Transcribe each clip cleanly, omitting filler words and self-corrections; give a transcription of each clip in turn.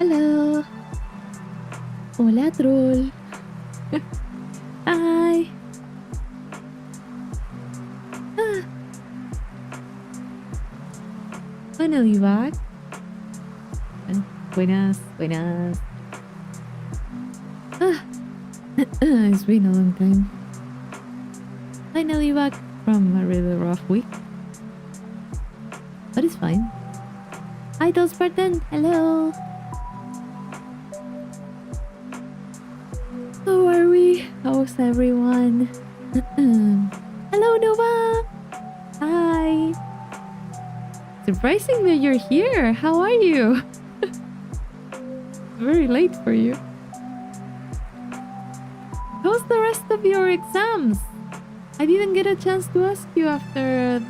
Hello. Hola, troll. Hi. Ah, finally back. Buenas, buenas. Ah, it's been a long time. Finally back from a really rough week. But it's fine. Hi, Spartan. Hello. How are we? How's everyone? Hello, Nova. Hi. Surprising that you're here. How are you? Very late for you. How's the rest of your exams? I didn't get a chance to ask you after...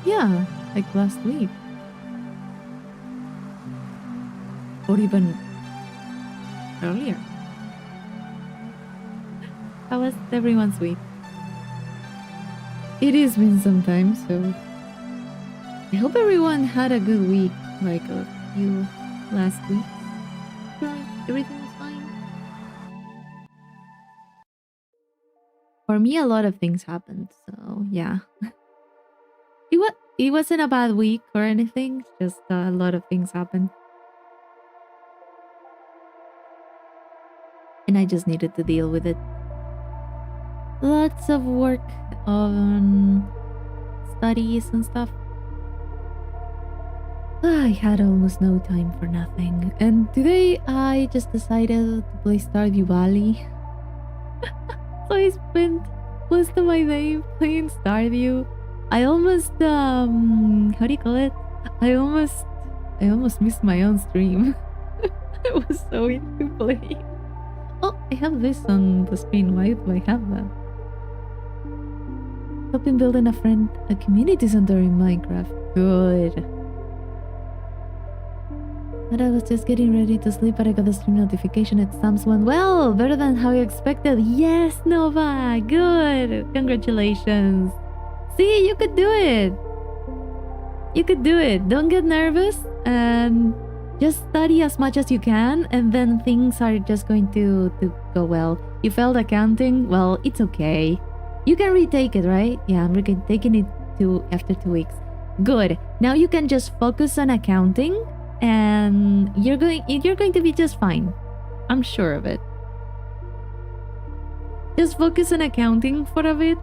Yeah, like last week. Or even earlier. How was everyone's week? It has been some time, so... I hope everyone had a good week, like a few last weeks. Everything was fine. For me, a lot of things happened, so yeah. It wasn't a bad week or anything, just a lot of things happened. And I just needed to deal with it. Lots of work on studies and stuff. I had almost no time for nothing. And today I just decided to play Stardew Valley. So I spent most of my day playing Stardew. I almost how do you call it? I almost missed my own stream. I was so into playing. Oh, I have this on the screen. Why do I have that? Helping building a community center in Minecraft. Good. But I was just getting ready to sleep, but I got the stream notification. Exams went well, better than how I expected. Yes, Nova, good. Congratulations. See, you could do it. You could do it. Don't get nervous and just study as much as you can, and then things are just going to go well. You failed accounting? Well, it's okay. You can retake it, right? Yeah, I'm taking it after 2 weeks. Good. Now you can just focus on accounting, and you're going to be just fine. I'm sure of it. Just focus on accounting for a bit.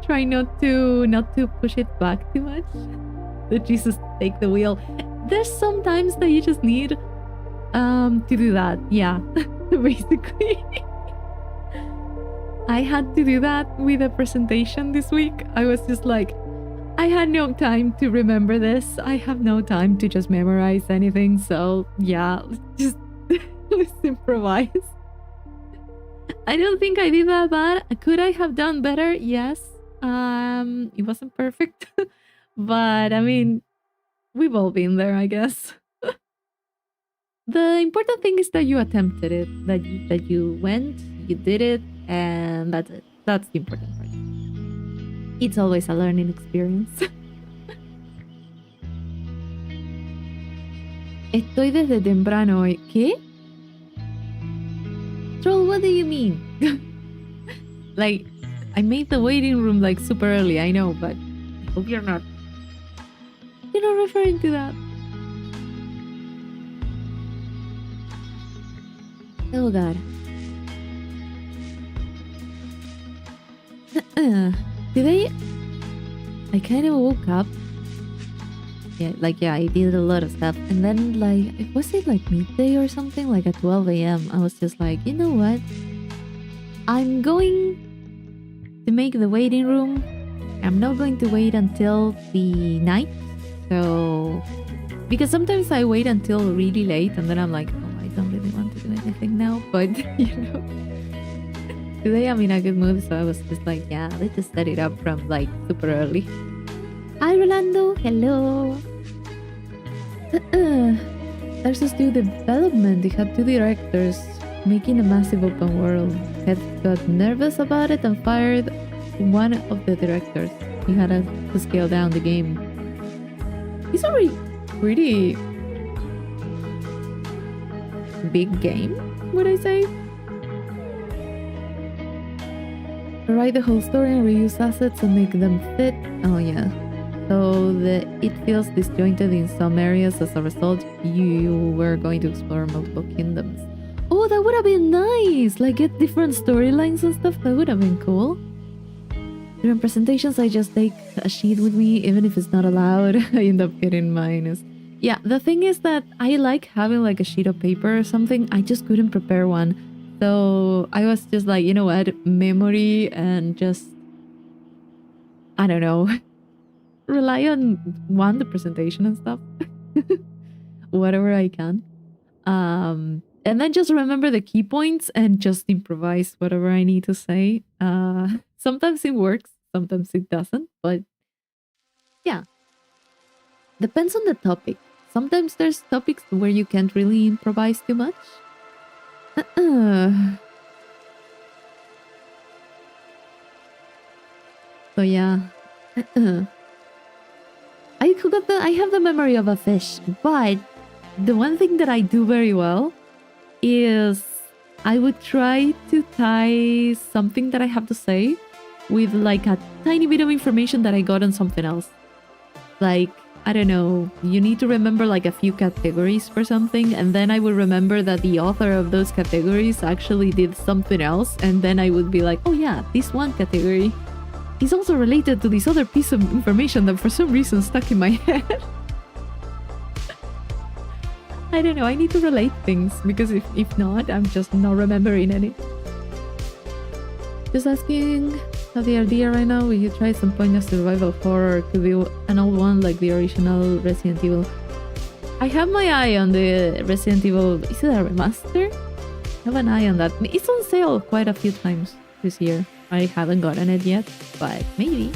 Try not to push it back too much. Let Jesus take the wheel. There's sometimes that you just need to do that. Yeah, basically. I had to do that with a presentation this week. I was just like, I had no time to remember this. I have no time to just memorize anything. So yeah, let's improvise. I don't think I did that bad. Could I have done better? Yes. It wasn't perfect. But I mean, we've all been there, I guess. The important thing is that you attempted it, that you went, you did it, and that's it. That's the important part. It's always a learning experience. Estoy desde temprano hoy. ¿Qué? Troll, what do you mean? Like, I made the waiting room like super early, I know, but I hope you're not referring to that. Oh god. Today I kind of woke up. Yeah, I did a lot of stuff, and then was it like midday or something? Like at 12 a.m. I was just like, you know what? I'm going to make the waiting room. I'm not going to wait until the night. So, because sometimes I wait until really late and then I'm like, oh, I don't really want to do anything now. But, you know, today I'm in a good mood. So I was just like, yeah, let's just set it up from like super early. Hi, Rolando. Hello. Versus do development. It had 2 directors making a massive open world. Head got nervous about it and fired one of the directors. He had to scale down the game. He's already pretty big game, would I say? Write the whole story and reuse assets and make them fit. Oh yeah. So it feels disjointed in some areas. As a result, you were going to explore multiple kingdoms. Oh, that would have been nice! Like, get different storylines and stuff. That would have been cool. During presentations, I just take a sheet with me, even if it's not allowed. I end up getting minus. Yeah, the thing is that I like having like a sheet of paper or something. I just couldn't prepare one. So I was just like, you know what, memory and just, I don't know, rely on the presentation and stuff. Whatever I can. And then just remember the key points and just improvise whatever I need to say. Sometimes it works, sometimes it doesn't, but yeah. Depends on the topic. Sometimes there's topics where you can't really improvise too much. So yeah. I have the memory of a fish, but the one thing that I do very well is I would try to tie something that I have to say with like a tiny bit of information that I got on something else. Like, I don't know, you need to remember like a few categories for something, and then I would remember that the author of those categories actually did something else, and then I would be like, oh yeah, this one category is also related to this other piece of information that for some reason stuck in my head. I don't know, I need to relate things, because if not, I'm just not remembering any. Just asking how the idea right now, will you try some point of survival horror to be an old one like the original Resident Evil? I have my eye on the Resident Evil, is it a remaster? I have an eye on that. It's on sale quite a few times this year. I haven't gotten it yet, but maybe.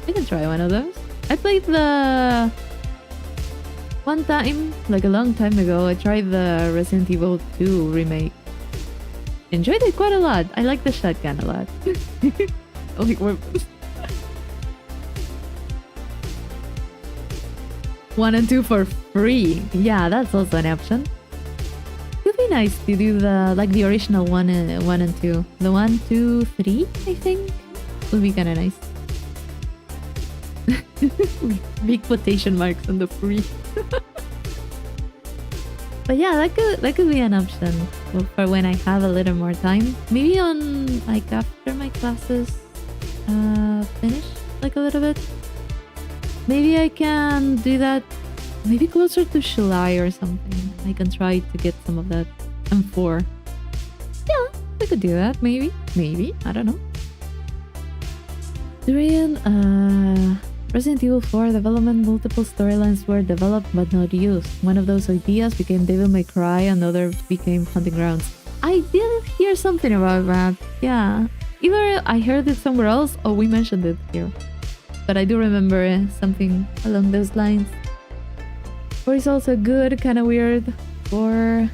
I can try one of those. I played the... One time, like a long time ago, I tried the Resident Evil 2 remake. Enjoyed it quite a lot. I like the shotgun a lot. Like, weapons. 1 and 2 for free. Yeah, that's also an option. It would be nice to do the original 1 and 2. The 1, 2, 3, I think, would be kind of nice. Big quotation marks on the free. But yeah, that could be an option for when I have a little more time. Maybe on like after my classes finish like a little bit. Maybe I can do that maybe closer to July or something. I can try to get some of that M4. Yeah, we could do that. Maybe, I don't know. During Resident Evil 4 development, multiple storylines were developed but not used. One of those ideas became Devil May Cry, another became Hunting Grounds. I did hear something about that, yeah. Either I heard it somewhere else or we mentioned it here. But I do remember something along those lines. 4 is also good, kinda weird. 4...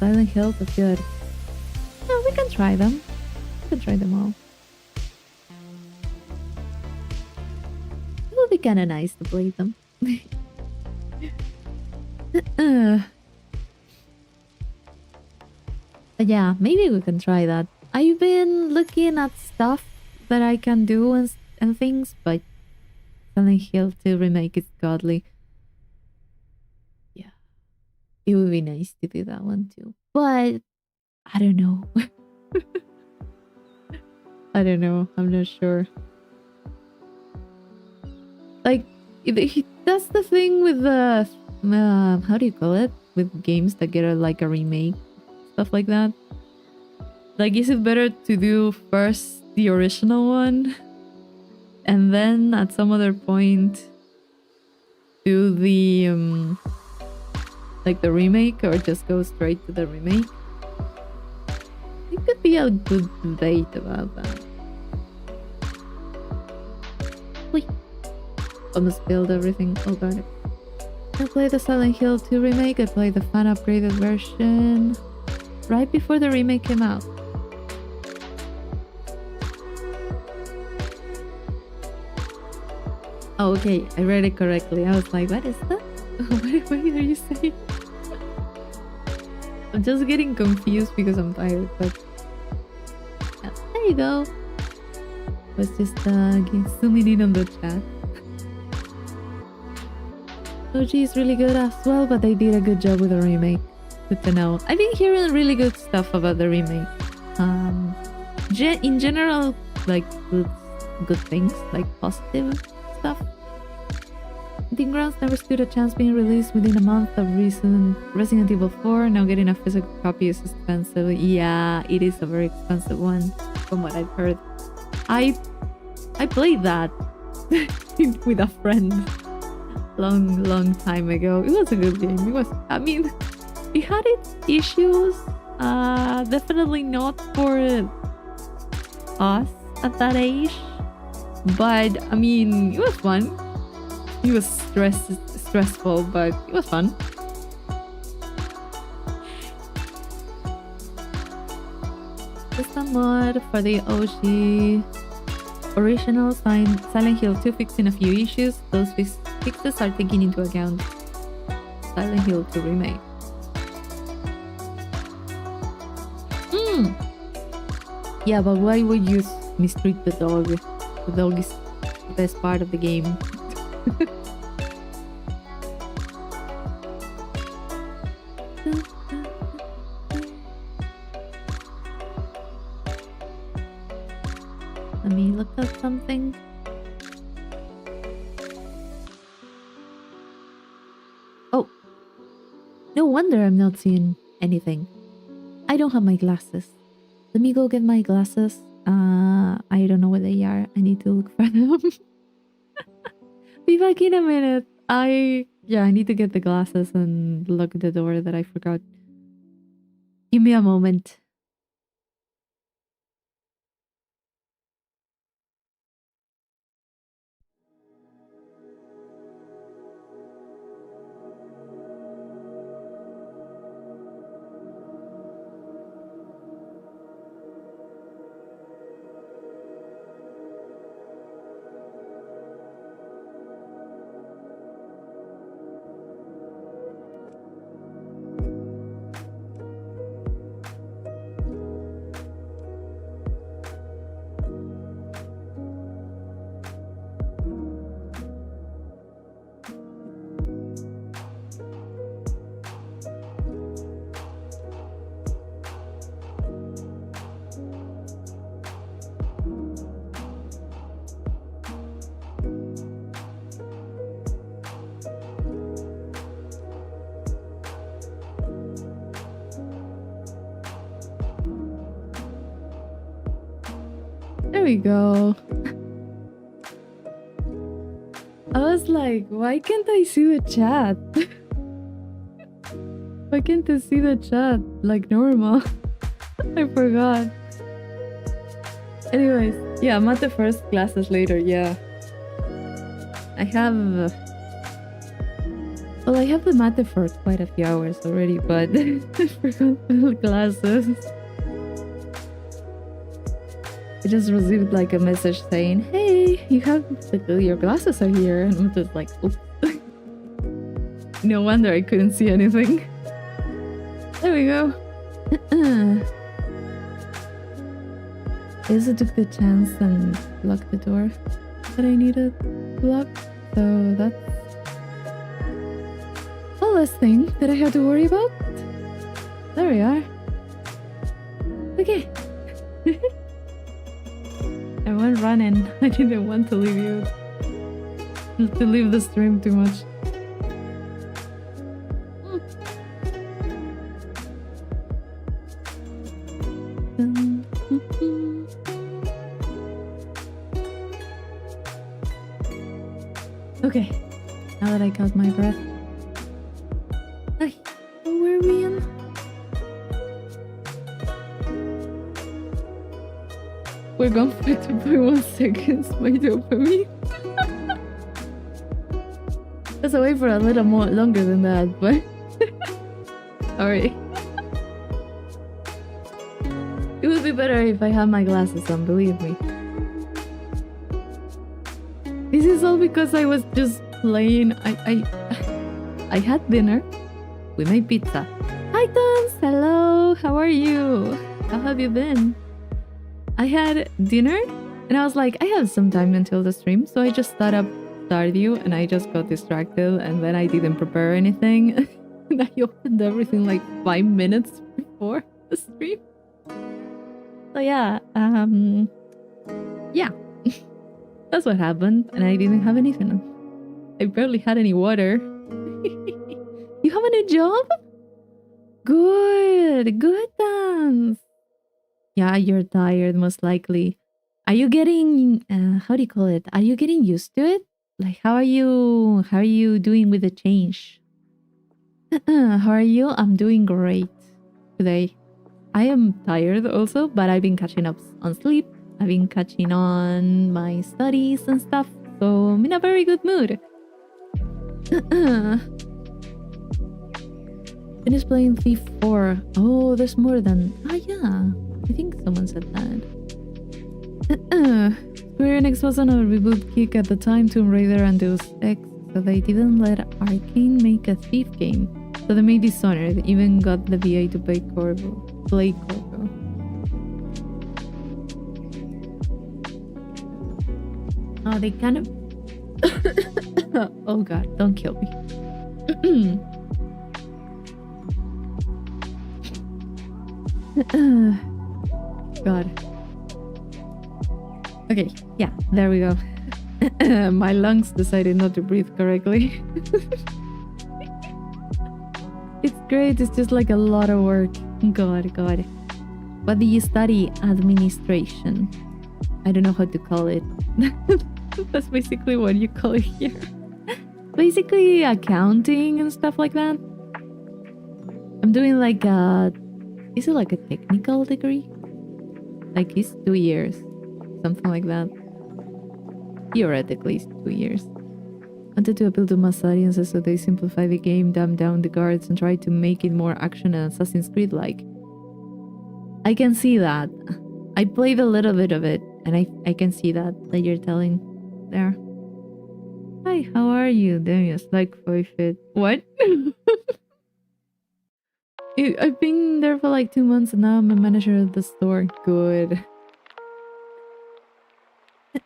Silent Hill, but good. Yeah, we can try them. We can try them all. It would be kinda nice to play them. But yeah, maybe we can try that. I've been looking at stuff that I can do and things, but Silent Hill 2 remake is godly. Yeah. It would be nice to do that one too. But I don't know. I don't know. I'm not sure. Like, that's the thing with the... how do you call it? With games that get like a remake. Stuff like that. Like, is it better to do first the original one? And then at some other point do the... like the remake? Or just go straight to the remake? It could be a good debate about that. Wait. Almost spilled everything. Oh god. I played the Silent Hill 2 remake. I played the fan upgraded version right before the remake came out. Oh, okay. I read it correctly. I was like, what is that? What are you saying? I'm just getting confused because I'm tired, but yeah, there you go. Was just zooming in on the chat. OG is really good as well, but they did a good job with the remake. Good to know. I've been hearing really good stuff about the remake. In general, like good things, like positive stuff. I think Grounds never stood a chance being released within a month of recent Resident Evil 4. Now getting a physical copy is expensive. Yeah, it is a very expensive one, from what I've heard. I played that with a friend long time ago. It was a good game. It was, I mean, it had its issues. Definitely not for us at that age. But I mean, it was fun. It was stressful, but it was fun. Just a mod for the OG original Silent Hill 2 fixing a few issues. Those fixes are taking into account Silent Hill 2 remake. Yeah, but why would you mistreat the dog? The dog is the best part of the game. Let me look up something. Oh, no wonder I'm not seeing anything. I don't have my glasses. Let me go get my glasses. I don't know where they are. I need to look for them. Be back in a minute. I need to get the glasses and lock the door that I forgot. Give me a moment. There we go. I was like, why can't I see the chat? Why can't I see the chat like normal? I forgot. Anyways, yeah, I'm at the first classes later, yeah. I have the mate for quite a few hours already, but I forgot the classes. I just received like a message saying, hey, your glasses are here. And I'm just like, oops. No wonder I couldn't see anything. There we go. I also took the chance and locked the door that I needed to lock. So that's one less thing that I had to worry about. There we are. Okay. I went running. I didn't want to leave the stream too much. Okay, now that I caught my breath. Hey, where are we in? We're gone for 2.1 seconds by dopamine. Let's wait for a little more longer than that, but alright. It would be better if I had my glasses on, believe me. This is all because I was just playing. I had dinner. We made pizza. Hi Lectons! Hello! How are you? How have you been? I had dinner and I was like, I have some time until the stream, so I just started Stardew and I just got distracted and then I didn't prepare anything. And I opened everything like 5 minutes before the stream. So yeah, yeah. That's what happened, and I didn't have anything. I barely had any water. You have a new job? Good, good dance. Yeah, you're tired, most likely. Are you getting, how do you call it? Are you getting used to it? Like, how are you doing with the change? How are you? I'm doing great today. I am tired also, but I've been catching up on sleep. I've been catching on my studies and stuff, so I'm in a very good mood. Finished playing Thief 4. Oh, there's more than... Ah, yeah. I think someone said that. Square Enix was on a reboot kick at the time, Tomb Raider and Deus Ex, so they didn't let Arcane make a Thief game. So they made Dishonored, even got the VA to play Corvo. Oh, they kind of... Oh god, don't kill me. God. Okay, yeah, there we go. My lungs decided not to breathe correctly. It's great, it's just like a lot of work. God. What do you study? Administration. I don't know how to call it. That's basically what you call it here. Basically accounting and stuff like that. I'm doing like a... Is it like a technical degree? Like it's 2 years. Something like that. Theoretically, it's 2 years. Wanted to appeal to mass audiences so they simplify the game, dumb down the guards, and try to make it more action and Assassin's Creed-like. I can see that. I played a little bit of it, and I can see that you're telling there. Hi, how are you? Demius, like 5 feet. What? I've been there for like 2 months and now I'm a manager of the store. Good.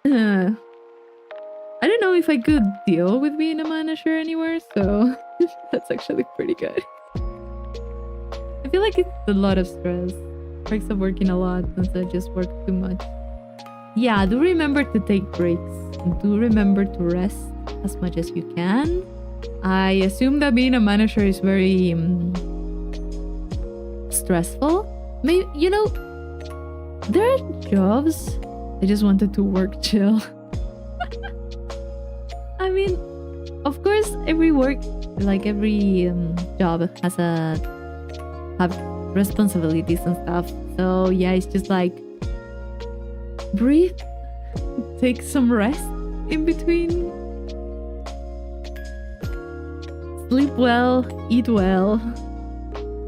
I don't know if I could deal with being a manager anywhere, so that's actually pretty good. I feel like it's a lot of stress. Perks of working a lot since I just work too much. Yeah, do remember to take breaks. Do remember to rest as much as you can. I assume that being a manager is very stressful. Maybe, you know, there are jobs I just wanted to work chill. I mean, of course, every work, like every job has have responsibilities and stuff. So yeah, it's just like breathe, take some rest in between, sleep well, eat well.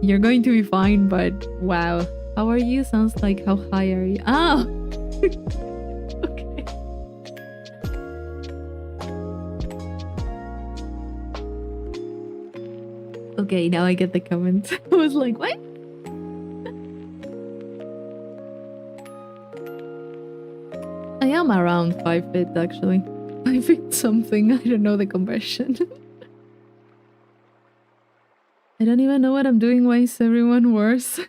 You're going to be fine, but wow. How are you? Sounds like how high are you? Oh! Okay. Okay, now I get the comment. I was like, what? I am around 5 feet actually. 5 feet something. I don't know the conversion. I don't even know what I'm doing. Why is everyone worse?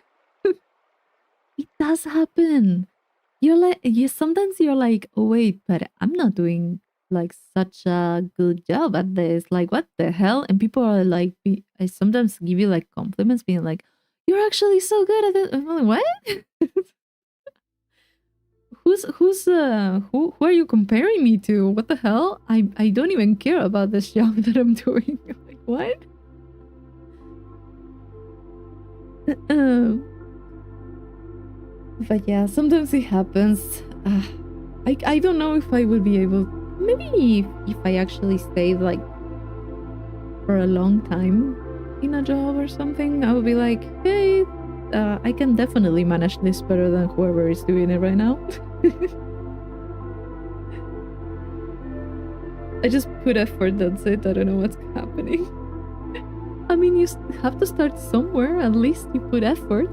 It does happen. You're like, sometimes you're like, oh wait, but I'm not doing like such a good job at this. Like, what the hell? And people are like, I sometimes give you like compliments, being like, you're actually so good at it. I'm like, what? Who are you comparing me to? What the hell? I don't even care about this job that I'm doing. I'm like, what? But yeah, sometimes it happens. I don't know if I would be able... Maybe if I actually stayed like for a long time in a job or something, I would be like, hey, I can definitely manage this better than whoever is doing it right now. I just put effort, that's it. I don't know what's happening. I'm mean, you have to start somewhere. At least you put effort.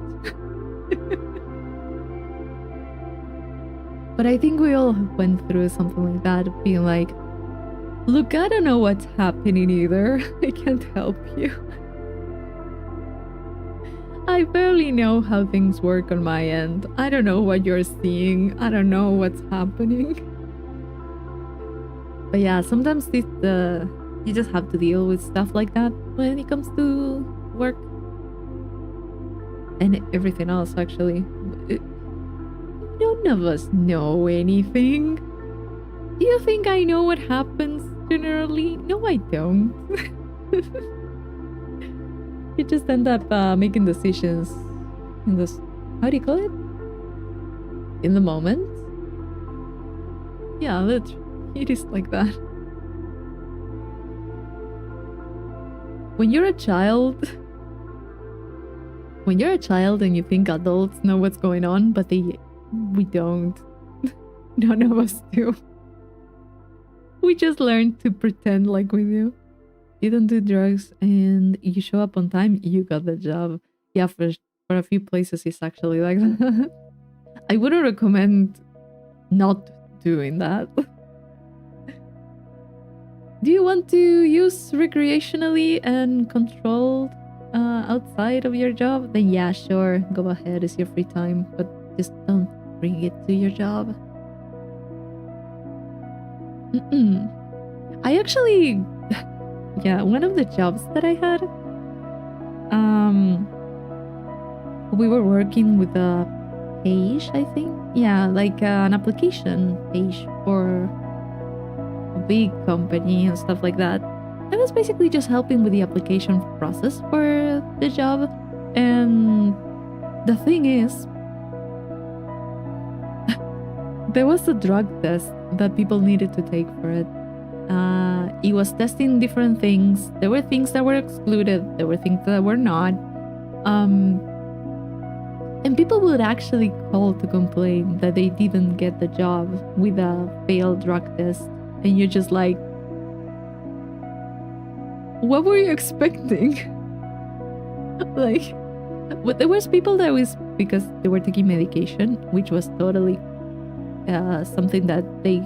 But I think we all went through something like that, being like, look, I don't know what's happening either. I can't help you. I barely know how things work on my end. I don't know what you're seeing. I don't know what's happening. But yeah, sometimes you just have to deal with stuff like that when it comes to work. And everything else, actually. None of us know anything. Do you think I know what happens generally? No, I don't. You just end up making decisions in this, how do you call it? In the moment. Yeah, it is like that. When you're a child and you think adults know what's going on, but we don't. None of us do. We just learn to pretend like we do. You don't do drugs and you show up on time, you got the job. Yeah, for a few places it's actually like that. I wouldn't recommend not doing that. Do you want to use recreationally and controlled outside of your job? Then yeah, sure, go ahead, it's your free time, but just don't bring it to your job. I actually, yeah, one of the jobs that I had, we were working with a page, I think. Yeah, like an application page for a big company and stuff like that. I was basically just helping with the application process for the job. And the thing is, there was a drug test that people needed to take for it. It was testing different things. There were things that were excluded. There were things that were not. And people would actually call to complain that they didn't get the job with a failed drug test. And you're just like, what were you expecting? Like, but there was people that was because they were taking medication, which was totally something that they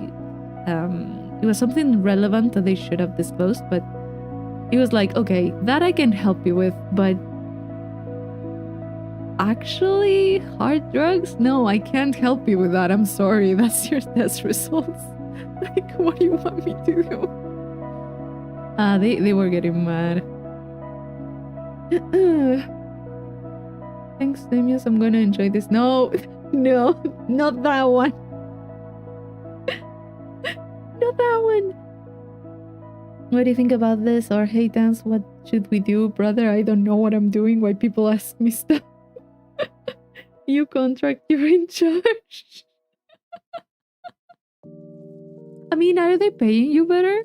it was something relevant that they should have disclosed, but it was like, okay, that I can help you with, but actually hard drugs, no, I can't help you with that. I'm sorry, that's your test results. Like, what do you want me to do? They were getting mad. Thanks, Demius, I'm gonna enjoy this. No, not that one. Not that one. What do you think about this? Or hey, Dance, what should we do? Brother, I don't know what I'm doing. Why people ask me stuff? You contract, you're in charge. I mean, are they paying you better?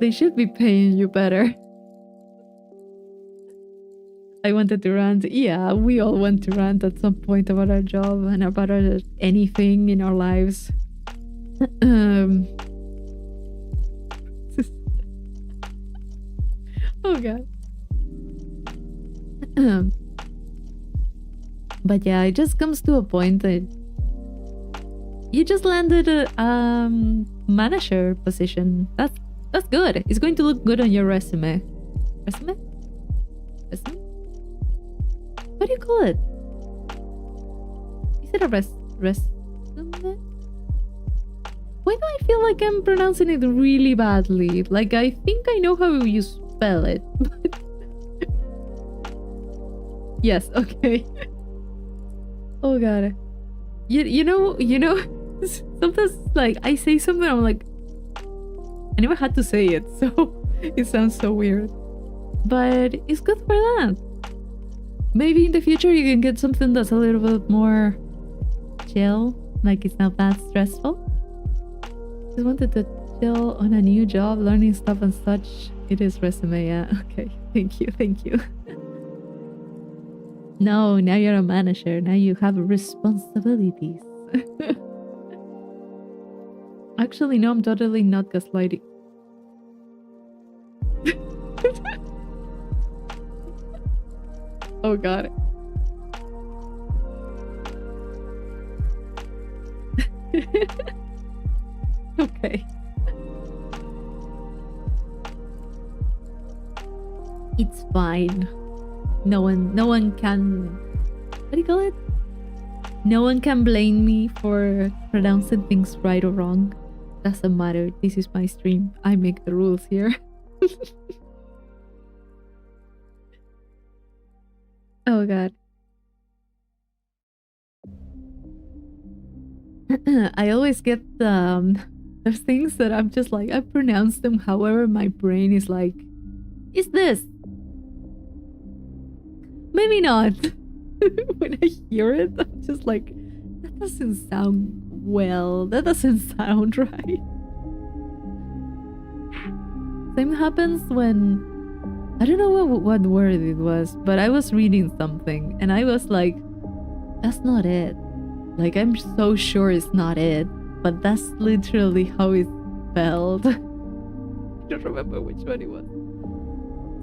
They should be paying you better. I wanted to rant. Yeah, we all want to rant at some point about our job and about anything in our lives. Oh god. But yeah, it just comes to a point that you just landed a manager position. That's good. It's going to look good on your resume. Resume? What do you call it? Is it a resume? Why do I feel like I'm pronouncing it really badly? Like, I think I know how you spell it. But yes, okay. Oh god. You know, sometimes like I say something, I'm like, I never had to say it, so it sounds so weird. But it's good for that. Maybe in the future you can get something that's a little bit more chill, like it's not that stressful. Just wanted to chill on a new job, learning stuff and such. It is resume, yeah. Okay, thank you. No, now you're a manager. Now you have responsibilities. Actually, no, I'm totally not gaslighting. Oh god. Okay. It's fine. No one can, what do you call it? No one can blame me for pronouncing things right or wrong. Doesn't matter. This is my stream. I make the rules here. Oh god. I always get those things that I'm just like, I pronounce them however my brain is like, is this? Maybe not. When I hear it, I'm just like, that doesn't sound well. That doesn't sound right. Same happens when, I don't know what word it was, but I was reading something and I was like, that's not it. Like, I'm so sure it's not it, but that's literally how it's spelled. I don't remember which one it was.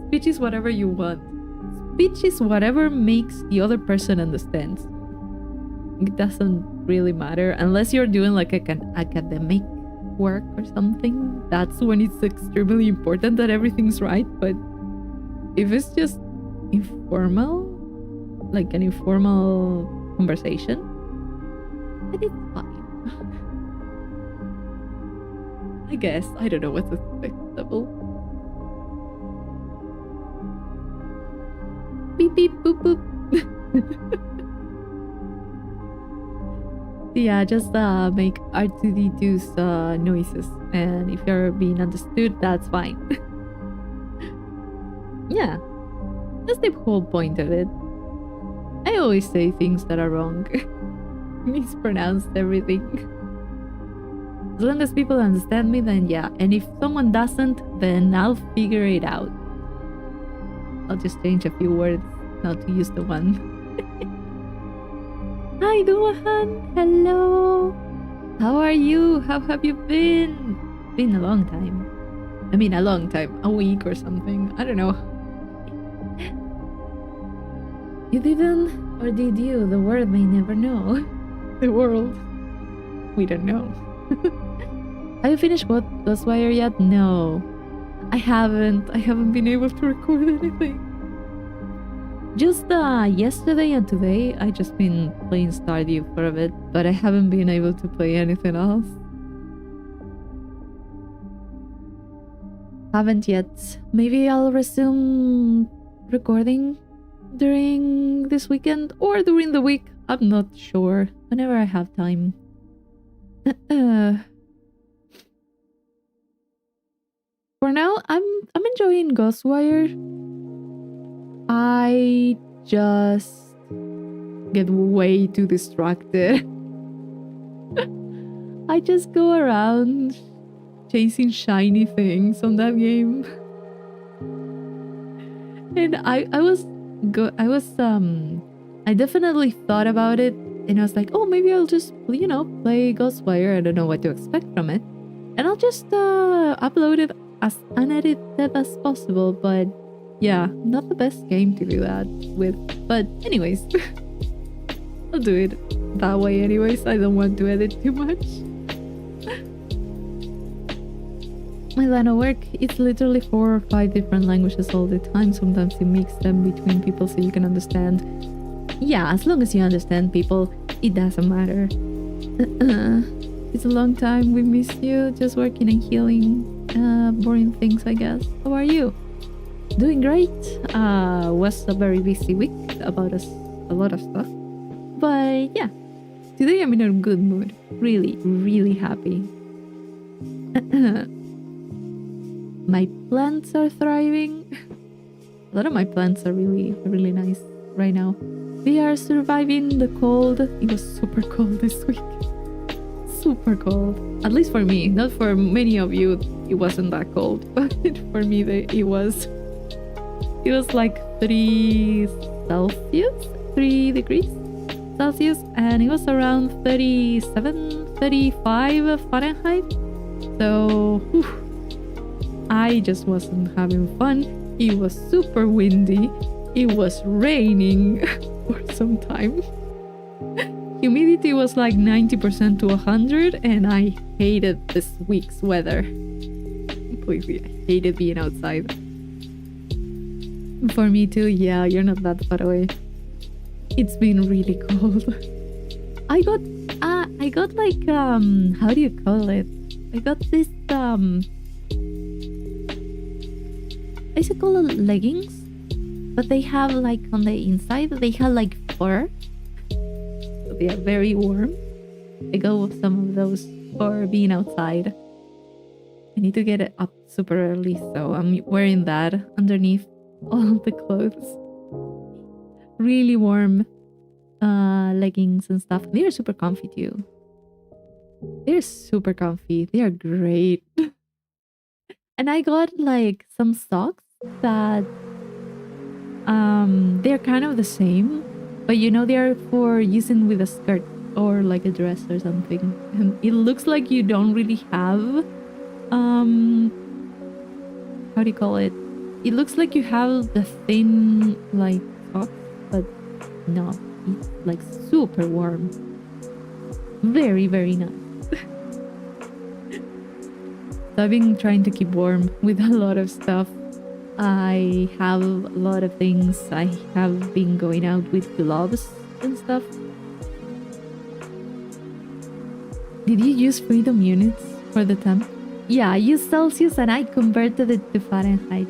Speech is whatever you want. Speech is whatever makes the other person understand. It doesn't really matter unless you're doing like an academic work or something. That's when it's extremely important that everything's right. But if it's just informal, like an informal conversation, then it's fine. I guess. I don't know what's acceptable. Beep beep boop boop. Yeah, just make R2D2's noises, and if you're being understood, that's fine. Yeah, that's the whole point of it. I always say things that are wrong. Mispronounced everything. As long as people understand me, then yeah. And if someone doesn't, then I'll figure it out. I'll just change a few words, not to use the one. Hi, Duahan! Hello! How are you? How have you been? Been a long time. I mean, a long time. A week or something. I don't know. You didn't? Or did you? The world may never know. The world. We don't know. Have you finished Ghostwire yet? No. I haven't been able to record anything. Just yesterday and today, I just been playing Stardew for a bit, but I haven't been able to play anything else. Haven't yet. Maybe I'll resume recording during this weekend or during the week. I'm not sure. Whenever I have time. For now, I'm enjoying Ghostwire. I just get way too distracted. I just go around chasing shiny things on that game. And I definitely thought about it, and I was like, oh, maybe I'll just, play Ghostwire. I don't know what to expect from it. And I'll just upload it as unedited as possible, but yeah, not the best game to do that with. But anyways, I'll do it that way anyways. I don't want to edit too much. My line of work, it's literally 4 or 5 different languages all the time. Sometimes you mix them between people so you can understand. Yeah, as long as you understand people, it doesn't matter. It's a long time. We miss you. Just working and healing. Boring things, I guess. How are you? Doing great. Was a very busy week about a lot of stuff. But yeah, today I'm in a good mood. Really, really happy. My plants are thriving. A lot of my plants are really, really nice right now. We are surviving the cold. It was super cold this week. Super cold. At least for me. Not for many of you, it wasn't that cold. But for me, it was. It was like 3 Celsius? 3 degrees Celsius. And it was around 37, 35 Fahrenheit. So, whew, I just wasn't having fun. It was super windy. It was raining for some time. Humidity was like 90% to 100, and I hated this week's weather. Completely. I hated being outside. For me too, yeah, you're not that far away. It's been really cold. I got like, how do you call it? I got this, is it called leggings? But they have like on the inside, they have like fur. So they are very warm. I go with some of those for being outside. I need to get it up super early, so I'm wearing that underneath all the clothes. Really warm leggings and stuff. They are super comfy too. They're super comfy. They are great. And I got like some socks that they're kind of the same, but you know, they're for using with a skirt or like a dress or something. And it looks like you don't really have how do you call it? It looks like you have the thin like socks, but no, it's like super warm. Very, very nice. So I've been trying to keep warm with a lot of stuff. I have a lot of things. I have been going out with gloves and stuff. Did you use freedom units for the temp? Yeah, I use Celsius and I converted it to Fahrenheit.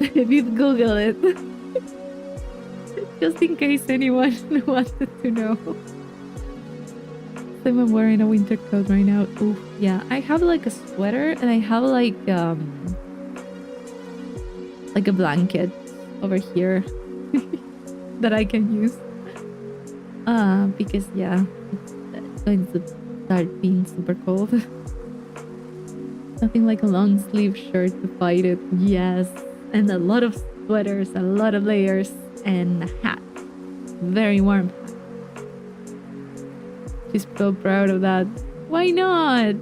If you Google it. Just in case anyone wanted to know. So I'm wearing a winter coat right now. Ooh, yeah. I have like a sweater and I have like a blanket over here that I can use. Because yeah, it's going to start being super cold. Nothing like a long sleeve shirt to fight it. Yes. And a lot of sweaters, a lot of layers, and a hat. Very warm hat. She's so proud of that. Why not?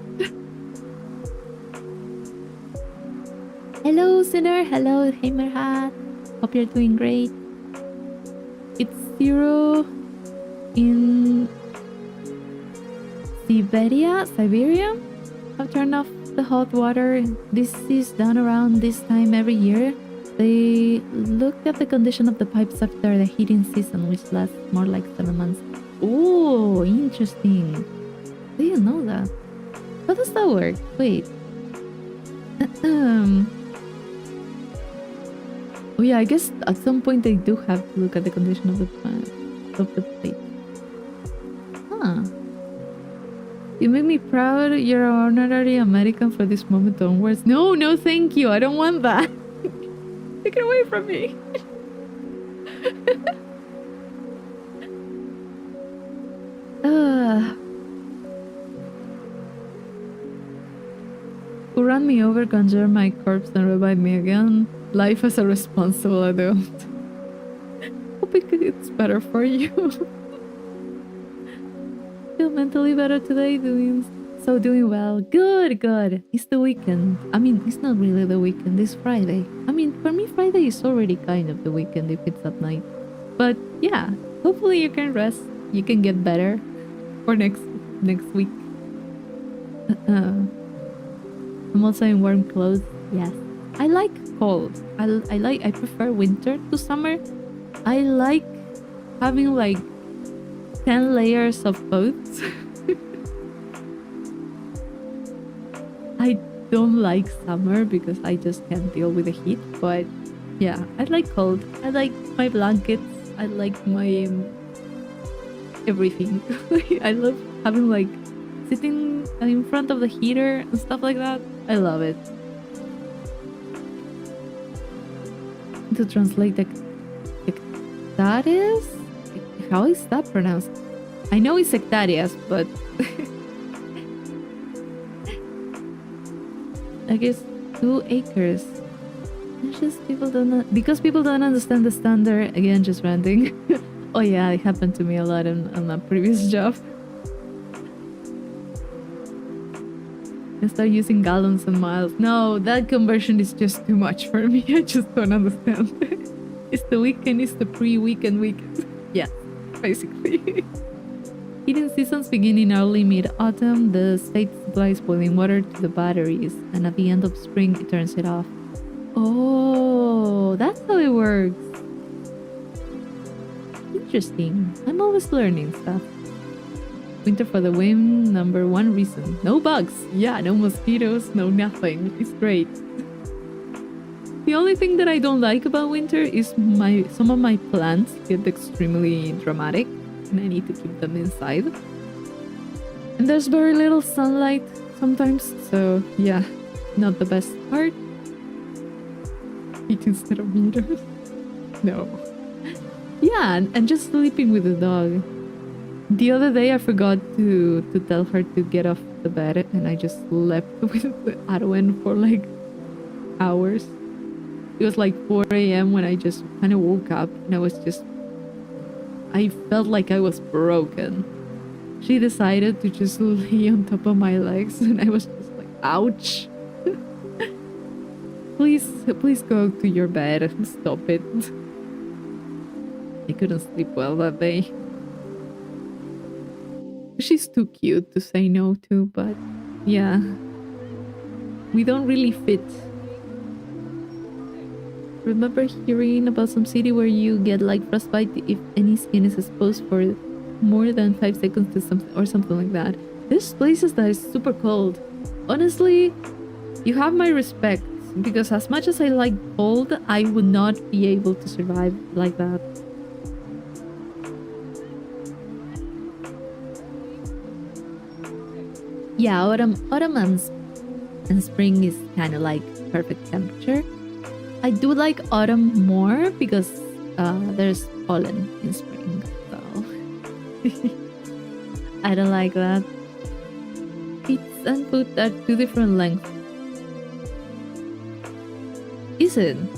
Hello, Sinner. Hello, Hammerhat. Hope you're doing great. It's 0 in Siberia. I've turned off the hot water. This is done around this time every year. They looked at the condition of the pipes after the heating season, which lasts more like 7 months. Oh, interesting. I didn't know that. How does that work? Wait. Oh yeah, I guess at some point they do have to look at the condition of the plate. Huh. You make me proud. You're an honorary American for this moment onwards. No, no, thank you. I don't want that. Take it away from me. Who ran me over, conjure my corpse and revive me again? Life as a responsible adult. Hope it's better for you. Feel mentally better today, doing well. Good. It's the weekend. I mean, it's not really the weekend, it's Friday. I mean, for me, Friday is already kind of the weekend if it's at night. But yeah, hopefully you can rest. You can get better for next week. I'm also in warm clothes. Yes. I like cold. I prefer winter to summer. I like having like 10 layers of clothes. I don't like summer because I just can't deal with the heat, but yeah, I like cold. I like my blankets. I like my everything. I love having like sitting in front of the heater and stuff like that. I love it. To translate hectares? How is that pronounced? I know it's hectares, but I guess 2 acres. It's just people don't understand the standard. Again, just ranting. Oh yeah, it happened to me a lot on my previous job. and start using gallons and miles. No, that conversion is just too much for me. I just don't understand. It's the weekend, it's the pre-weekend weekend. Yes, basically. Heating seasons begin in early mid-autumn. The state supplies boiling water to the batteries, and at the end of spring, it turns it off. Oh, that's how it works. Interesting. I'm always learning stuff. Winter for the win, number one reason. No bugs. Yeah, no mosquitoes, no nothing. It's great. The only thing that I don't like about winter is some of my plants get extremely dramatic and I need to keep them inside. And there's very little sunlight sometimes, so yeah, not the best part. Eat instead of meters. No. Yeah, and just sleeping with the dog. The other day I forgot to tell her to get off the bed and I just slept with Arwen for like hours. It was like 4 a.m. when I just kind of woke up and I felt like I was broken. She decided to just lay on top of my legs and I was just like, ouch. Please go to your bed and stop it. I couldn't sleep well that day. She's too cute to say no to, but yeah. We don't really fit. Remember hearing about some city where you get like frostbite if any skin is exposed for more than 5 seconds to something like that. There's places that is super cold. Honestly, you have my respect because as much as I like cold, I would not be able to survive like that. Yeah, autumn and spring is kind of like perfect temperature. I do like autumn more because there's pollen in spring, so I don't like that. Feet and foot are two different lengths. Isn't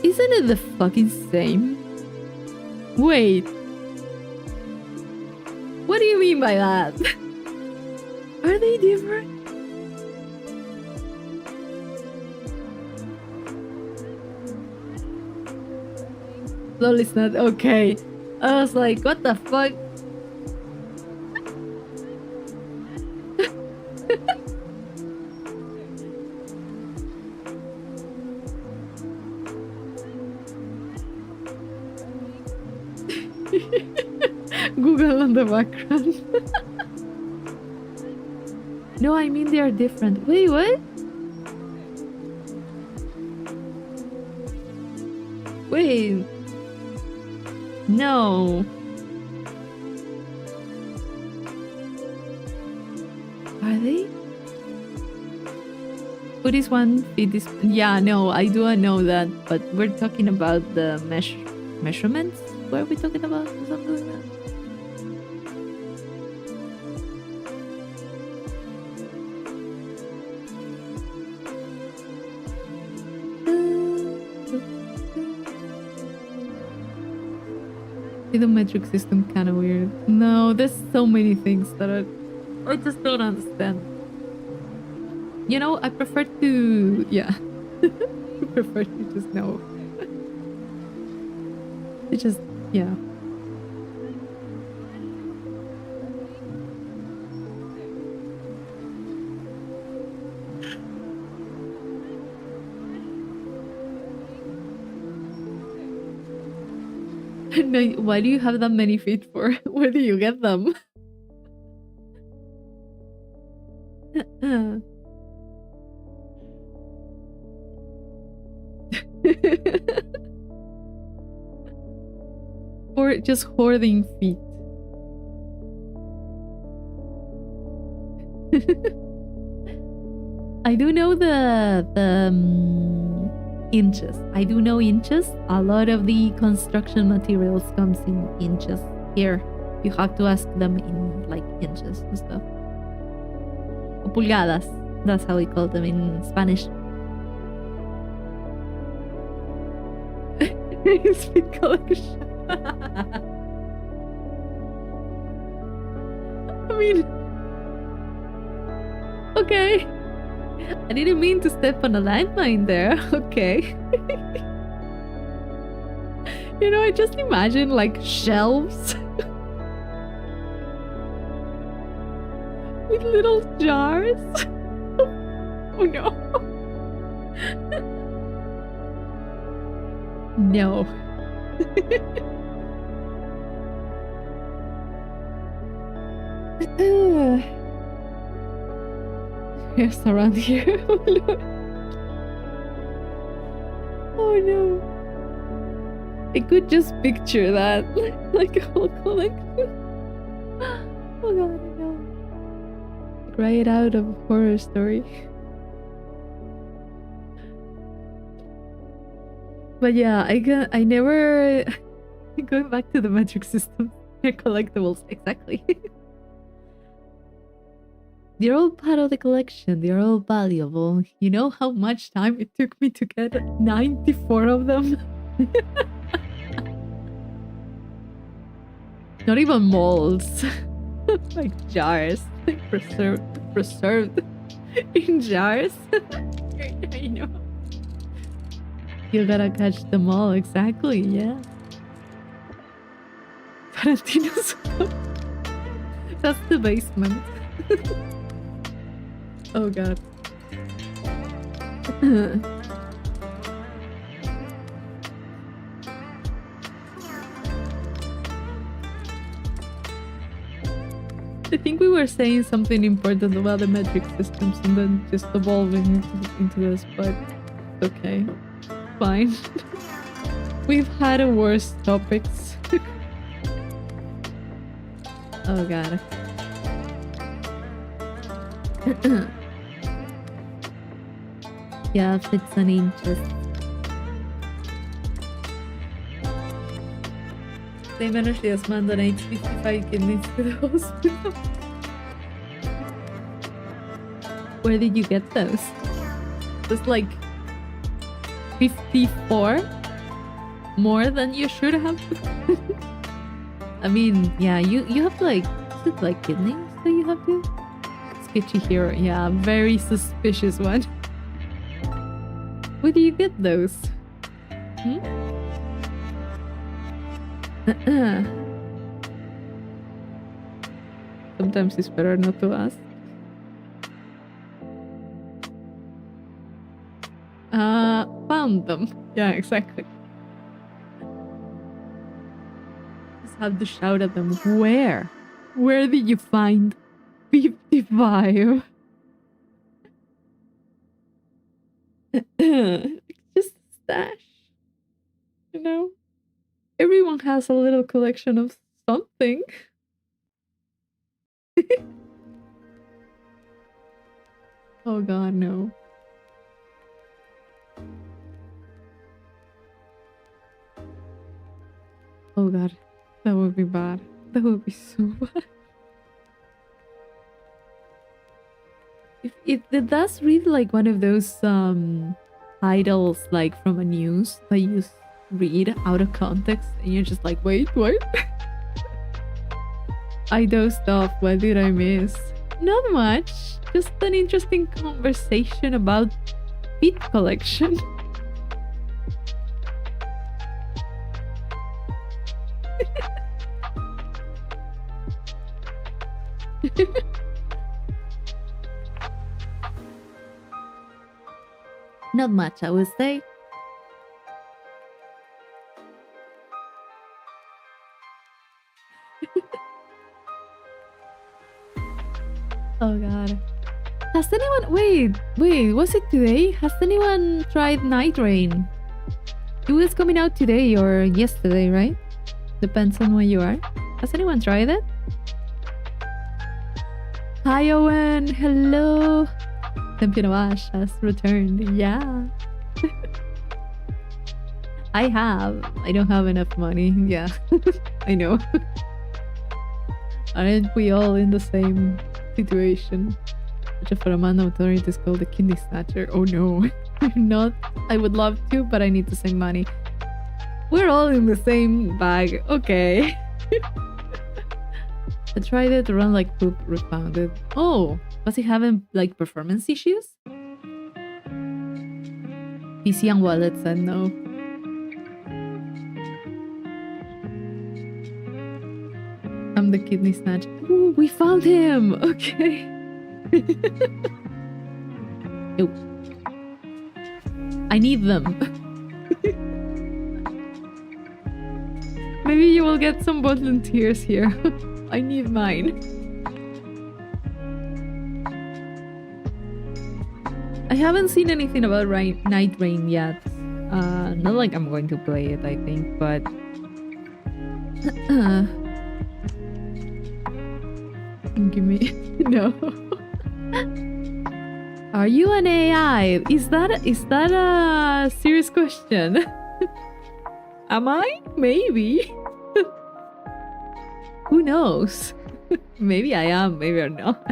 it the fucking same? Wait. What do you mean by that? Are they different? Lol, it's not okay. I was like, what the fuck? Google on the background. No, I mean they are different. Wait, what? Wait. No. Are they? What is one feet is... Yeah, no, I do know that, but we're talking about the measurements? What are we talking about? Something like that? The metric system kind of weird. No, there's so many things that I just don't understand. You know, I prefer to... Yeah. I prefer to just know. It just... Yeah. No, why do you have that many feet for? Where do you get them? Or just hoarding feet. I do know the inches. I do know inches. A lot of the construction materials comes in inches. Here, you have to ask them in like inches and stuff. O pulgadas. That's how we call them in Spanish. Speed collection. I mean, Okay. I didn't mean to step on a landmine there. Okay. You know, I just imagine like shelves with little jars. Oh no. No. Yes, around here. Oh no. Oh no. I could just picture that. Like a whole collection. Oh god, I know. Right out of a horror story. But yeah, I never going back to the metric system. They're collectibles, exactly. They're all part of the collection. They're all valuable. You know how much time it took me to get 94 of them? Not even molds. Like jars. Like preserved in jars. I know. You gotta catch them all, exactly, yeah. Tarantino's. That's the basement. Oh god. I think we were saying something important about the metric systems and then just evolving into this, but okay. Fine. We've had worse topics. Oh god. Yeah, fits and inches. Same energy as man donates 55 kidneys to the hospital. Where did you get those? Just like 54? More than you should have? I mean, yeah, you have to like, is it like kidneys that you have to? Sketchy here, yeah, very suspicious one. Where do you get those? Hmm? Sometimes it's better not to ask. Found them. Yeah, exactly. Just have to shout at them. Where? Where did you find 55? Just stash. You know? Everyone has a little collection of something. Oh god, no. Oh god, that would be bad. That would be so bad. If that's really like one of those titles like from a news that you read out of context and you're just like, wait, what? I dozed off. What did I miss? Not much. Just an interesting conversation about feet collection. Not much, I would say. Oh god. Has anyone... Wait, was it today? Has anyone tried Night Rain? It was coming out today or yesterday, right? Depends on where you are. Has anyone tried it? Hi Owen, hello. Champion of Ash has returned, yeah. I have. I don't have enough money, yeah. I know. Aren't we all in the same situation? For a man authority is called the kidney snatcher. Oh no. I'm not. I would love to, but I need to save money. We're all in the same bag. Okay. I tried it to run like poop, refound it. Oh, Was he having like performance issues? PC and Wallet said no. I'm the kidney snatch. Ooh, we found him! Okay. Nope. I need them. Maybe you will get some volunteers here. I need mine. I haven't seen anything about Night Rain yet. Not like I'm going to play it, I think, but... Give me... No. Are you an AI? Is that a serious question? Am I? Maybe. Who knows? Maybe I am, maybe I'm not.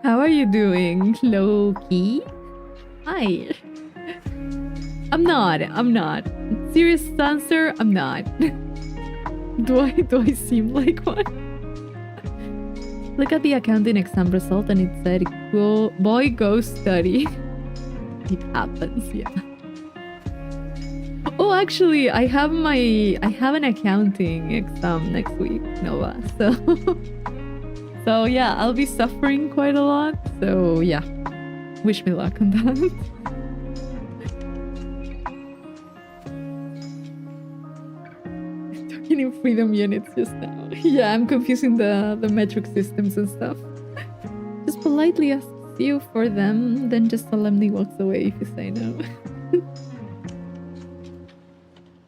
How are you doing, Loki? Hi. I'm not. Serious answer, I'm not. Do I seem like one? Look at the accounting exam result and it said, boy, go study. It happens, yeah. Oh, actually, I have an accounting exam next week, Nova. So yeah, I'll be suffering quite a lot. So yeah, wish me luck on that. Talking in freedom units just now. Yeah, I'm confusing the metric systems and stuff. Just politely asks you for them, then just solemnly walks away if you say no.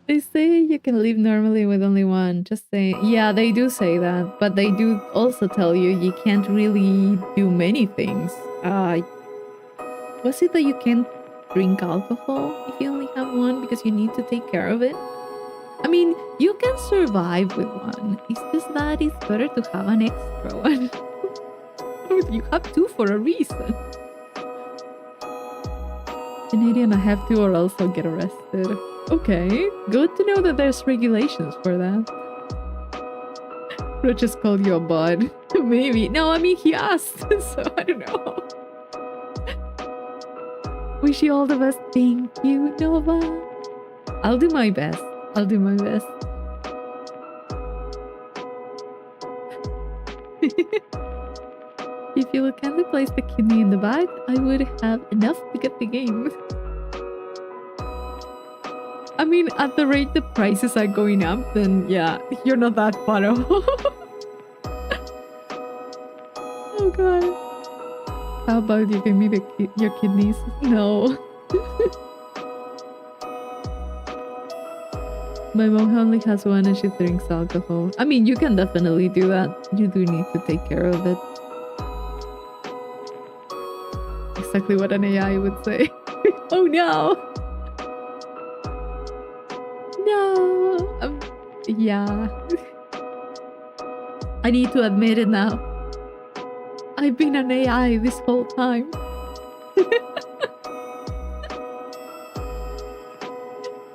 They say you can live normally with only one. Just say, yeah, they do say that, but they do also tell you can't really do many things. Was it that you can't drink alcohol if you only have one because you need to take care of it? I mean, you can survive with one. It's just that it's better to have an extra one. You have two for a reason. Canadian, I have to or else I'll get arrested. Okay, good to know that there's regulations for that. Bro just called you a bud. Maybe. No, I mean, he asked, so I don't know. Wish you all the best. Thank you, Nova. I'll do my best. If you would kindly place the kidney in the bag, I would have enough to get the game. I mean, at the rate the prices are going up, then yeah, you're not that far off. Oh god. How about you give me your kidneys? No. My mom only has one and she drinks alcohol. I mean, you can definitely do that. You do need to take care of it. Exactly what an AI would say. Oh no! No! Yeah. I need to admit it now. I've been an AI this whole time.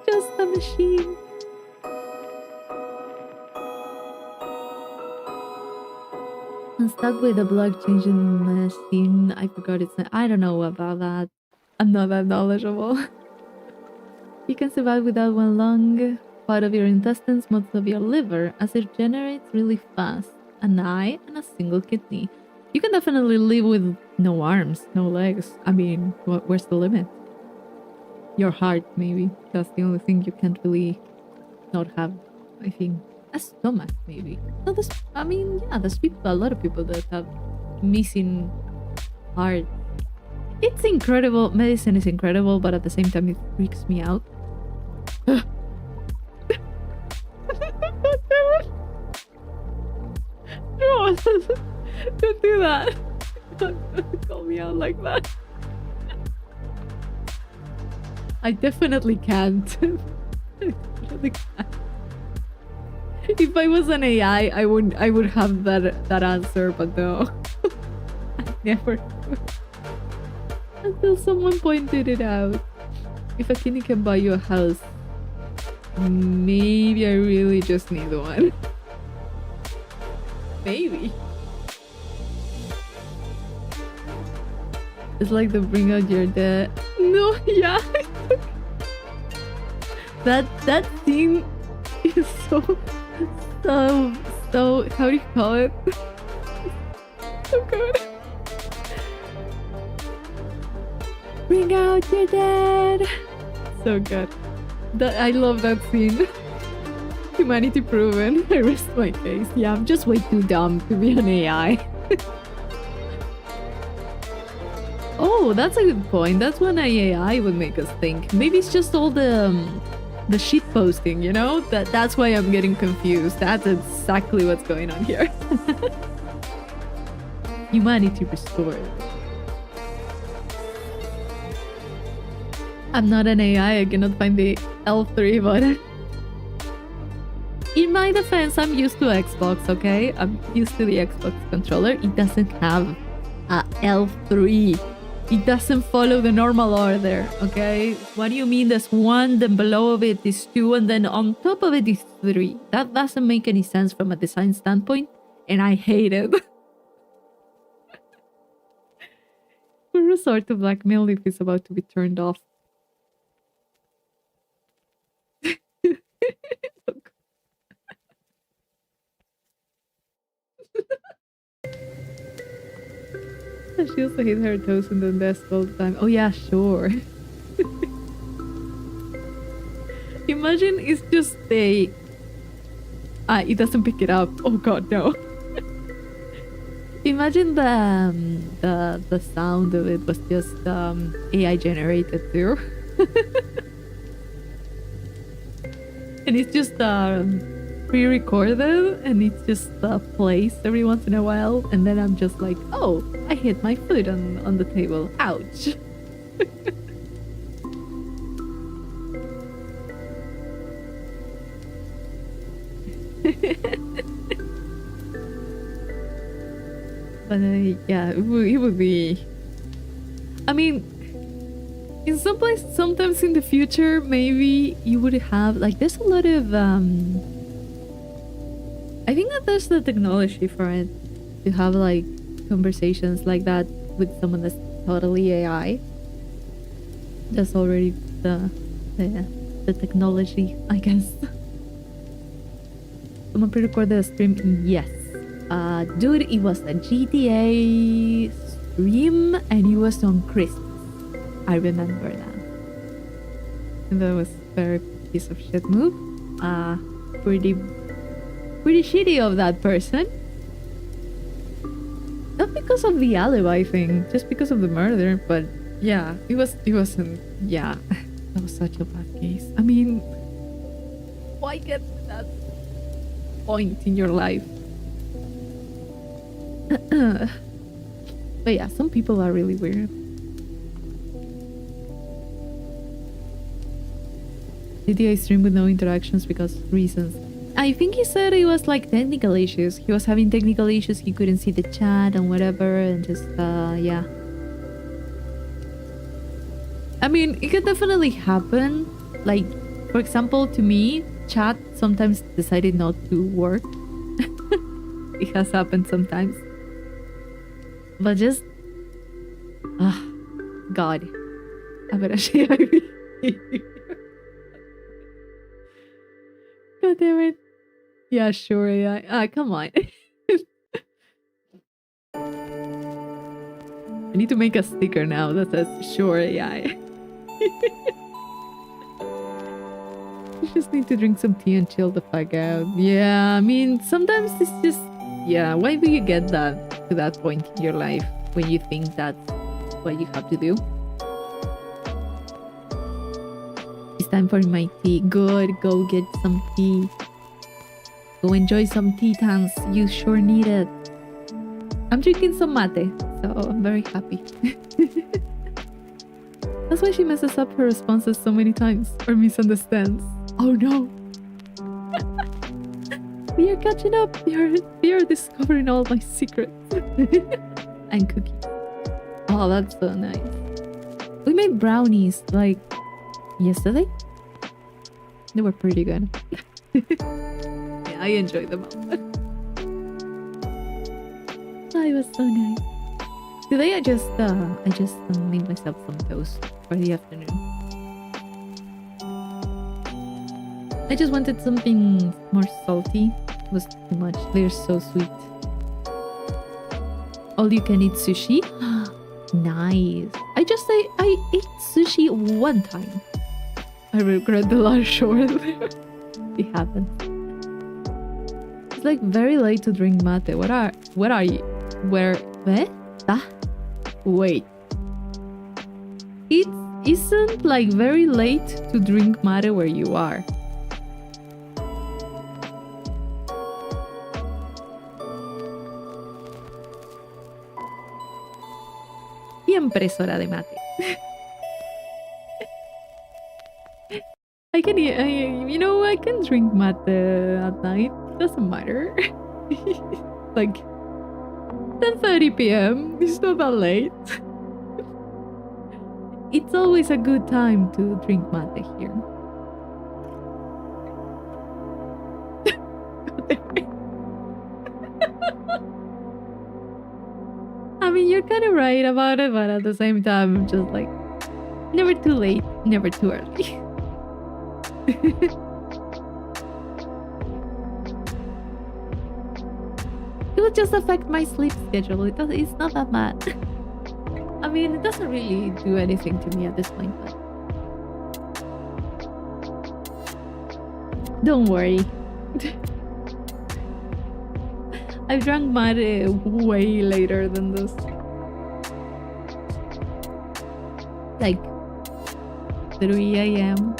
Just a machine. I'm stuck with the block changing machine. I forgot its name. I don't know about that. I'm not that knowledgeable. You can survive without one lung, part of your intestines, most of your liver, as it generates really fast, an eye, and a single kidney. You can definitely live with no arms, no legs. I mean, where's the limit? Your heart, maybe. That's the only thing you can't really not have, I think. A stomach, maybe. No, there's a lot of people that have missing heart. It's incredible. Medicine is incredible, but at the same time, it freaks me out. No, don't do that. Don't call me out like that. I definitely can't. I definitely can't. If I was an AI, I would have that answer, but no. I never do. Until someone pointed it out. If a kidney can buy you a house, maybe I really just need one. Maybe. It's like the bring out your dead. No, yeah. that scene is so how do you call it? So good. Bring out your dead. So good. I love that scene. Humanity proven. I rest my case. Yeah, I'm just way too dumb to be an AI. Oh, that's a good point. That's when an AI would make us think. Maybe it's just all the shit posting, you know? That's why I'm getting confused. That's exactly what's going on here. Humanity restored. I'm not an AI. I cannot find the L3 button. In my defense, I'm used to Xbox, okay? I'm used to the Xbox controller. It doesn't have a L3. It doesn't follow the normal order, okay? What do you mean there's 1, then below of it is 2, and then on top of it is 3? That doesn't make any sense from a design standpoint, and I hate it. We resort to blackmail if it's about to be turned off. She also hit her toes in the desk all the time. Oh yeah, sure. Imagine it's just it doesn't pick it up. Oh god, no. Imagine the sound of it was just AI generated too. And it's just pre-recorded and it just plays every once in a while, and then I'm just like, oh, I hit my foot on the table. Ouch. But yeah, it would be. I mean, in some place, sometimes in the future, maybe you would have like. There's a lot of. I think that there's the technology for it to have like conversations like that with someone that's totally AI. That's already the technology, I guess. Someone pre-recorded a stream. Yes. Dude, it was a GTA stream and it was on Christmas. I remember that. And that was a very piece of shit move. Pretty shitty of that person. Not because of the alibi thing, just because of the murder, but yeah, it wasn't, yeah. That was such a bad case. I mean, why get to that point in your life? But yeah, some people are really weird. GTA stream with no interactions because reasons. I think he said it was like technical issues. He was having technical issues. He couldn't see the chat and whatever, and just yeah. I mean, it could definitely happen. Like, for example, to me, chat sometimes decided not to work. It has happened sometimes. But just... God. A ver, así God damn it. Yeah, sure, AI. Come on. I need to make a sticker now that says sure AI. You just need to drink some tea and chill the fuck out. Yeah, I mean, sometimes it's just... Yeah, why do you get that to that point in your life when you think that's what you have to do? It's time for my tea. Good, go get some tea. Go enjoy some tea times. You sure need it. I'm drinking some mate, so I'm very happy. That's why she messes up her responses so many times or misunderstands. Oh no. We are catching up. We are discovering all my secrets. And cookies. Oh, that's so nice. We made brownies like yesterday. They were pretty good. Yeah, I enjoyed them all. it was so nice. Today I just made myself some toast for the afternoon. I just wanted something more salty. It was too much. They're so sweet. All you can eat sushi? Nice. I ate sushi one time. I regret the last order there. It happened. It's like very late to drink mate. What are you? Where? Ah, wait. It isn't like very late to drink mate where you are. Siempre es hora de mate. I can drink mate at night. Doesn't matter. Like 10:30 p.m. It's not that late. It's always a good time to drink mate here. I mean, you're kind of right about it, but at the same time, I'm just like, never too late, never too early. It would just affect my sleep schedule. It's not that bad. I mean, it doesn't really do anything to me at this point, but don't worry. I've drank mate way later than this. Like 3 a.m.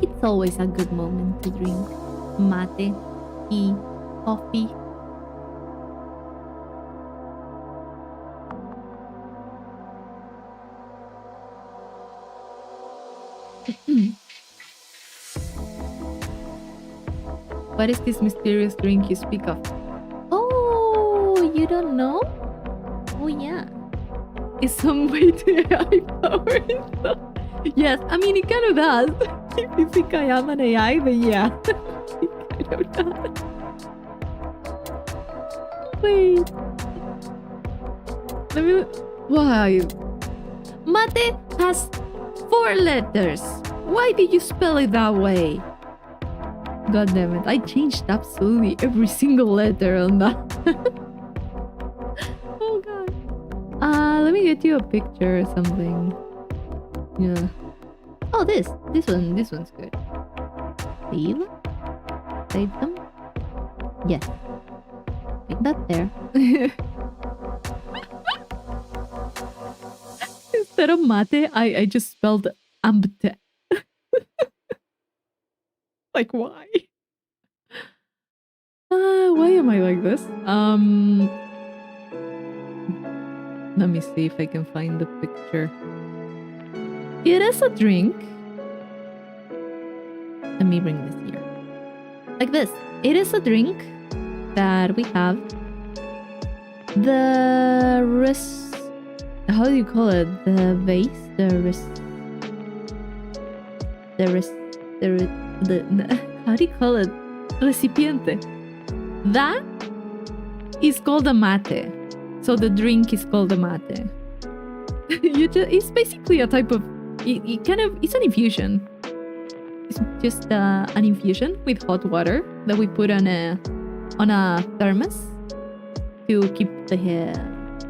It's always a good moment to drink mate, tea, coffee. What is this mysterious drink you speak of? Oh, you don't know? Oh yeah. It's some way to AI power stuff. Yes, I mean it kind of does. If you think I am an AI, then yeah. It kind of does. Wait. Let me... Why? Mate has 4 letters. Why did you spell it that way? God damn it, I changed absolutely every single letter on that. Oh god. Let me get you a picture or something. Yeah. Oh, this one's good. Save them. Yes. Like that there. Instead of mate, I just spelled ambte. Like, why? Why am I like this? Let me see if I can find the picture. It is a drink. Let me bring this here. Like this. It is a drink that we have. How do you call it? The vase? How do you call it? Recipiente. That is called a mate. So the drink is called a mate. It's basically a type of... It's an infusion. It's just an infusion with hot water that we put on a thermos to keep the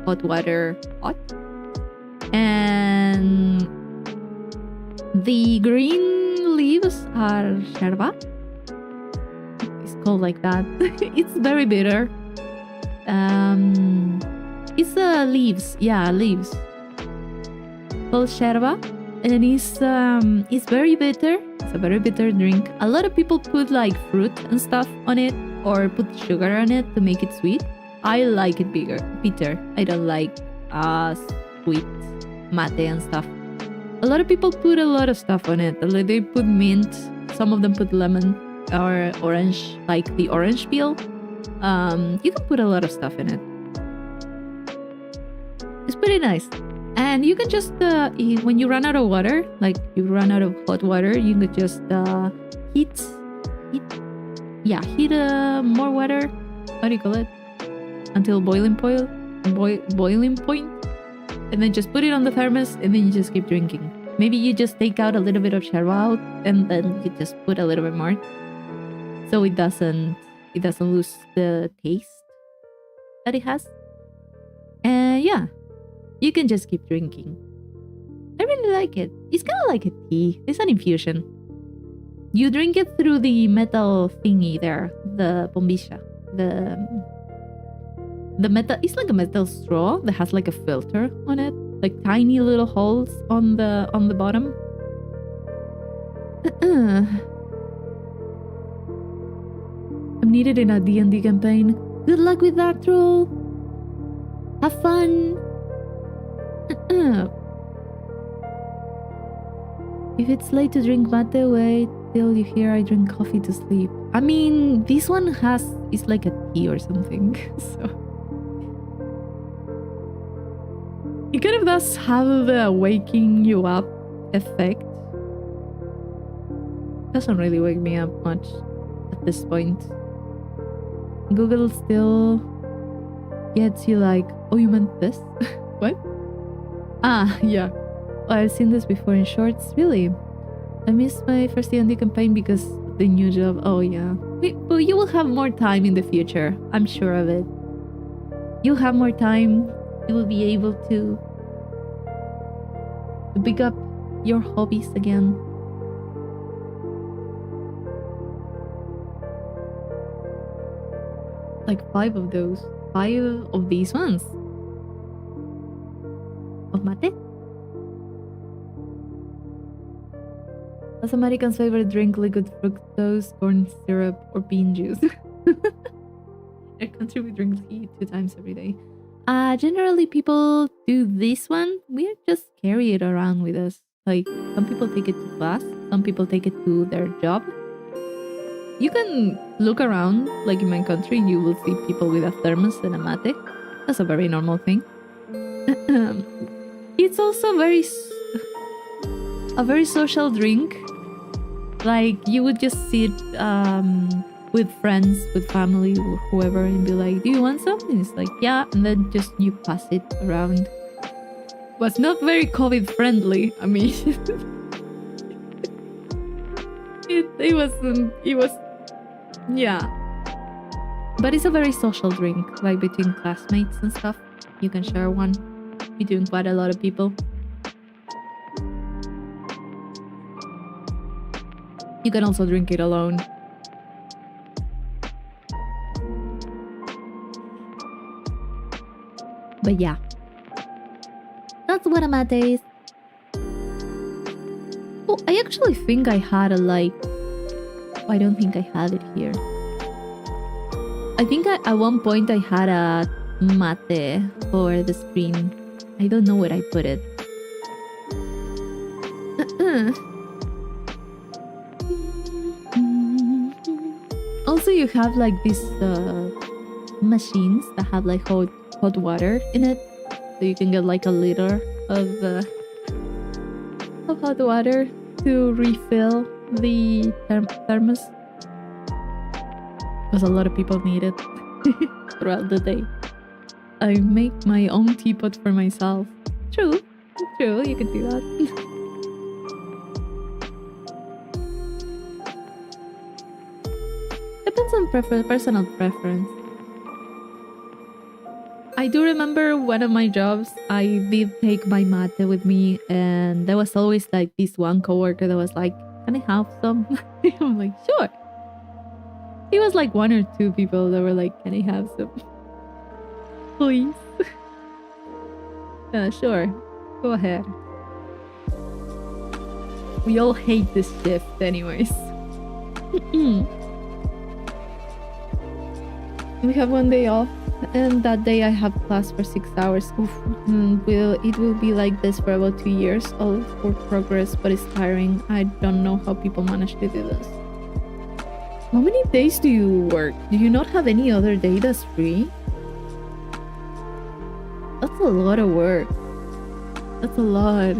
hot water hot. And the green leaves are yerba. It's called like that. It's very bitter. It's leaves. Yeah, leaves. Called yerba. And it's very bitter. It's a very bitter drink. A lot of people put like fruit and stuff on it or put sugar on it to make it sweet. I like it bitter. I don't like sweet mate and stuff. A lot of people put a lot of stuff on it. They put mint. Some of them put lemon or orange, like the orange peel. You can put a lot of stuff in it. It's pretty nice. And you can just, when you run out of water, like you run out of hot water, you can just heat yeah, heat more water. How do you call it? Until boiling point, and then just put it on the thermos, and then you just keep drinking. Maybe you just take out a little bit of sherbet out, and then you just put a little bit more, so it doesn't lose the taste that it has. And yeah, you can just keep drinking. I really like it. It's kind of like a tea. It's an infusion. You drink it through the metal thingy there, the bombilla. The metal, it's like a metal straw that has like a filter on it, like tiny little holes on the bottom. I'm needed in a D&D campaign. Good luck with that, troll. Have fun. If it's late to drink mate, wait till you hear I drink coffee to sleep. I mean, this one is like a tea or something, so it kind of does have the waking you up effect. Doesn't really wake me up much at this point. Google still gets you like, oh, you meant this? What? Ah, yeah. Oh, I've seen this before in shorts. Really? I missed my first D&D campaign because the new job. Oh, yeah. But you will have more time in the future. I'm sure of it. You'll have more time. You will be able to pick up your hobbies again. Like 5 of those. 5 of these ones. Of mate. What's American's favorite drink? Liquid fructose, corn syrup, or bean juice? I consume drink tea 2 times every day. Generally people do this one. We just carry it around with us. Like, some people take it to class, some people take it to their job. You can look around, like in my country, you will see people with a thermos and a mate. That's a very normal thing. It's also a very social drink. Like, you would just sit with friends, with family, or whoever, and be like, do you want something? It's like, yeah, and then just you pass it around. Was not very COVID friendly. I mean, it was, yeah. But it's a very social drink, like between classmates and stuff. You can share one between quite a lot of people. You can also drink it alone. But yeah, that's what a mate is. Oh, I actually think I had a like... Oh, I don't think I had it here. I think at one point I had a mate for the screen. I don't know where I put it. Also, you have like these machines that have like hot water in it, so you can get like a liter of hot water to refill the thermos, because a lot of people need it throughout the day. I make my own teapot for myself. True, you can do that. Depends on personal preference. I do remember one of my jobs, I did take my mate with me, and there was always like this one coworker that was like, can I have some? I'm like, sure. It was like 1 or 2 people that were like, can I have some? Please. Sure. Go ahead. We all hate this shift anyways. We have 1 day off, and that day I have class for 6 hours. Oof. It will be like this for about 2 years, all for progress, but it's tiring. I don't know how people manage to do this. How many days do you work? Do you not have any other day that's free? That's a lot of work. That's a lot.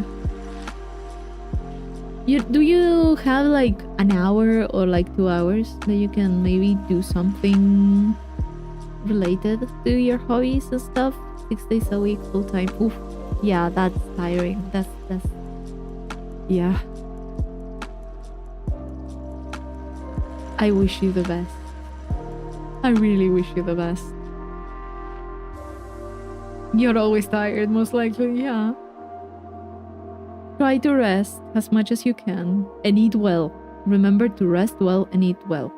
Do you have like an hour or like 2 hours that you can maybe do something related to your hobbies and stuff? 6 days a week, full time. Oof. Yeah, that's tiring. That's yeah. I wish you the best. I really wish you the best. You're always tired, most likely, yeah. Try to rest as much as you can and eat well. Remember to rest well and eat well.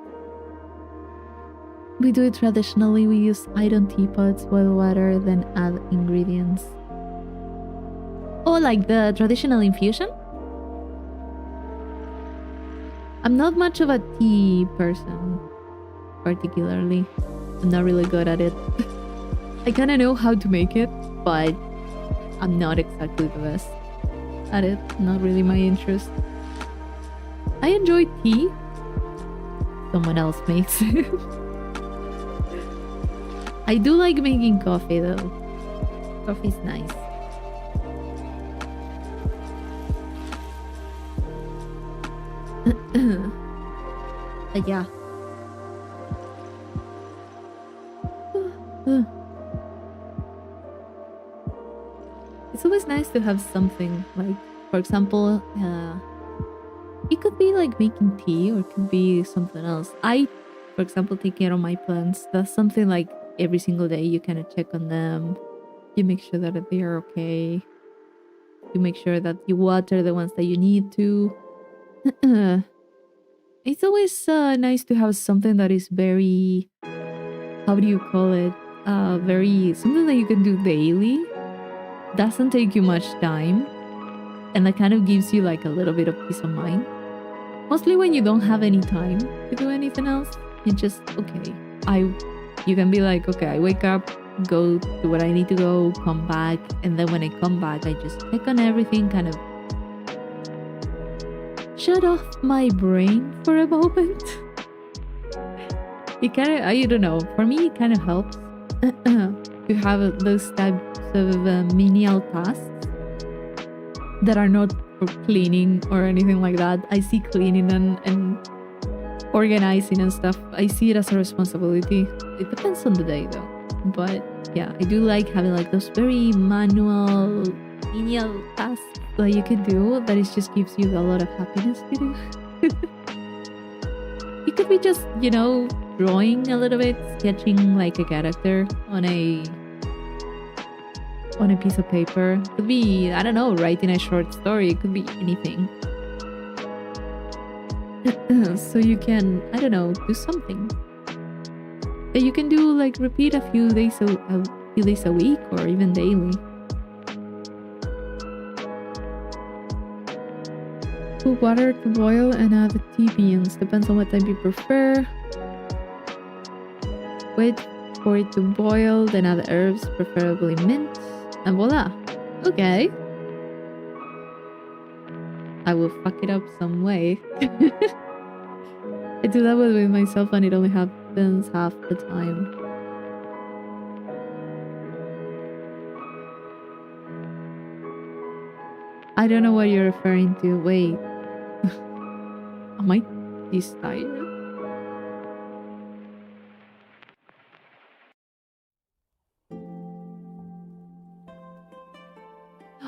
We do it traditionally. We use iron teapots, boil water, then add ingredients. Oh, like the traditional infusion? I'm not much of a tea person, particularly. I'm not really good at it. I kind of know how to make it, but I'm not exactly the best at it. Not really my interest. I enjoy tea. Someone else makes it. I do like making coffee though. Coffee's nice. Yeah. It's always nice to have something like, for example, it could be like making tea or it could be something else. For example, take care of my plants. That's something like every single day you kind of check on them. You make sure that they are okay. You make sure that you water the ones that you need to. It's always nice to have something that is very, how do you call it? Very, something that you can do daily. Doesn't take you much time. And that kind of gives you like a little bit of peace of mind. Mostly when you don't have any time to do anything else. You just, okay. You can be like, okay, I wake up, go to where I need to go, come back. And then when I come back, I just check on everything, kind of shut off my brain for a moment. It kind of, I don't know, for me it kind of helps to have those types of menial tasks that are not for cleaning or anything like that. I see cleaning and organizing and stuff, I see it as a responsibility. It depends on the day though, but yeah, I do like having like those very manual menial tasks that you can do that it just gives you a lot of happiness to do. It could be just, drawing a little bit, sketching like a character on a piece of paper. It could be, I don't know, writing a short story. It could be anything. So you can, I don't know, do something that you can do, like repeat a few days a week or even daily. Put water to boil and add tea beans. Depends on what type you prefer. Wait for it to boil, then add herbs, preferably mint, and voila. Okay. I will fuck it up some way. I do that with myself and it only happens half the time. I don't know what you're referring to. Wait. Am I this tired?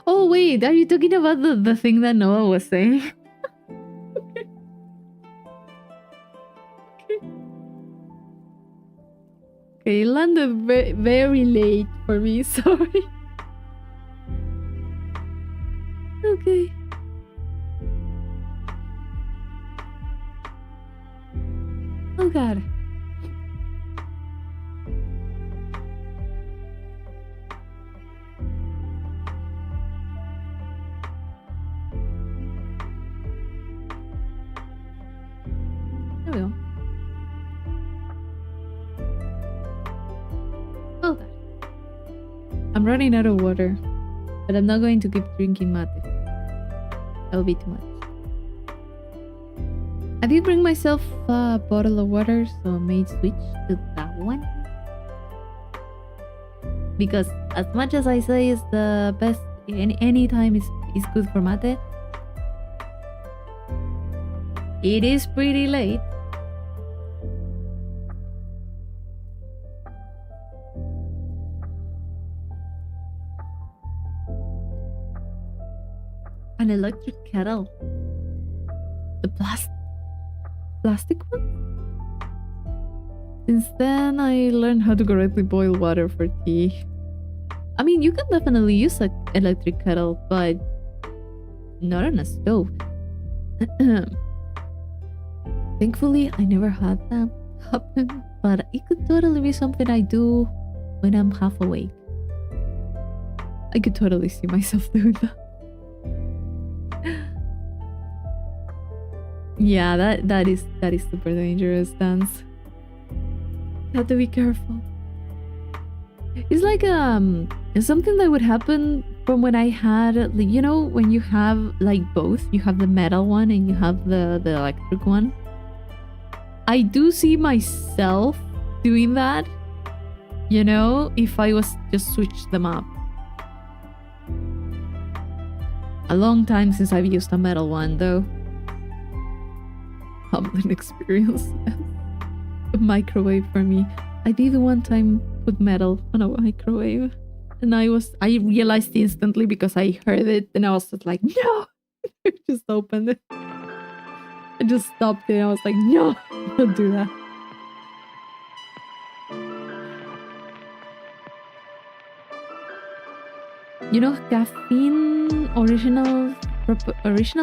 Oh wait, are you talking about the thing that Noah was saying? Okay, it landed very late for me, sorry. Okay. Oh god. There we go. Oh god. I'm running out of water, but I'm not going to keep drinking mate. That will be too much. I did bring myself a bottle of water, so I may switch to that one. Because as much as I say it's the best, any time is good for mate, It is pretty late. An electric kettle. The plastic one? Since then, I learned how to correctly boil water for tea. I mean, you can definitely use an electric kettle, but not on a stove. Thankfully, I never had that happen, but it could totally be something I do when I'm half awake. I could totally see myself doing that. Yeah, that is super dangerous, Dance. You have to be careful. It's like it's something that would happen from when I had, like, you know, when you have like both, you have the metal one and you have the electric one. I do see myself doing that, you know, if I was just switch them up. A long time since I've used a metal one, though. Humbling experience. A microwave for me. I did one time put metal on a microwave, and I realized instantly because I heard it, and I was just like, no! I just opened it. I just stopped it, and I was like, no, don't do that. You know, caffeine original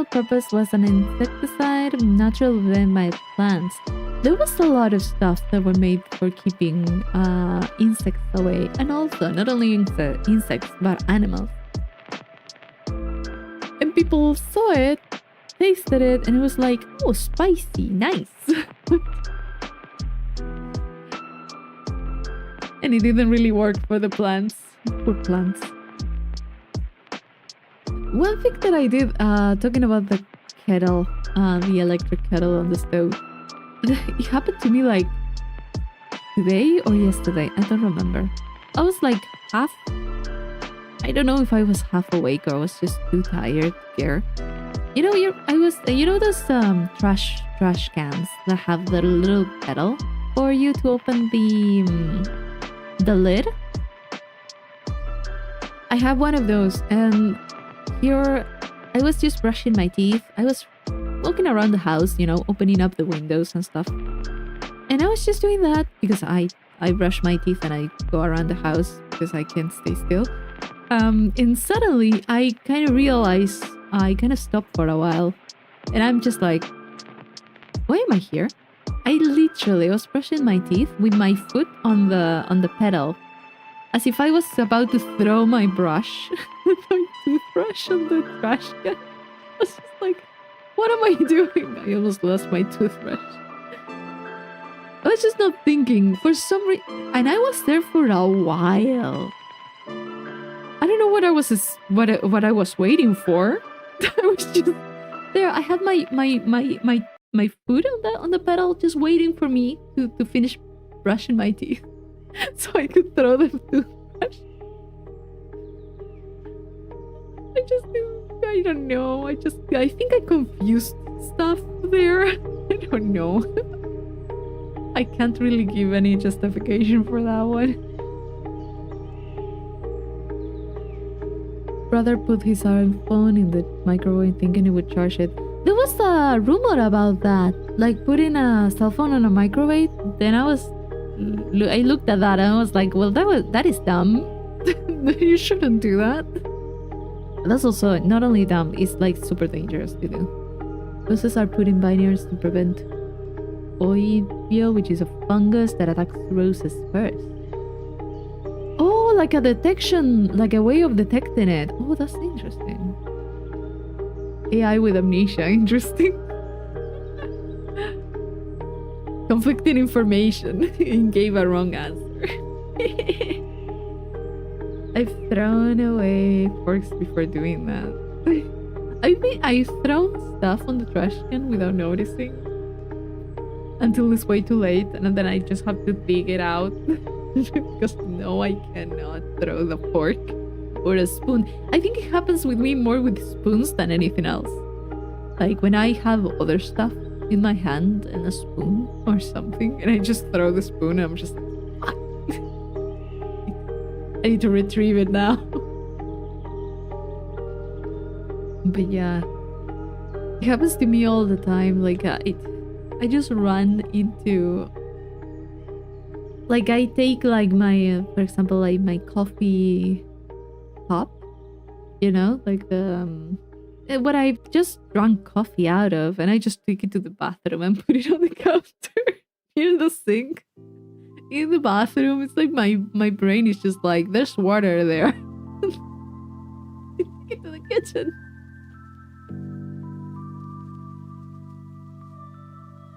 purpose was an insecticide naturally made by plants. There was a lot of stuff that were made for keeping insects away, and also not only insects but animals. And people saw it, tasted it, and it was like, oh, spicy, nice. And it didn't really work for the plants. Poor plants. One thing that I did, talking about the kettle, the electric kettle on the stove, it happened to me like today or yesterday, I don't remember. I was like I don't know if I was half awake or I was just too tired to care. You know, you know those trash cans that have the little pedal for you to open the lid? I have one of those, and here I was just brushing my teeth. I was walking around the house, you know, opening up the windows and stuff. And I was just doing that because I brush my teeth and I go around the house because I can't stay still. And suddenly I kind of realized I kind of stopped for a while. And I'm just like, why am I here? I literally was brushing my teeth with my foot on the pedal, as if I was about to throw my brush, my toothbrush on the trash can. I was just like, what am I doing? I almost lost my toothbrush. I was just not thinking for some reason, and I was there for a while. I don't know what I was waiting for. I was just there. I had my foot on the pedal, just waiting for me to finish brushing my teeth, so I could throw the toothbrush. I don't know. I think I confused stuff there. I don't know. I can't really give any justification for that one. Brother put his iPhone in the microwave thinking it would charge it. There was a rumor about that, like putting a cell phone on a microwave. Then I looked at that and I was like, well, that is dumb. You shouldn't do that. That's also not only dumb, it's like super dangerous to do. Roses are put in vineyards to prevent oivio, which is a fungus that attacks roses first. Oh, like a detection, like a way of detecting it. Oh, that's interesting. AI with amnesia, interesting. Conflicting information and gave a wrong answer. I've thrown away forks before doing that. I think I've thrown stuff on the trash can without noticing until it's way too late, and then I just have to dig it out. Because no, I cannot throw the fork or a spoon. I think it happens with me more with spoons than anything else. Like when I have other stuff in my hand and a spoon or something, and I just throw the spoon and I'm just like, fuck. I need to retrieve it now. But yeah, it happens to me all the time. Like I just run into, like, I take like my for example, like my coffee cup, you know, like the what I've just drunk coffee out of, and I just take it to the bathroom and put it on the counter near the sink in the bathroom. It's like my brain is just like, there's water there. Take it to the kitchen.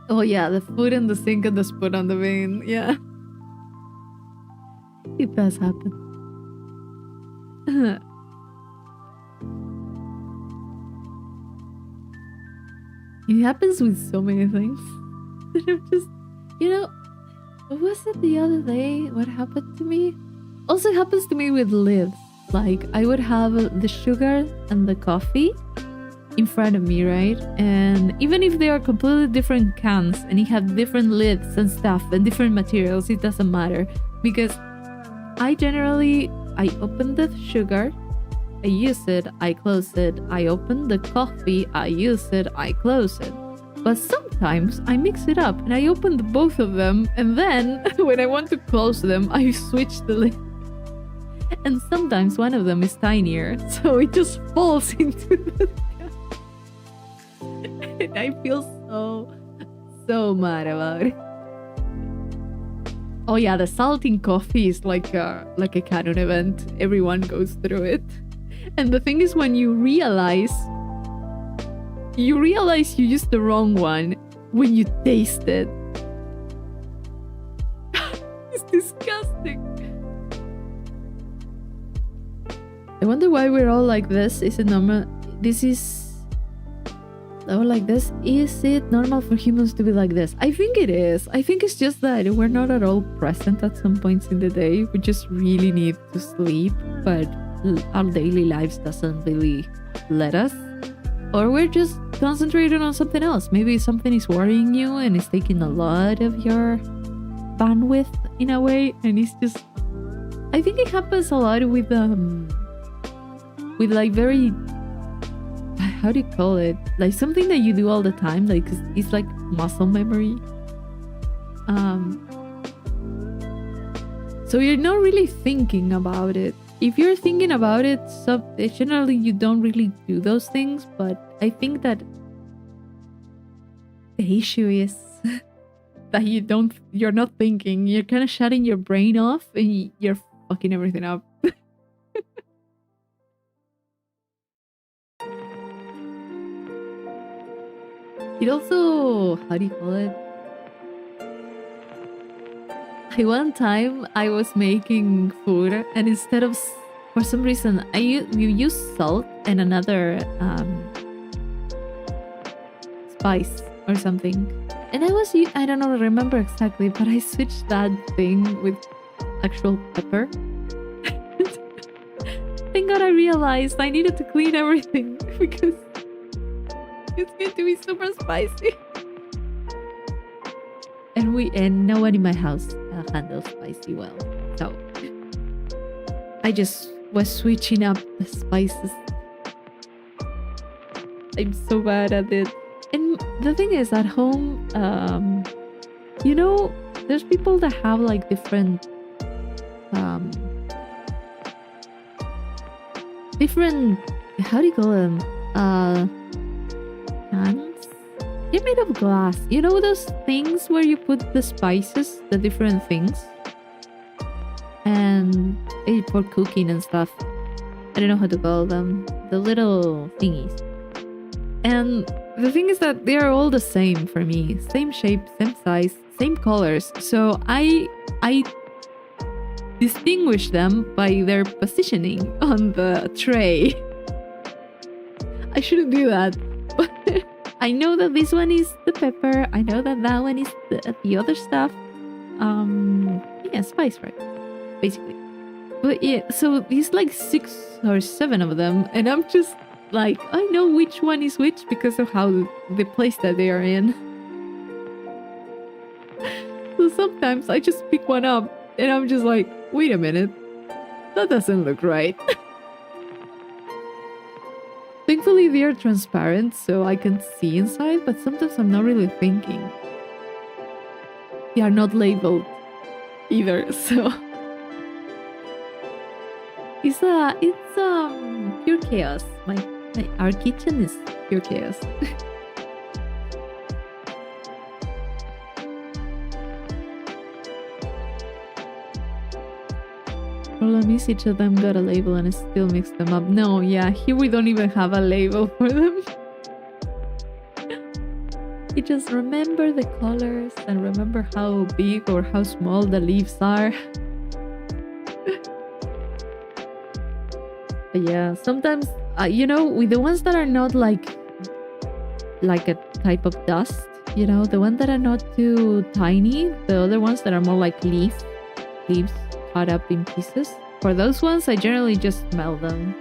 Oh yeah, the food in the sink and the spoon on the vein. Yeah, it does happen. It happens with so many things. That I'm just, you know, what was it the other day? What happened to me? Also happens to me with lids. Like, I would have the sugar and the coffee in front of me, right? And even if they are completely different cans and you have different lids and stuff and different materials, it doesn't matter. Because I open the sugar, I use it, I close it. I open the coffee, I use it, I close it. But sometimes I mix it up and I open both of them, and then when I want to close them, I switch the lid. And sometimes one of them is tinier, so it just falls into the can. And I feel so mad about it. Oh yeah, the salting coffee is like a canon event. Everyone goes through it. And the thing is, when you realize you used the wrong one when you taste it. It's disgusting. I wonder why we're all like this. Is it normal? Like this? Is it normal for humans to be like this? I think it is. I think it's just that we're not at all present at some points in the day. We just really need to sleep, but our daily lives doesn't really let us. Or we're just concentrated on something else. Maybe something is worrying you and it's taking a lot of your bandwidth in a way, and it's just, I think it happens a lot with like very, how do you call it, like something that you do all the time, like it's like muscle memory. So you're not really thinking about it. If you're thinking about it, so generally you don't really do those things, but I think that the issue is that you're not thinking, you're kind of shutting your brain off and you're fucking everything up. It also, how do you call it? One time I was making food, and instead of, for some reason, you use salt and another spice or something. And I don't know, remember exactly, but I switched that thing with actual pepper. Thank God I realized I needed to clean everything because it's going to be super spicy. And no one in my house handles spicy well. So I just was switching up the spices. I'm so bad at it. And the thing is, at home, you know, there's people that have like different how do you call them? Cans? They're made of glass. You know those things where you put the spices, the different things? And for cooking and stuff. I don't know how to call them. The little thingies. And the thing is that they are all the same for me. Same shape, same size, same colors. So I distinguish them by their positioning on the tray. I shouldn't do that. But I know that this one is the pepper. I know that that one is the other stuff. Yeah, spice, right? Basically. But yeah, so it's like 6 or 7 of them. And I'm just like, I know which one is which because of how the place that they are in. So sometimes I just pick one up and I'm just like, wait a minute, that doesn't look right. Thankfully, they are transparent so I can see inside, but sometimes I'm not really thinking. They are not labeled either, so it's pure chaos. Our kitchen is pure chaos. Problem is, each of them got a label and I still mix them up. No, yeah, here we don't even have a label for them. You just remember the colors and remember how big or how small the leaves are. But yeah, sometimes, with the ones that are not like a type of dust, the ones that are not too tiny, the other ones that are more like leaves cut up in pieces. For those ones, I generally just smell them.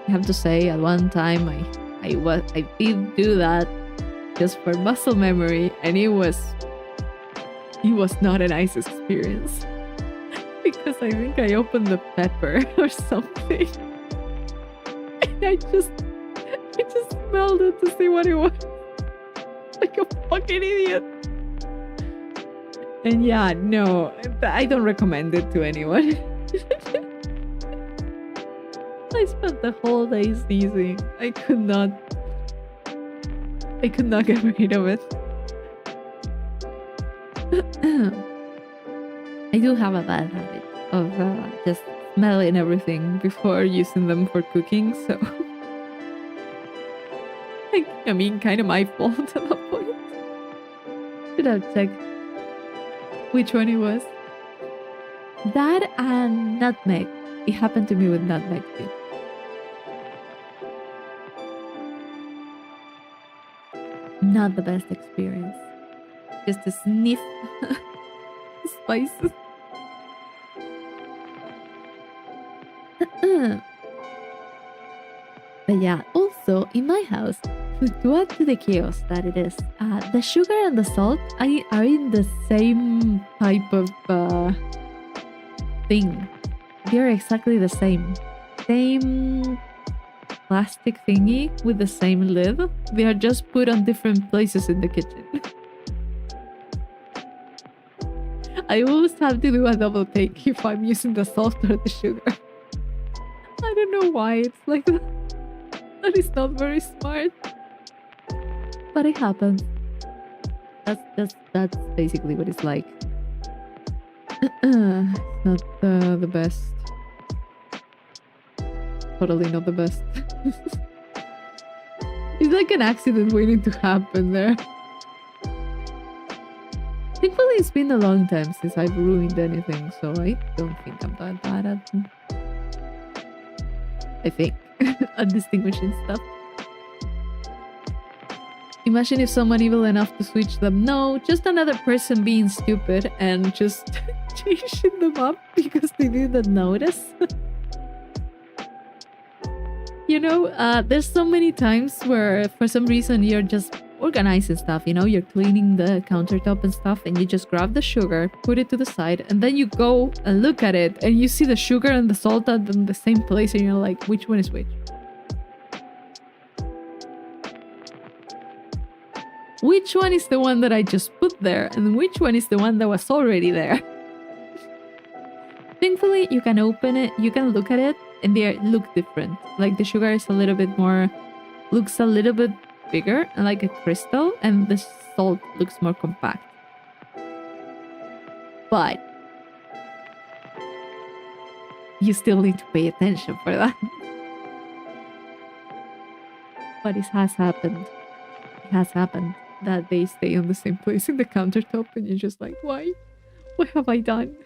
I have to say, at one time, I did do that just for muscle memory, and it was not a nice experience because I think I opened the pepper or something, and I just smelled it to see what it was, like a fucking idiot. And yeah, no, I don't recommend it to anyone. I spent the whole day sneezing. I could not get rid of it. I do have a bad habit of just smelling everything before using them for cooking, so I mean, kind of my fault at that point. Should have checked which one it was. That and nutmeg. It happened to me with nutmeg too. Not the best experience. Just a sniff spices. But yeah, also in my house, to add to the chaos that it is, the sugar and the salt are in the same type of thing. They're exactly the same. Same plastic thingy with the same lid. They are just put on different places in the kitchen. I always have to do a double take if I'm using the salt or the sugar. I don't know why it's like that. That is not very smart. But it happens. That's basically what it's like. It's not the best. Totally not the best. It's like an accident waiting to happen there. Thankfully, it's been a long time since I've ruined anything, so I don't think I'm that bad at them. I think. At distinguishing stuff. Imagine if someone evil enough to switch them. No, just another person being stupid and just changing them up because they didn't notice. There's so many times where for some reason you're just organizing stuff, you're cleaning the countertop and stuff, and you just grab the sugar, put it to the side, and then you go and look at it and you see the sugar and the salt are in the same place, and you're like, which one is which? Which one is the one that I just put there, and which one is the one that was already there? Thankfully, you can open it, you can look at it, and they look different. Like the sugar is looks a little bit bigger and like a crystal, and the salt looks more compact. But you still need to pay attention for that. But it has happened. It has happened that they stay on the same place in the countertop, and you're just like, why? What have I done?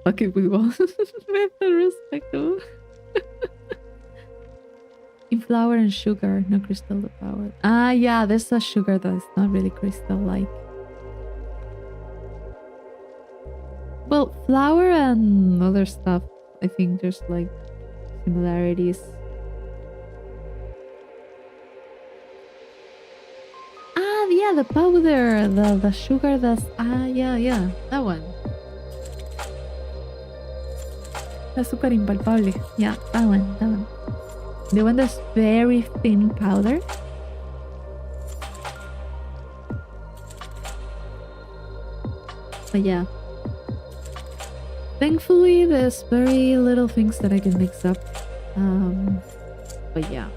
Okay, we will. Method respectable. In flour and sugar, no crystal the power. Ah, yeah, there's a sugar that is not really crystal-like. Well, flour and other stuff, I think there's like similarities. yeah, the powder, the sugar that's yeah, that one. The azúcar impalpable. Yeah, that one. The one that's very thin powder. But yeah. Thankfully, there's very little things that I can mix up. But yeah.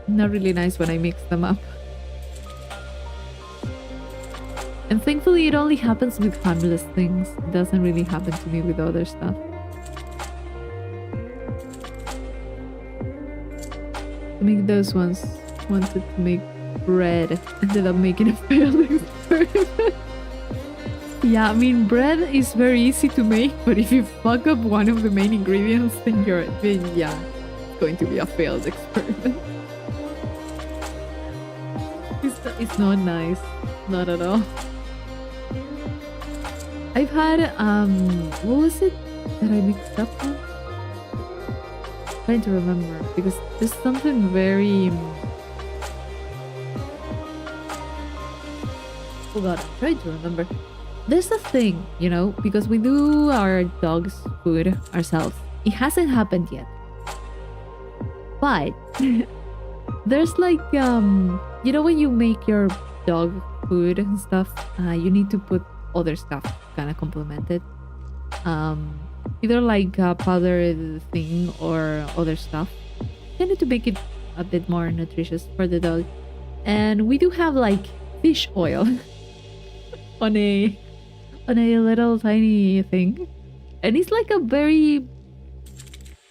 Not really nice when I mix them up. And thankfully, it only happens with harmless things. It doesn't really happen to me with other stuff. To make those ones, wanted to make bread. Ended up making a failed experiment. Yeah, I mean, bread is very easy to make, but if you fuck up one of the main ingredients, then yeah, it's going to be a failed experiment. It's not nice. Not at all. I've had, what was it that I mixed up with? I'm trying to remember, because there's something very... Oh god, I'm trying to remember. There's a thing, you know, because we do our dog's food ourselves. It hasn't happened yet. But there's like, you know, when you make your dog food and stuff, you need to put other stuff kind of complement it. Either like a powdered thing or other stuff. Kind of to make it a bit more nutritious for the dog. And we do have like fish oil on a little tiny thing. And it's like a very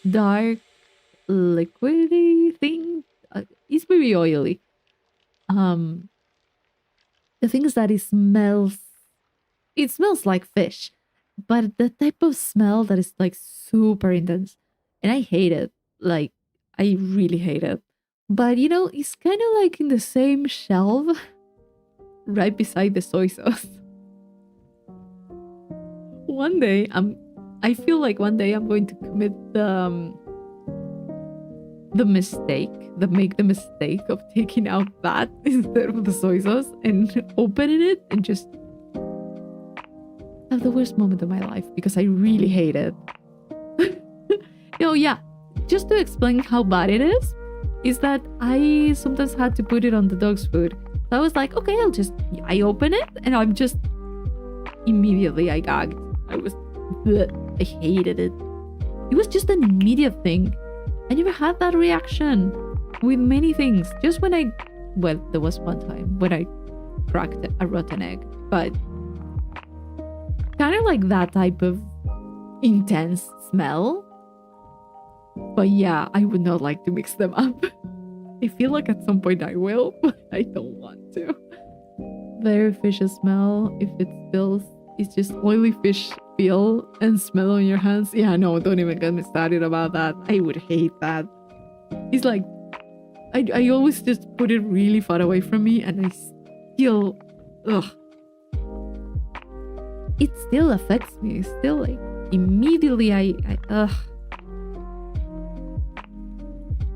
dark liquidy thing. It's very oily. The thing is that it smells like fish, but the type of smell that is like super intense, and I hate it. Like, I really hate it. But you know, it's kind of like in the same shelf right beside the soy sauce. One day I feel like one day I'm going to commit make the mistake of taking out that instead of the soy sauce and opening it and just have the worst moment of my life because I really hate it. No, yeah, just to explain how bad it is that I sometimes had to put it on the dog's food. So I was like, okay, I open it and I'm just immediately I gagged. I hated it. It was just an immediate thing. I never had that reaction with many things. Just when there was one time when I cracked a rotten egg, but kind of like that type of intense smell. But yeah, I would not like to mix them up. I feel like at some point I will, but I don't want to. Very fishy smell. If it spills, it's just oily fish feel and smell on your hands. Yeah, no, don't even get me started about that. I would hate that. It's like, I always just put it really far away from me and I still, it still affects me. Still, like, immediately ugh.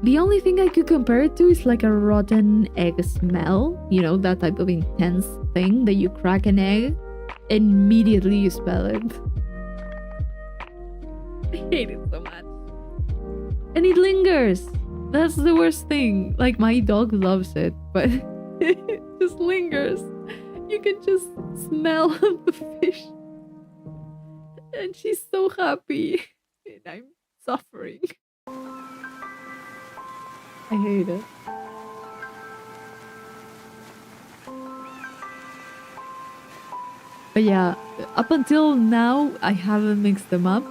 The only thing I could compare it to is like a rotten egg smell. You know, that type of intense thing that you crack an egg and immediately you smell it. I hate it so much. And it lingers. That's the worst thing. Like, my dog loves it, but it just lingers. You can just smell the fish. And she's so happy. And I'm suffering. I hate it. But yeah, up until now, I haven't mixed them up.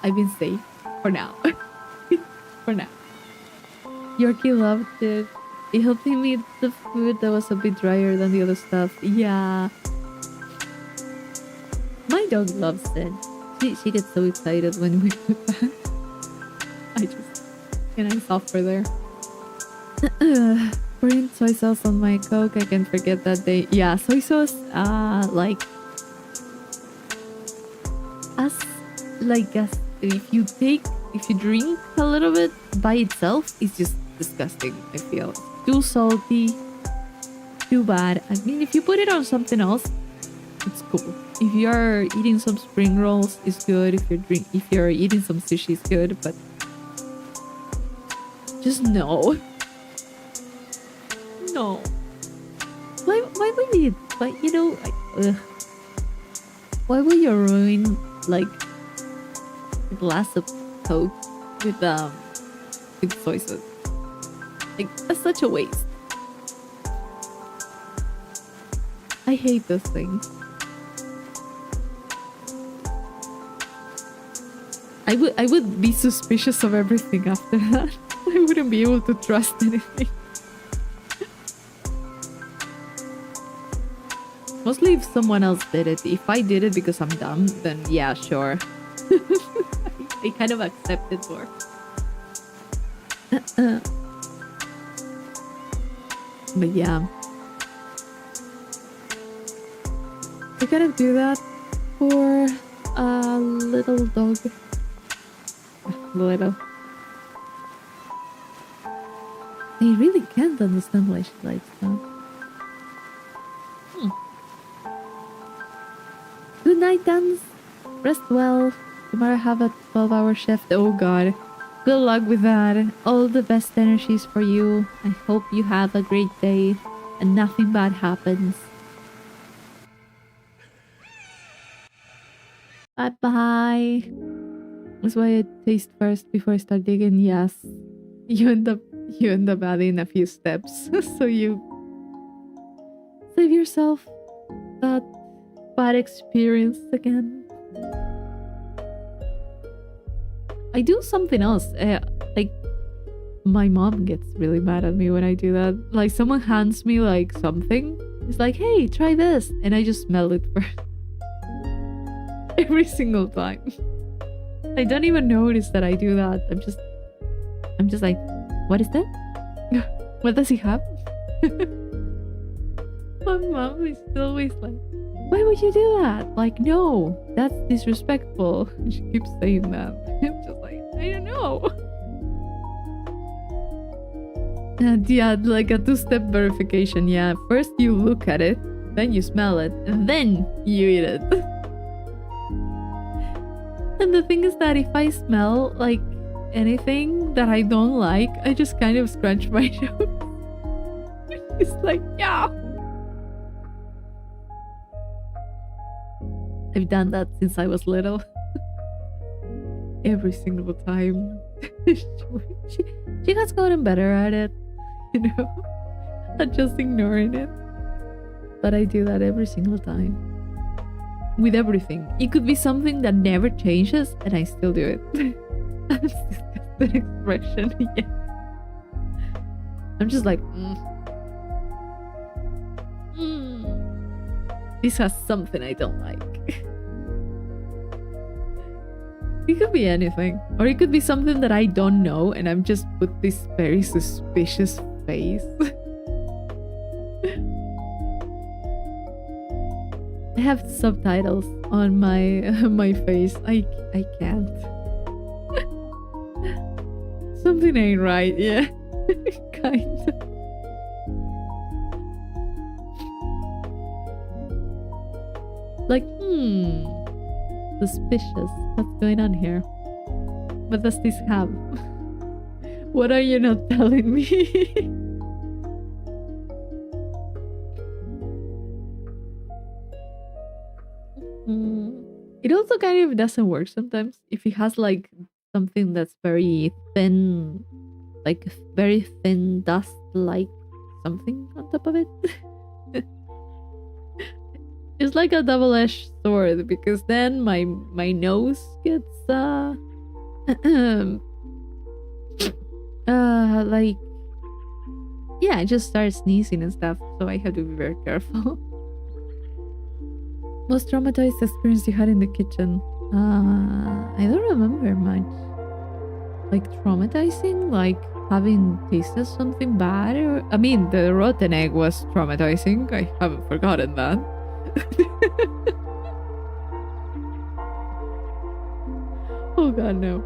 I've been safe for now. For now. Yorkie loved it. It helped him eat the food that was a bit drier than the other stuff. Yeah. My dog loves it. She gets so excited when we put that. I suffer there. Pouring soy sauce on my Coke, I can forget that day. Yeah, soy sauce, like if you drink a little bit by itself, it's just disgusting. I feel too salty. too bad. I mean, if you put it on something else, it's cool. If you're eating some spring rolls, it's good. If you're eating some sushi, it's good. But just no, no. Why would you? But you know, why would you ruin like a glass of Coke with soy sauce? Like, that's such a waste. I hate those things. I would be suspicious of everything after that. I wouldn't be able to trust anything. Mostly if someone else did it. If I did it because I'm dumb, then yeah, sure. I kind of accept it more. But yeah. I gotta do that for a little dog. Little. I really can't understand why she likes that. Good night, Dance. Rest well. Tomorrow have a 12-hour shift. Oh god. Good luck with that. All the best energies for you. I hope you have a great day and nothing bad happens. Bye bye. That's why I taste first before I start digging. Yes. You end up adding a few steps. So you save yourself that bad experience again. I do something else. Like, my mom gets really mad at me when I do that. Like, someone hands me like something. It's like, hey, try this. And I just smell it first. Every single time. I don't even notice that I do that. I'm just like, what is that? What does he have? My mom is always like, why would you do that? Like, no, that's disrespectful. She keeps saying that. I'm just like, I don't know. And yeah, like a two-step verification. Yeah, first you look at it, then you smell it, and then you eat it. And the thing is that if I smell like anything that I don't like, I just kind of scratch my nose. It's like, yeah. I've done that since I was little. Every single time. She has gotten better at it, you know? Not just ignoring it. But I do that every single time. With everything. It could be something that never changes and I still do it. That's disgusting expression. Yeah. I'm just like, this has something I don't like. It could be anything. Or it could be something that I don't know and I'm just put this very suspicious face. I have subtitles on my face. I can't. Something ain't right, yeah. Kind of. Like, suspicious. What's going on here? What does this have? What are you not telling me? It also kind of doesn't work sometimes if it has like something that's very thin, like very thin dust, like something on top of it. It's like a double-edged sword because then my nose gets like, yeah, I just start sneezing and stuff, so I have to be very careful. Most traumatized experience you had in the kitchen? I don't remember much. Like traumatizing, like having tasted something bad, or I mean, the rotten egg was traumatizing. I haven't forgotten that. Oh god, no.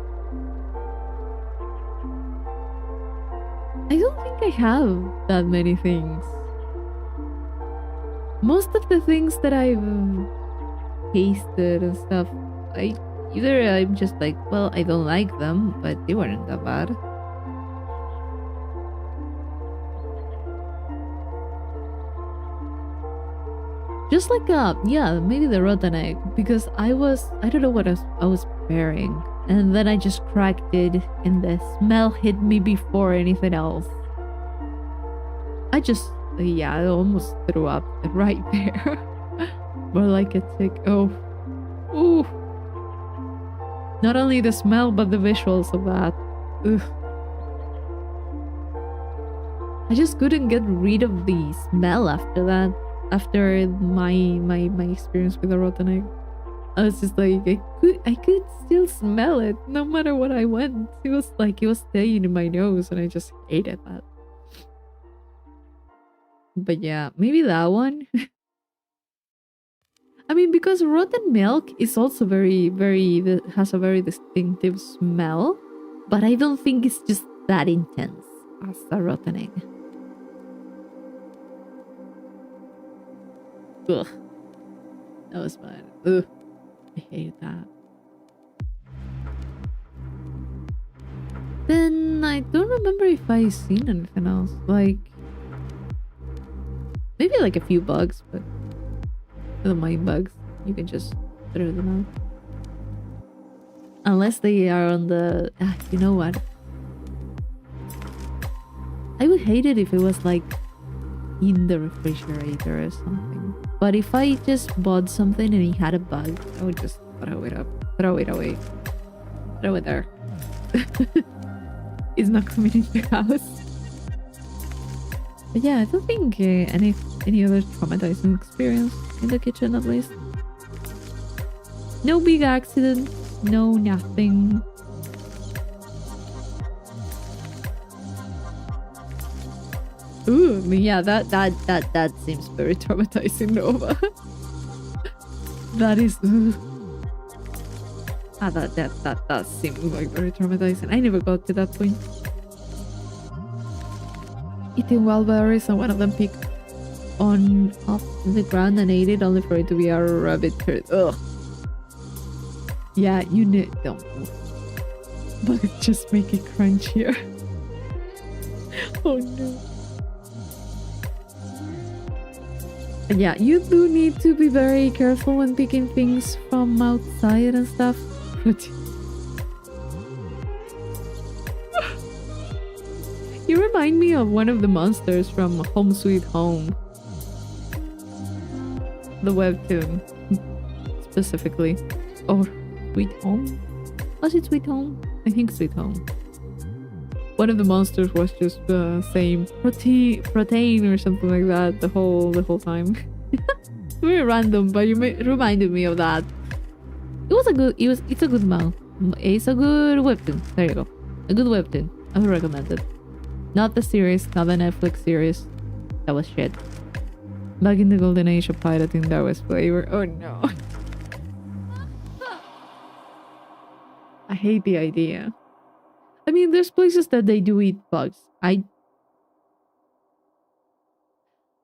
I don't think I have that many things. most of the things that I've tasted and stuff, I'm just like, well, I don't like them, but they weren't that bad. Just like yeah, maybe the rotten egg, because I don't know what I was preparing, and then I just cracked it, and the smell hit me before anything else. I almost threw up right there. More like a tick. Oh, ooh. Not only the smell, but the visuals of that. Ugh. I just couldn't get rid of the smell after that. After my experience with the rotten egg, I was just like, I could still smell it no matter what I went. It was staying in my nose, and I just hated that. But yeah, maybe that one. I mean, because rotten milk is also has a very distinctive smell, but I don't think it's just that intense as a rotten egg. Ugh. That was bad. Ugh. I hate that. Then I don't remember if I seen anything else. Like, maybe like a few bugs, but I don't mind bugs. You can just throw them out. Unless they are on the... you know what? I would hate it if it was like in the refrigerator or something. But if I just bought something and it had a bug, I would just throw it away. Throw it there. It's not coming into the house. But yeah, I don't think any other traumatizing experience in the kitchen, at least. No big accident, no nothing. Ooh, yeah, that seems very traumatizing, Nova. That is... that seems like very traumatizing. I never got to that point. Eating wild berries and one of them picked on off the ground and ate it only for it to be a rabbit turd. Ugh. Yeah, you don't move. But it just make it crunchier. Oh no. Yeah, you do need to be very careful when picking things from outside and stuff. You remind me of one of the monsters from Home Sweet Home. The webtoon, specifically. Or Sweet Home? Was it Sweet Home? I think Sweet Home. One of the monsters was just saying protein or something like that the whole time. Very random, but you reminded me of that. It's a good It's a good webtoon. There you go. A good webtoon. I would recommend it. Not the series, not the Netflix series. That was shit. Back in the golden age of pirating, that was flavor. Oh no. I hate the idea. I mean, there's places that they do eat bugs. I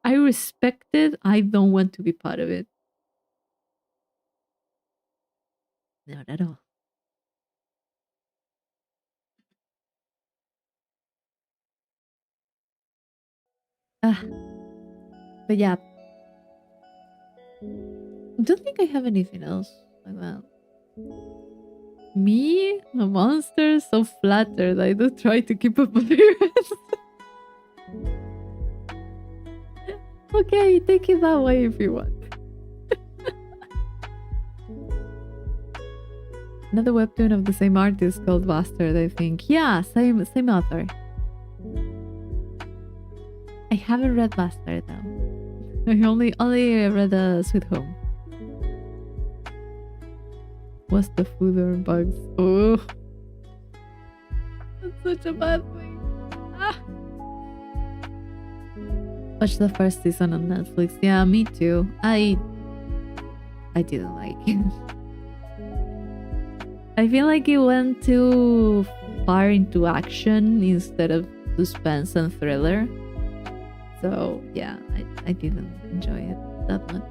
respect it. I don't want to be part of it. Not at all. But yeah. Don't think I have anything else like that. Me, a monster, so flattered. I do try to keep up appearance. Okay, take it that way if you want. Another webtoon of the same artist called Bastard, I think. Yeah, same author. I haven't read Bastard though. I only read Sweet Home. What's the food or bugs? Oh, that's such a bad thing. Watch the first season on Netflix. Yeah, me too. I didn't like it. I feel like it went too far into action instead of suspense and thriller. So yeah, I didn't enjoy it. that much.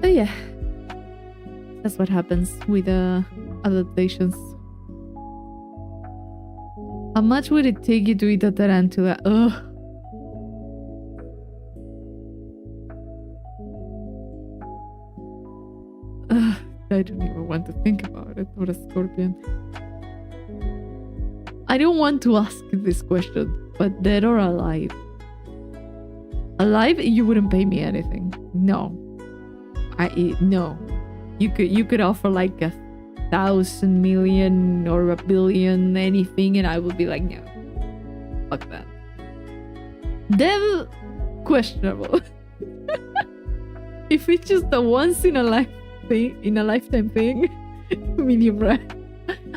But yeah, that's what happens with adaptations. How much would it take you to eat a tarantula? Ugh. I don't even want to think about it. Or a scorpion. I don't want to ask this question, but dead or alive? Alive, you wouldn't pay me anything. No. No. You could offer like 1,000 million or 1 billion, anything, and I would be like, no. Fuck that. Dead, questionable. If it's just a once in a lifetime thing, medium rare.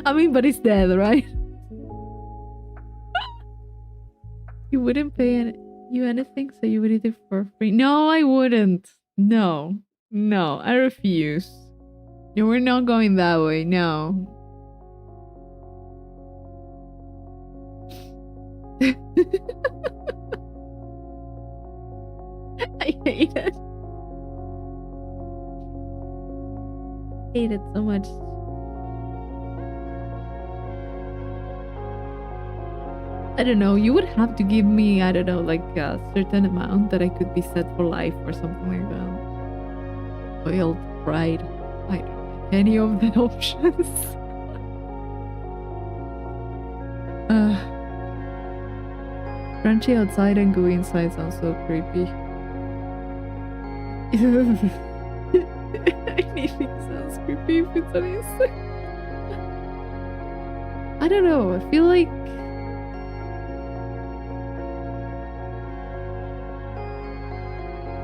I mean, but it's dead, right? You wouldn't pay you anything, so you would eat it for free? No, I wouldn't. No, I refuse. No, we're not going that way. No. I hate it. Hate it so much. I don't know, you would have to give me, I don't know, like a certain amount that I could be set for life or something like that. Boiled, fried, I don't like any of the options. Crunchy outside and gooey inside sounds so creepy. Anything sounds creepy if it's an insect. I don't know, I feel like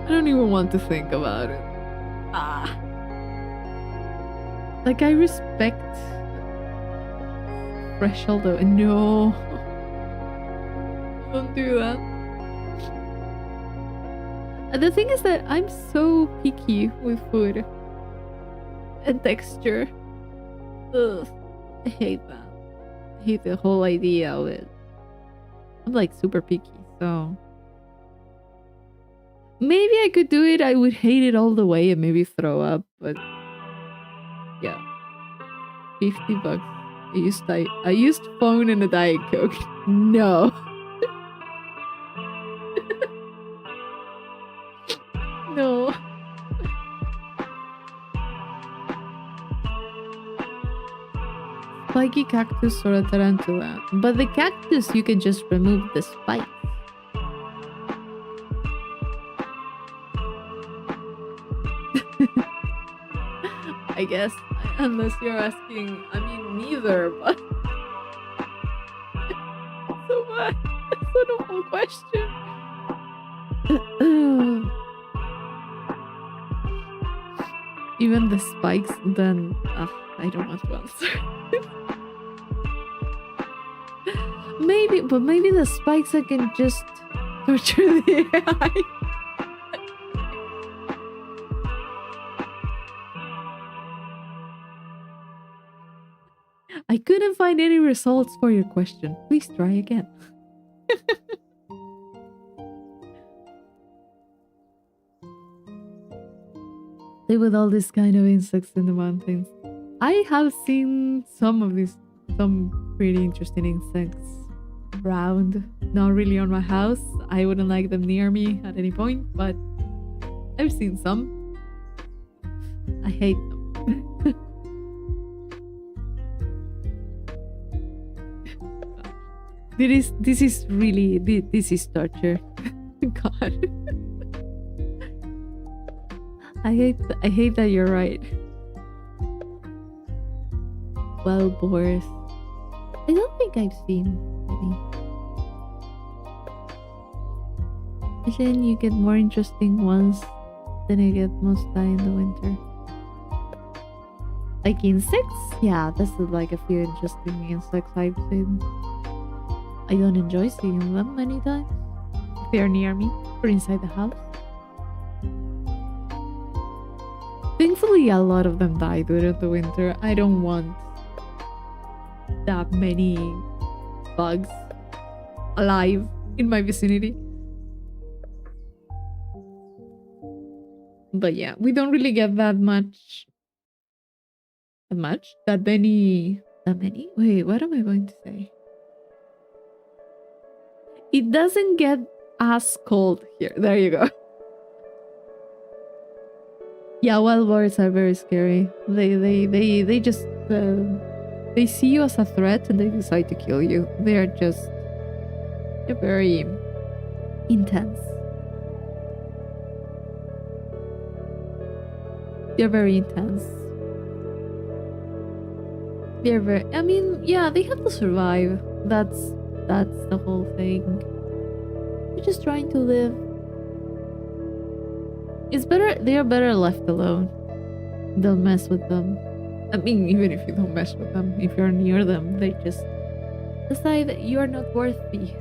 I don't even want to think about it. Like, I respect fresh, although no. Don't do that. And the thing is that I'm so picky with food and texture. Ugh, I hate that. I hate the whole idea of it. I'm like super picky, so maybe I could do it. I would hate it all the way and maybe throw up, but yeah. $50. I used phone and a Diet Coke. No. No. Spiky cactus or a tarantula. But the cactus, you can just remove the spikes. I guess, unless you're asking, I mean, neither, but so what? That's an awful question. Even the spikes, then I don't want to answer. Maybe the spikes I can just torture the AI. I couldn't find any results for your question. Please try again. Live with all these kind of insects in the mountains. I have seen some pretty interesting insects around. Not really on my house. I wouldn't like them near me at any point, but I've seen some. I hate them. This is torture. God. I hate that you're right. Wild boars. I don't think I've seen any. And then you get more interesting ones than I get most time in the winter. Like insects? Yeah, there's like a few interesting insects I've seen. I don't enjoy seeing them many times. If they're near me or inside the house. Thankfully, a lot of them die during the winter. I don't want that many bugs alive in my vicinity. But yeah, we don't really get that much. That much? That many? That many? Wait, what am I going to say? It doesn't get as cold here. There you go. Yeah, wild boars are very scary. They just they see you as a threat and they decide to kill you. They're very intense. They're very intense. They're very. I mean, yeah, they have to survive. That's the whole thing. They're just trying to live. It's better. They are better left alone. Don't mess with them. I mean, even if you don't mess with them, if you're near them, they just decide that you are not worthy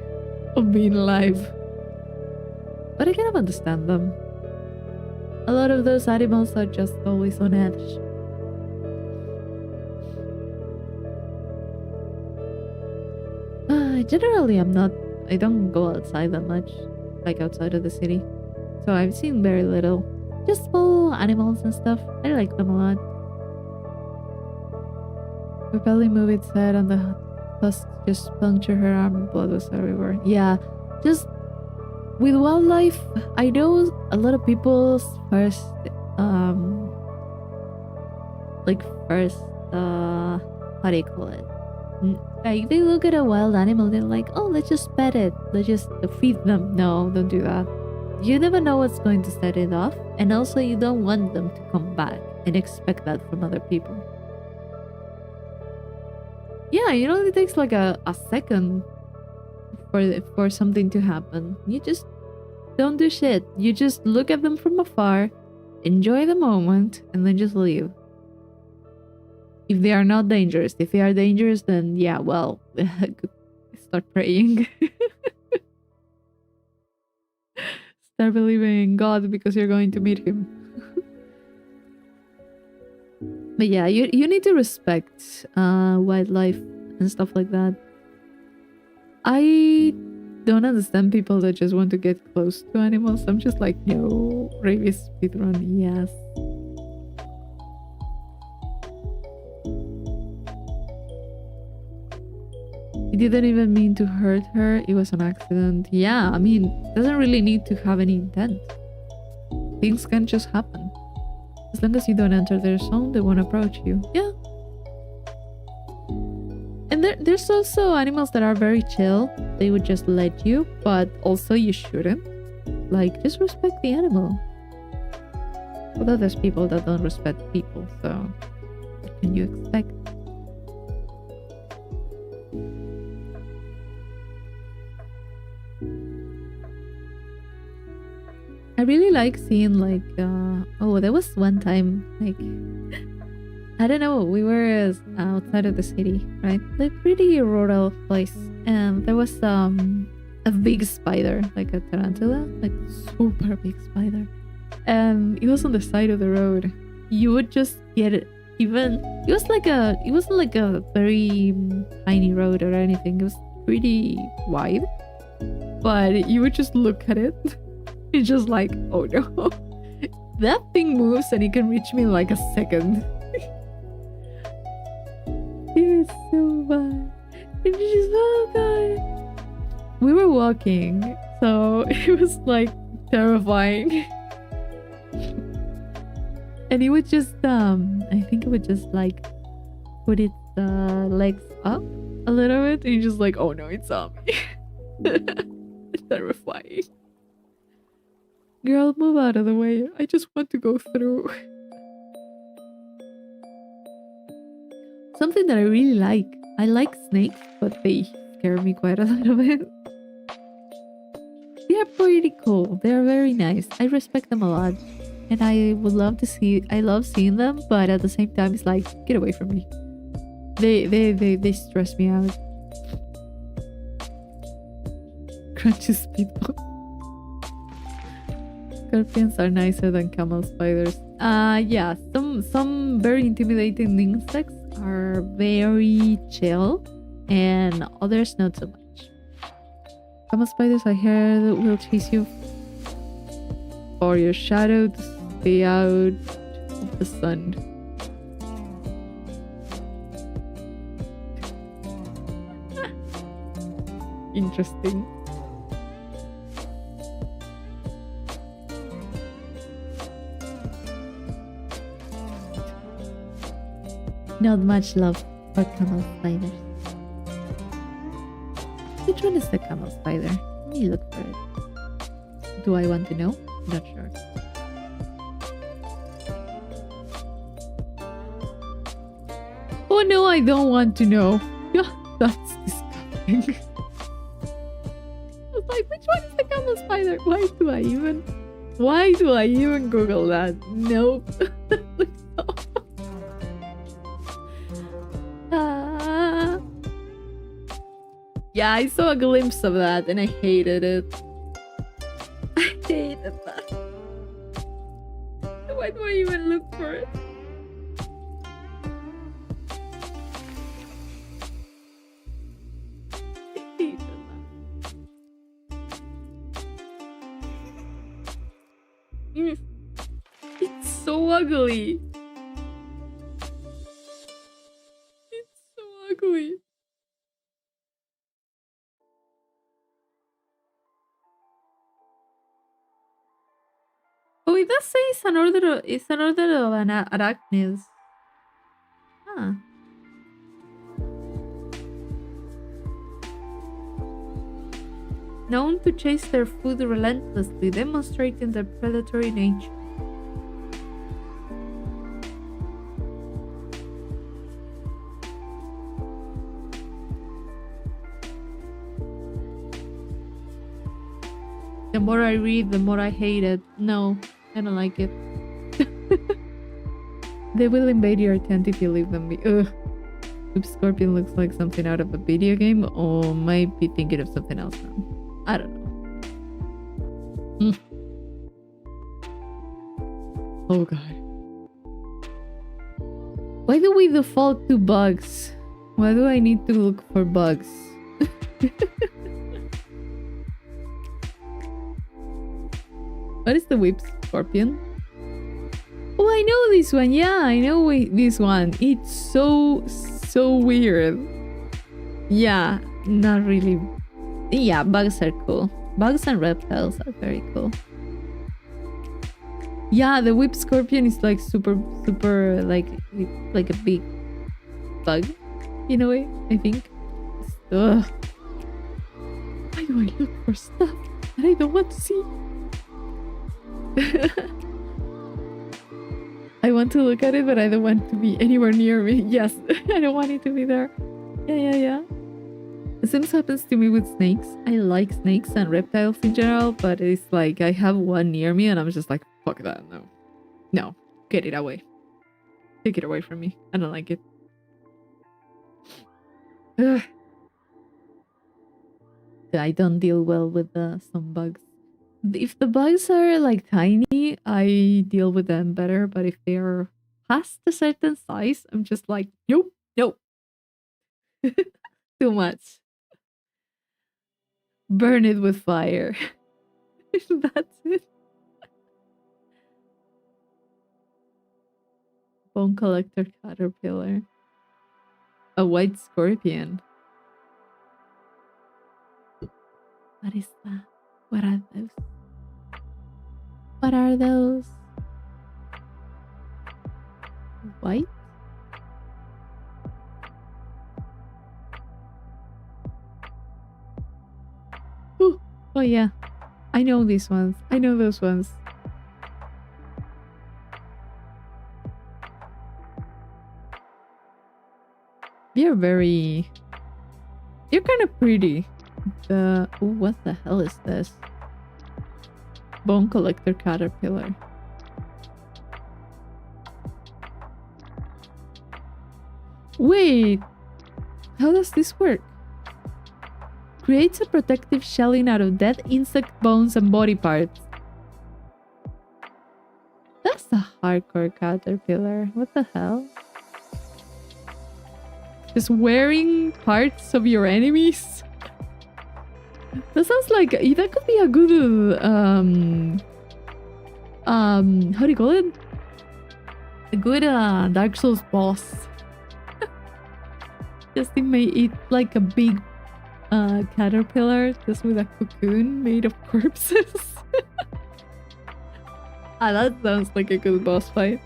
of being alive. But I kind of understand them. A lot of those animals are just always on edge. Generally, I don't go outside that much, like outside of the city. So I've seen very little. Just small animals and stuff. I like them a lot. Her belly moved its head and the tusk just punctured her arm and blood was everywhere. Yeah, just with wildlife, I know a lot of people's first how do you call it? Like they look at a wild animal, they're like, oh, let's just pet it, let's just feed them. No, don't do that. You never know what's going to set it off, and also you don't want them to come back and expect that from other people. Yeah, it only takes like a second for something to happen. You just don't do shit. You just look at them from afar, enjoy the moment, and then just leave. If they are not dangerous. If they are dangerous, then yeah, well, start praying. Start believing in God because you're going to meet him. But yeah, you need to respect wildlife and stuff like that. I don't understand people that just want to get close to animals. I'm just like, no, rabies speedrun, yes. He didn't even mean to hurt her. It was an accident. Yeah, I mean, doesn't really need to have any intent. Things can just happen. As long as you don't enter their zone, they won't approach you. Yeah. And there's also animals that are very chill. They would just let you, but also you shouldn't. Like, just respect the animal. Although there's people that don't respect people, so what can you expect? I really like seeing like there was one time like I don't know, we were outside of the city, right? Like pretty rural place, and there was a big spider, like a tarantula, like super big spider, and it was on the side of the road. You would just get it. Even it wasn't like a very tiny road or anything. It was pretty wide, but you would just look at it. It's just like, oh no, that thing moves and it can reach me in like a second. It was so bad. It's just so bad. We were walking, so it was like terrifying. And it would just, I think it would just like put its legs up a little bit, and you're just like, oh no, it's on me. It's terrifying. Girl, move out of the way. I just want to go through. Something that I really like. I like snakes, but they scare me quite a little bit. They are pretty cool. They are very nice. I respect them a lot. And I would love to I love seeing them, but at the same time, it's like, get away from me. They stress me out. Crunchy speedball. Scorpions are nicer than camel spiders. Yeah, some very intimidating insects are very chill, and others not so much. Camel spiders, I heard, will chase you for your shadow stay out of the sun. Interesting. Not much love for camel spiders. Which one is the camel spider? Let me look for it. Do I want to know? Not sure. Oh no, I don't want to know. That's disgusting. I was like, which one is the camel spider? Why do I even Google that? Nope. That looks so... Yeah, I saw a glimpse of that and I hated it. I hated that. Why do I even look for it? I hated that. It's so ugly. It's so ugly. Oh, it does say it's an order of arachnids. Huh. Known to chase their food relentlessly, demonstrating their predatory nature. The more I read, the more I hate it. No, I don't like it. They will invade your tent if you leave them be. Ugh. Oops, Scorpion looks like something out of a video game, or might be thinking of something else now. I don't know. Oh god. Why do we default to bugs? Why do I need to look for bugs? What is the whip scorpion? Oh, I know this one. Yeah, I know this one. It's so weird. Yeah, not really. Yeah, bugs are cool. Bugs and reptiles are very cool. Yeah, the whip scorpion is like super like a big bug in a way, I think. Ugh. Why do I look for stuff that I don't want to see? I want to look at it, but I don't want to be anywhere near me. Yes, I don't want it to be there. Yeah. The same happens to me with snakes. I like snakes and reptiles in general, but it's like I have one near me and I'm just like, fuck that, no, get it away, take it away from me. I don't like it. Ugh. I don't deal well with some bugs. If the bugs are like tiny, I deal with them better, but if they are past a certain size, I'm just like, nope. Too much. Burn it with fire. That's it. Bone collector caterpillar. A white scorpion. What is that? What are those? What are those? White? Ooh. Oh yeah. I know these ones. I know those ones. You're kind of pretty. Ooh, what the hell is this? Bone collector caterpillar. Wait, how does this work? Creates a protective shelling out of dead insect bones and body parts. That's a hardcore caterpillar. What the hell? Just wearing parts of your enemies? That sounds like that could be a good how do you call it? A good Dark Souls boss. Just it may eat like a big caterpillar just with a cocoon made of corpses. That sounds like a good boss fight.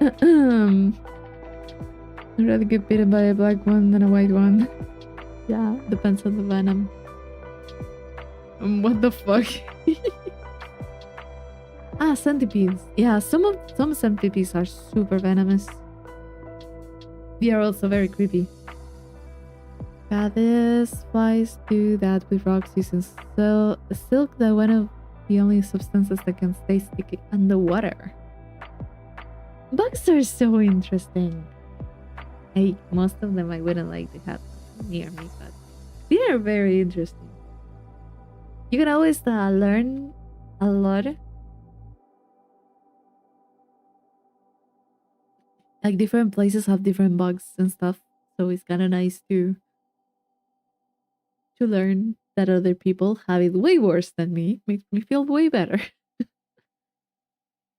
I'd rather get bitten by a black one than a white one. Yeah, depends on the venom. What the fuck? Centipedes. Yeah, some centipedes are super venomous. They are also very creepy. This flies do that with rocks using silk, that one of the only substances that can stay sticky underwater. Bugs are so interesting. Most of them I wouldn't like to have near me, but they are very interesting. You can always learn a lot. Like different places have different bugs and stuff, so it's kind of nice to learn that other people have it way worse than me. Makes me feel way better.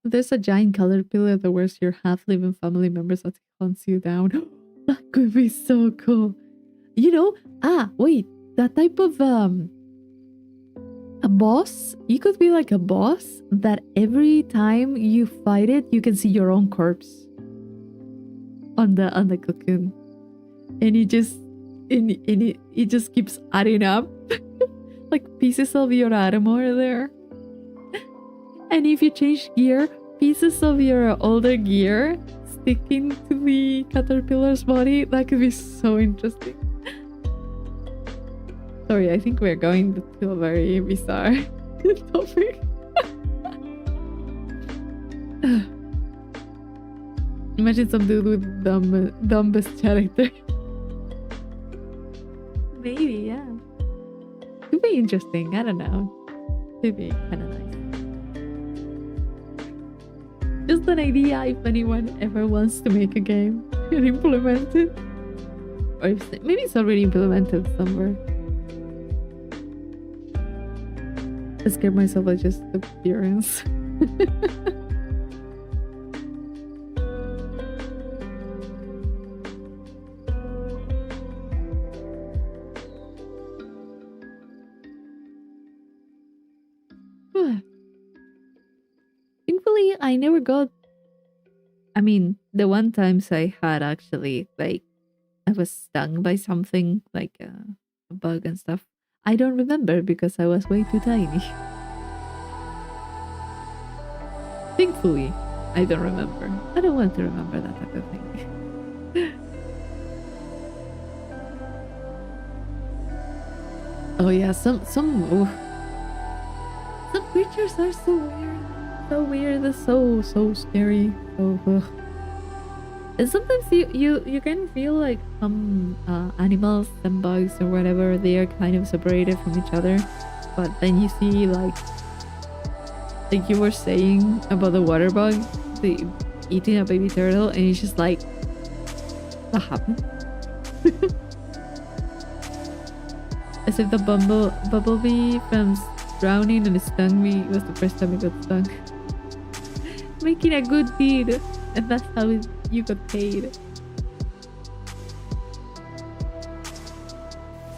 There's a giant caterpillar that wears your half-living family members as it hunts you down. That could be so cool. You know, wait, that type of a boss, you could be like a boss that every time you fight it, you can see your own corpse on the cocoon, and it just keeps adding up. Like pieces of your armor there. And if you change gear, pieces of your older gear sticking to the caterpillar's body, that could be so interesting. Sorry, I think we're going to a very bizarre topic. Imagine some dude with dumbest character. Maybe, yeah. Could be interesting, I don't know. Could be kind of nice. Just an idea if anyone ever wants to make a game and implement it. Or if maybe it's already implemented somewhere. I scared myself at just the appearance. Thankfully, I never got. I mean, the one times I had actually, like, I was stung by something, like a bug and stuff. I don't remember because I was way too tiny. Thankfully, I don't remember. I don't want to remember that type of thing. Oh yeah, some creatures are so weird. So weird, it's so scary. And sometimes you can feel like some animals and bugs or whatever, they are kind of separated from each other, but then you see like you were saying about the water bug, eating a baby turtle, and it's just like, what happened? As if the bumblebee from drowning and stung me was the first time it got stung. Making a good deed, and that's how you got paid.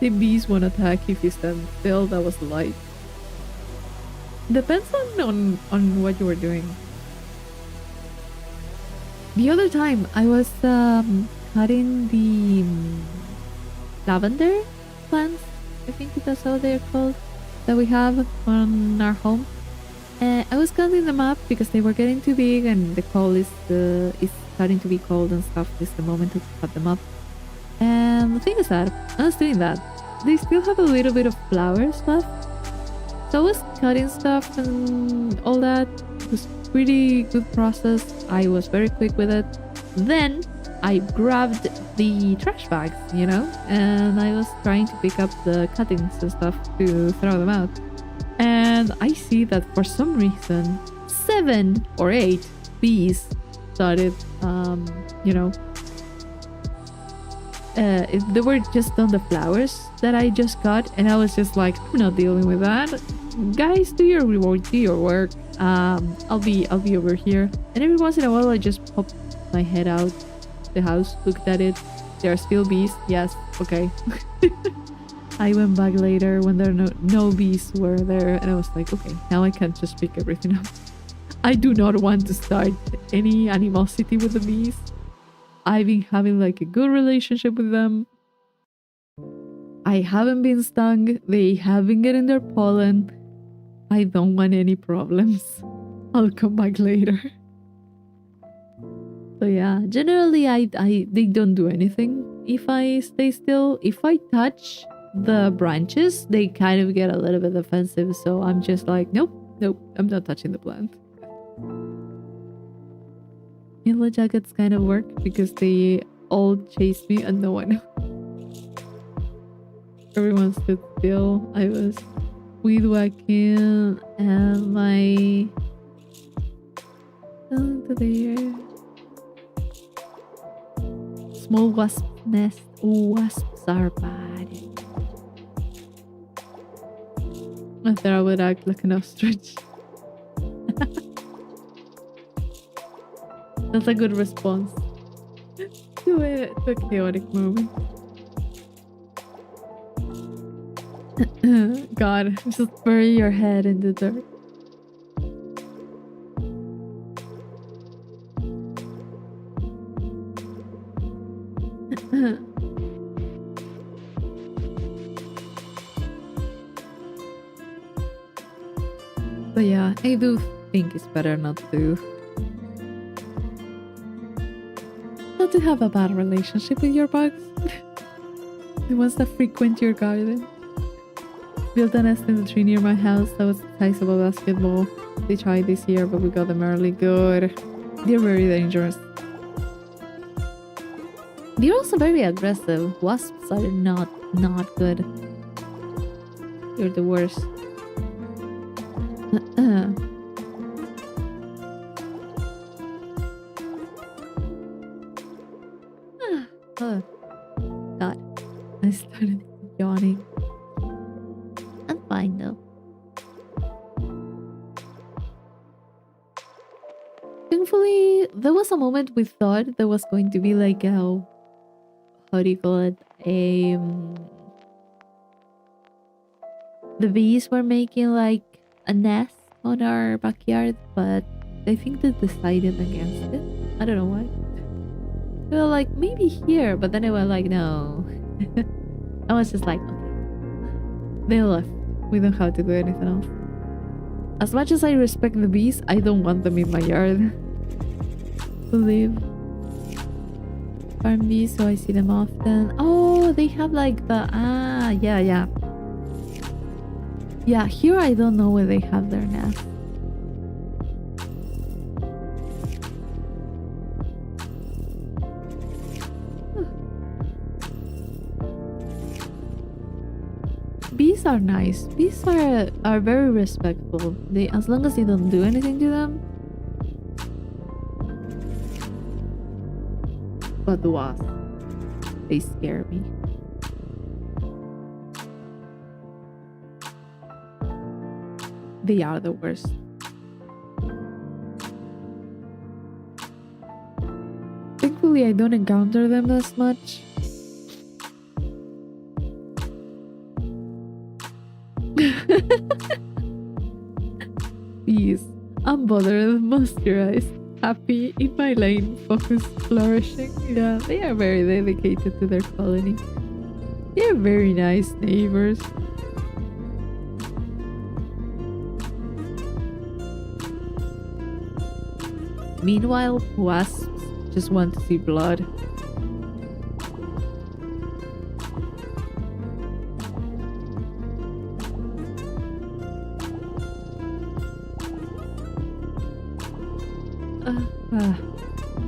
See, bees won't attack if you stand still. That was light. Depends on what you were doing. The other time I was cutting the lavender plants, I think that's how they're called, that we have on our home. I was cutting them up because they were getting too big, and the cold is starting to be cold and stuff. It's the moment to cut them up. And the thing is that I was doing that. They still have a little bit of flowers left. So I was cutting stuff and all that. It was pretty good process. I was very quick with it. Then I grabbed the trash bags, you know, and I was trying to pick up the cuttings and stuff to throw them out. And I see that for some reason 7 or 8 bees started, you know, they were just on the flowers that I just got, and I was just like, I'm not dealing with that. guys, do your reward, do your work. I'll be over here. And every once in a while I just pop my head out the house, looked at it. There are still bees. Yes, okay. I went back later when there no bees were there, and I was like, okay, now I can just pick everything up. I do not want to start any animosity with the bees. I've been having like a good relationship with them. I haven't been stung. They have been getting their pollen. I don't want any problems. I'll come back later. So yeah, generally they don't do anything if I stay still. If I touch the branches, they kind of get a little bit offensive, so I'm just like, nope, I'm not touching the plant. Yellow jackets kind of work because they all chase me and no one. Everyone stood still. I was weed whacking and my into the air. Small wasp nest. Ooh, wasps are bad. I thought I would act like an ostrich. That's a good response to a chaotic moment. God, just bury your head in the dirt. But yeah, I do think it's better not to have a bad relationship with your bugs. The ones that frequent your garden. Built a nest in the tree near my house that was the size of a basketball. They tried this year, but we got them early. Good. They're very dangerous. They're also very aggressive. Wasps are not good. They're the worst. Oh, God. I started yawning. I'm fine though. Thankfully, there was a moment we thought there was going to be like a, how do you call it? The bees were making like a nest on our backyard, but I think they decided against it. I don't know why. They were like, maybe here, but then they were like, no. I was just like, okay. They left. We don't have to do anything else. As much as I respect the bees, I don't want them in my yard. To live. Farm bees, so I see them often. Oh, they have like the... yeah. Yeah, here I don't know where they have their nest. Bees are nice. Bees are very respectful. They, as long as you don't do anything to them. But the wasps, they scare me. They are the worst. Thankfully, I don't encounter them as much. Bees, unbothered, moisturized, happy, in my lane, focused, flourishing. Yeah, they are very dedicated to their colony. They are very nice neighbors. Meanwhile, wasps just want to see blood.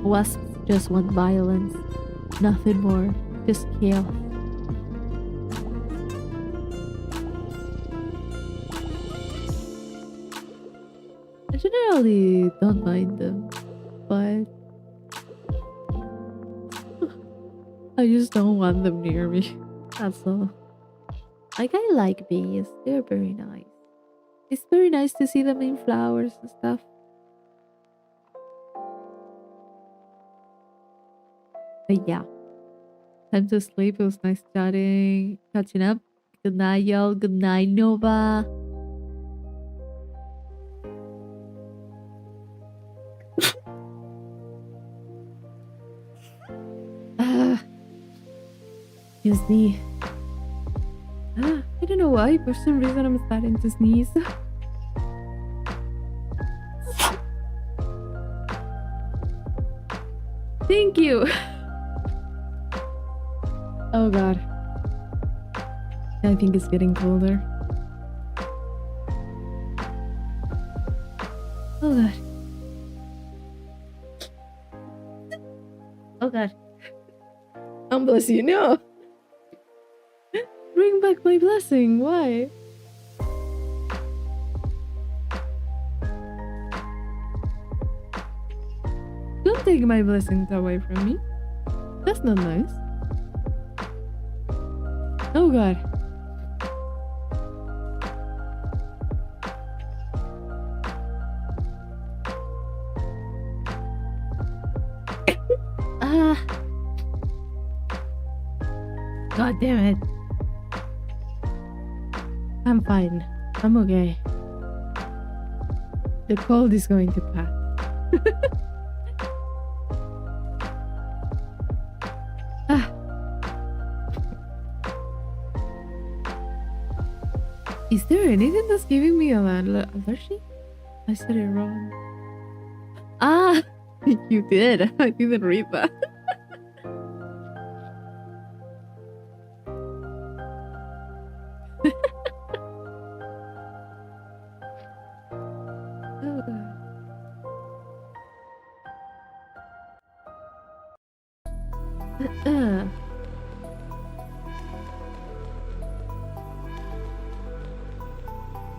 Wasps just want violence. Nothing more. Just chaos. I generally don't mind them, but I just don't want them near me. That's all. Like, I like bees. They're very nice. It's very nice to see them in flowers and stuff. But yeah, time to sleep. It was nice catching up. Good night, y'all. Good night, Nova. Excuse me. I don't know why. For some reason, I'm starting to sneeze. Thank you. Oh god. I think it's getting colder. Oh god. Oh god. Bless you. No. Bring back my blessing. Why? Don't take my blessings away from me. That's not nice. Oh god. God damn it. I'm fine. I'm okay. The cold is going to pass. Is there anything that's giving me an allergy? I said it wrong. You did. I didn't read that.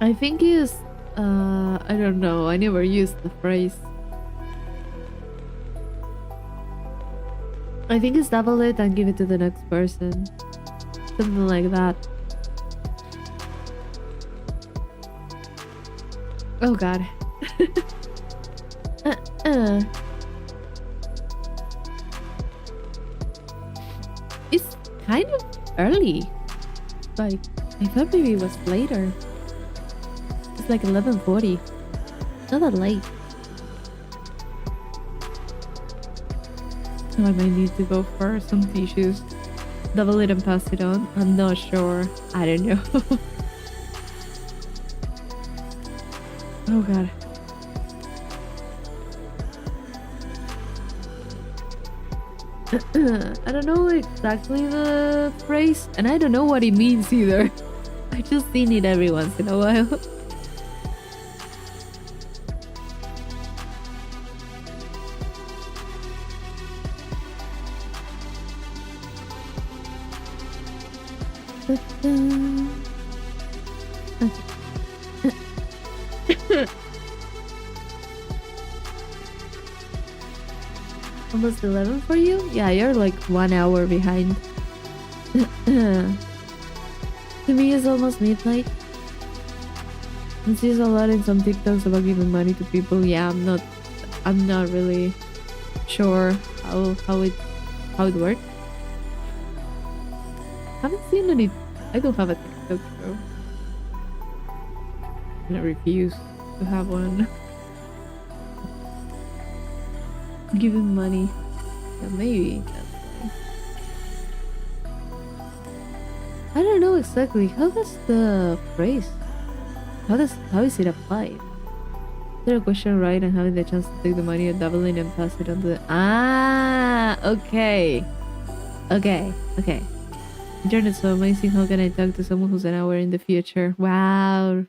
I think it's I don't know, I never used the phrase. I think it's double it and give it to the next person. Something like that. Oh god. It's kind of early. Like, I thought maybe it was later. It's like 11:40. Not that late. So I might need to go for some tissues. Double it and pass it on. I'm not sure. I don't know. Oh god. I don't know exactly the phrase, and I don't know what it means either. I just seen it every once in a while. Almost 11 for you? Yeah, you're like 1 hour behind. To me, it's almost midnight. I see a lot in some TikToks about giving money to people. Yeah, I'm not really sure how it works. Haven't seen any. I don't have a TikTok, so I refuse to have one. Giving money. Yeah, maybe that's why. I don't know exactly. How does the phrase? How is it applied? Is there a question right and having the chance to take the money and double it and pass it on to the okay. Internet's so amazing. How can I talk to someone who's an hour in the future? Wow.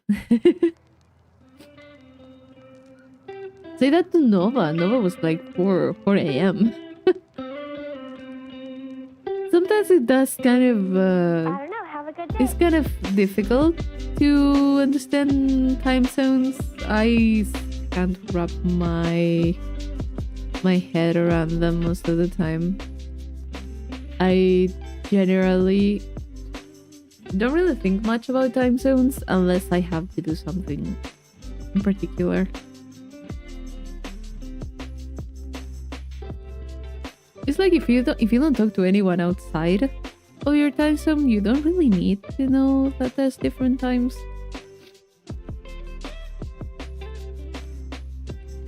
Say that to Nova. Nova was like 4 a.m. Sometimes it does kind of I don't know. Have a good day. it's kind of difficult to understand time zones. I can't wrap my head around them most of the time. I generally don't really think much about time zones unless I have to do something in particular. It's like if you don't talk to anyone outside of your time zone, you don't really need to know that there's different times.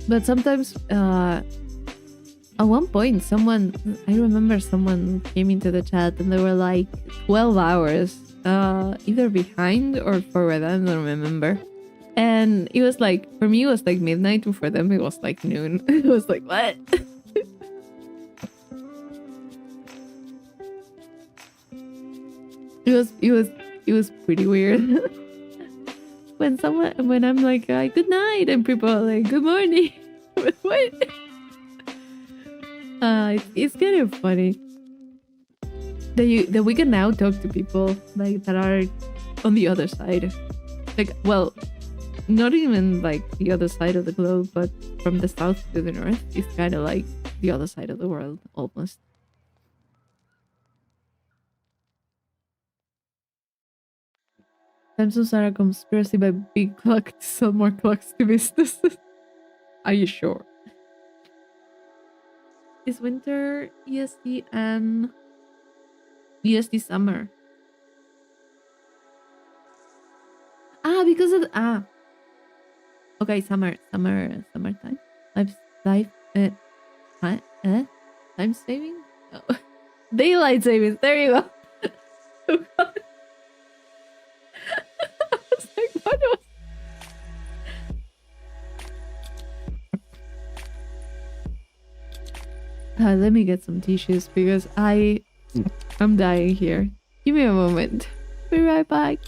But sometimes, at one point, I remember someone came into the chat and they were like 12 hours, either behind or forward. I don't remember. And it was like, for me, it was like midnight, and for them, it was like noon. It was like, what? It was pretty weird. when I'm like, good night, and people are like, good morning. What? It's kind of funny that we can now talk to people like that are on the other side. Like, well, not even like the other side of the globe, but from the south to the north. It's kind of like the other side of the world, almost. Samsung are a conspiracy by big clock to sell more clocks to businesses. Are you sure? Is winter EST and EST summer? Because of okay, summertime. Time saving? Oh. Daylight savings. There you go. Oh, God. I was like, what was... let me get some tissues because I'm dying here. Give me a moment. Be right back.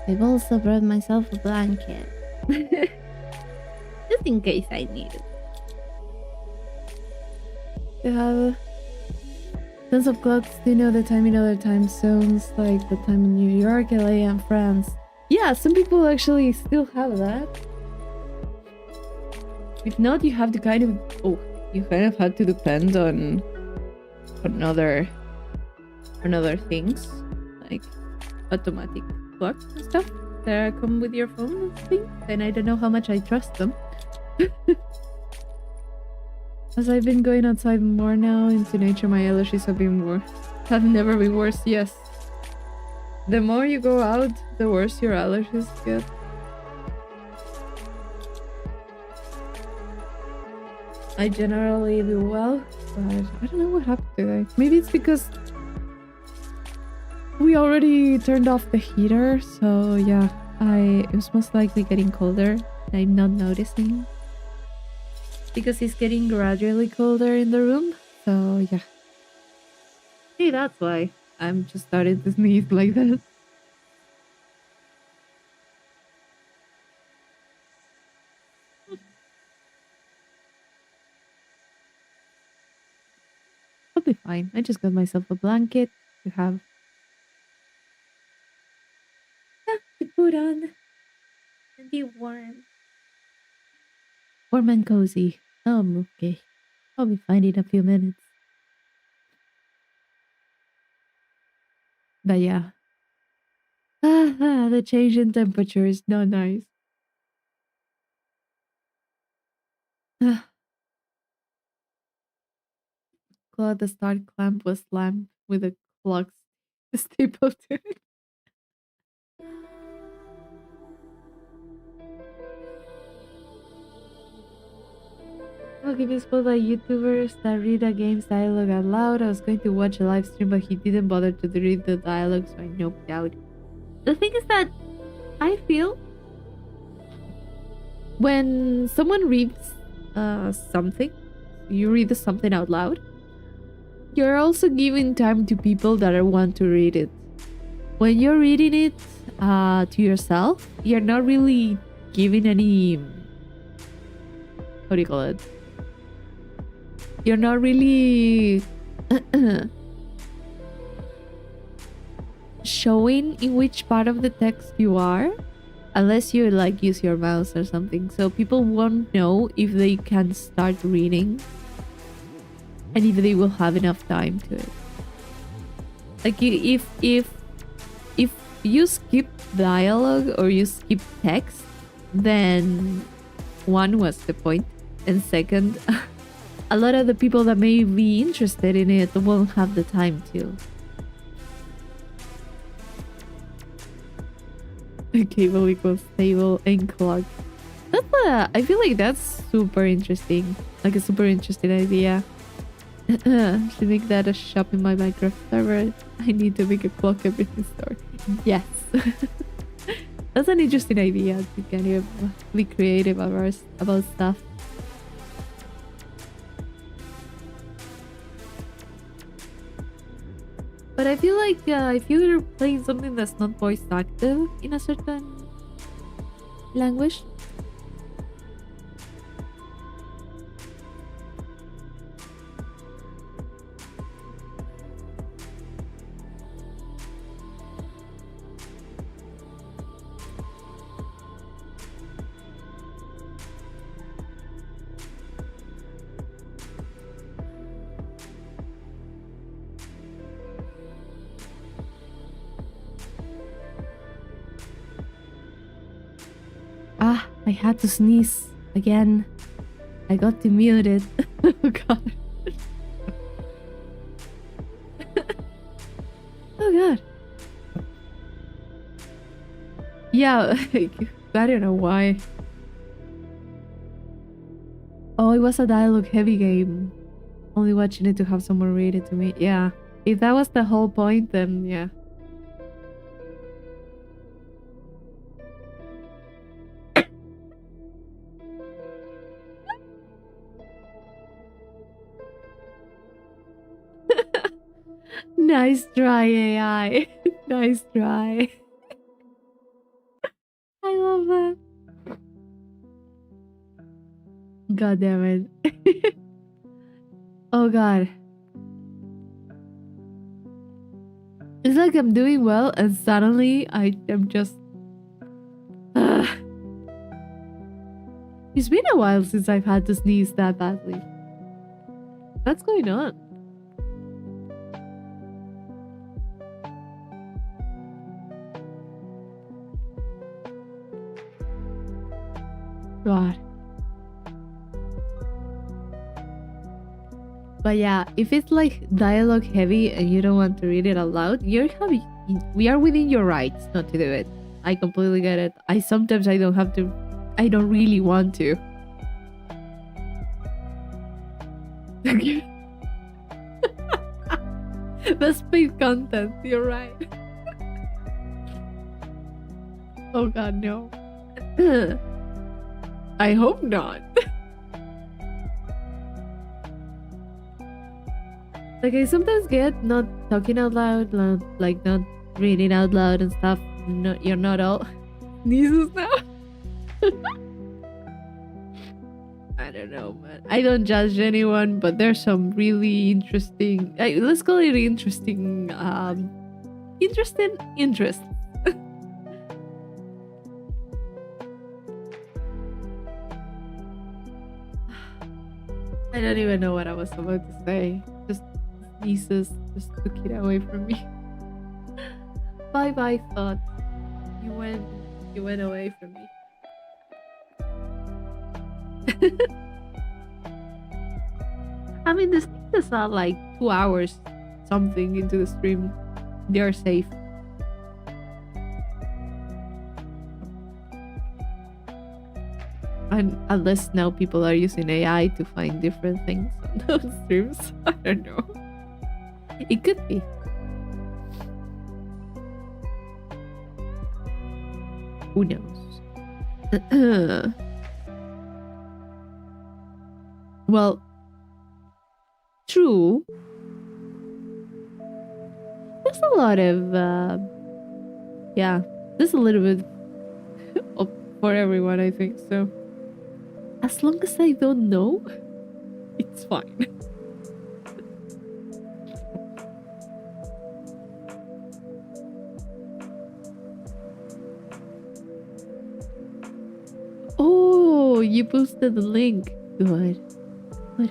I've also brought myself a blanket. Just in case I need it. They have tons of clocks. Do you know the time in other time zones, like the time in New York, LA, and France? Yeah, some people actually still have that. If not, you have to kind of had to depend on other things, like automatic clocks and stuff that come with your phone and things. And I don't know how much I trust them. As I've been going outside more now into nature, my allergies have never been worse. Yes. The more you go out, the worse your allergies get. I generally do well, but I don't know what happened today. Maybe it's because we already turned off the heater, so yeah, it was most likely getting colder. I'm not noticing because it's getting gradually colder in the room, so yeah. Hey, that's why I'm just starting to sneeze like that. I'll be fine. I just got myself a blanket to have to put on and be warm. Warm and cozy. Okay. I'll be fine in a few minutes. But yeah. The change in temperature is not nice. Glad the start clamp was slammed with a clock stapled to it. Okay, it's called by YouTubers that read a game's dialogue out loud. I was going to watch a live stream, but he didn't bother to read the dialogue, so I noped out. The thing is that I feel when someone reads something, you read something out loud, you're also giving time to people that want to read it. When you're reading it to yourself, you're not really giving any... How do you call it? You're not really showing in which part of the text you are, unless you like use your mouse or something. So people won't know if they can start reading and if they will have enough time to it. Like if you skip dialogue or you skip text, then one, what's the point? And second, a lot of the people that may be interested in it won't have the time to. Cable equals table and clock. I feel like that's super interesting. Like a super interesting idea. Should make that a shop in my Minecraft server. I need to make a clock everything store. Yes. That's an interesting idea to kind of be creative about stuff. But I feel like if you're playing something that's not voice active in a certain language, I had to sneeze again. I got to mute it. Oh god. Oh god. Yeah, I don't know why. Oh, it was a dialogue heavy game. Only watching it to have someone read it to me. Yeah. If that was the whole point, then yeah. Nice try, AI. Nice try. I love that. God damn it. Oh god. It's like I'm doing well and suddenly I am just... It's been a while since I've had to sneeze that badly. What's going on? God. But yeah, if it's like dialogue heavy and you don't want to read it out loud, we are within your rights not to do it. I completely get it. Sometimes I don't really want to. That's paid content, you're right. Oh god, no. I hope not. Like I sometimes get not talking out loud, not reading out loud and stuff. No, you're not all sneezes now. I don't know, man. I don't judge anyone, but there's some really interesting. Let's call it interesting. Interest. I don't even know what I was about to say. Just sneezes just took it away from me. Bye bye thought. You went away from me. I mean, the sneezes are like 2 hours something into the stream. They're safe. And unless now people are using AI to find different things on those streams. I don't know. It could be. Who knows? Well, true. There's a lot of, yeah, there's a little bit for everyone, I think. So, as long as I don't know, it's fine. Oh, you posted the link. Good. Good.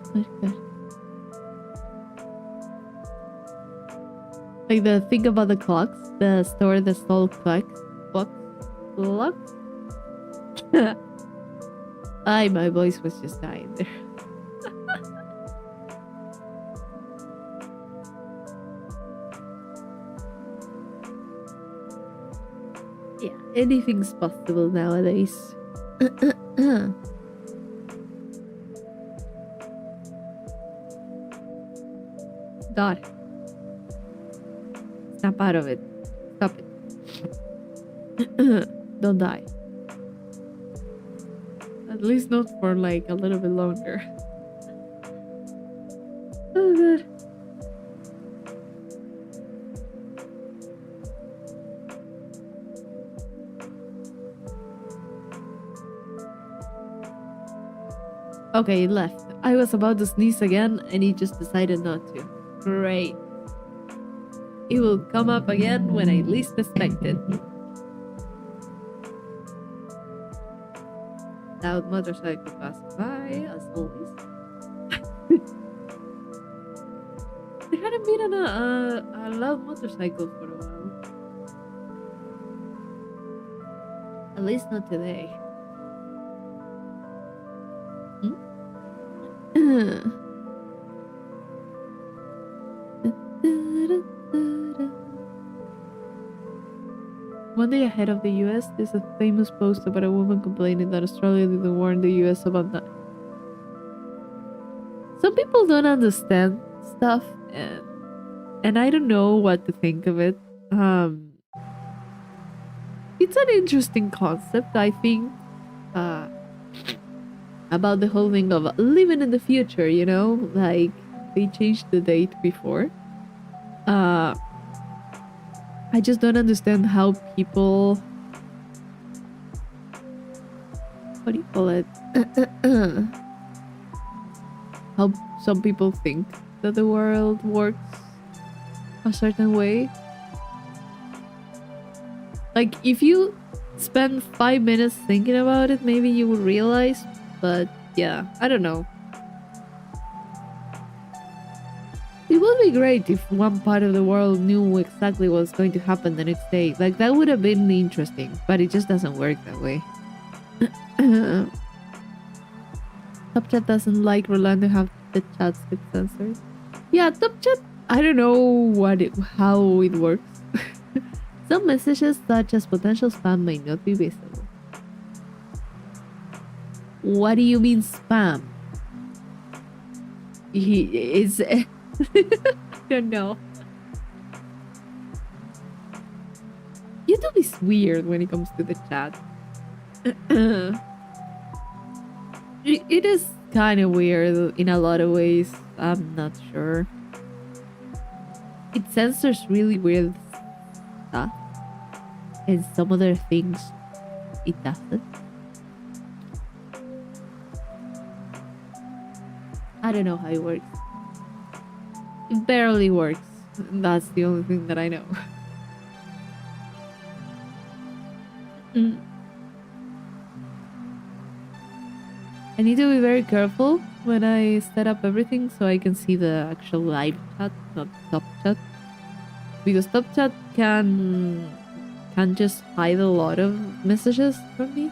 Like the thing about the clocks, the store that sold clocks. My voice was just dying there. Yeah, anything's possible nowadays. God. Snap out of it. Stop it. Don't die. At least not for like a little bit longer. Oh god. Okay, it left. I was about to sneeze again and he just decided not to. Great. It will come up again when I least expect it. Loud motorcycle passing by, as always. There hadn't been a loud motorcycle for a while. At least not today. One day ahead of the US, there's a famous post about a woman complaining that Australia didn't warn the US about that. Some people don't understand stuff, and I don't know what to think of it. It's an interesting concept, I think, about the whole thing of living in the future, you know? Like, they changed the date before. I just don't understand how people... What do you call it? How some people think that the world works a certain way. Like, if you spend 5 minutes thinking about it, maybe you would realize. But yeah, I don't know. It would be great if one part of the world knew exactly what's going to happen the next day. Like, that would have been interesting, but it just doesn't work that way. Top Chat doesn't like Rolando have the chats get censored. Yeah, Top Chat, I don't know how it works. Some messages such as potential spam may not be visible. What do you mean spam? It's... I don't know. YouTube is weird when it comes to the chat. It is kind of weird in a lot of ways. I'm not sure. It censors really weird stuff, and some other things it doesn't. I don't know how it works. It barely works. That's the only thing that I know. I need to be very careful when I set up everything so I can see the actual live chat, not Top Chat. Because Top Chat can just hide a lot of messages from me.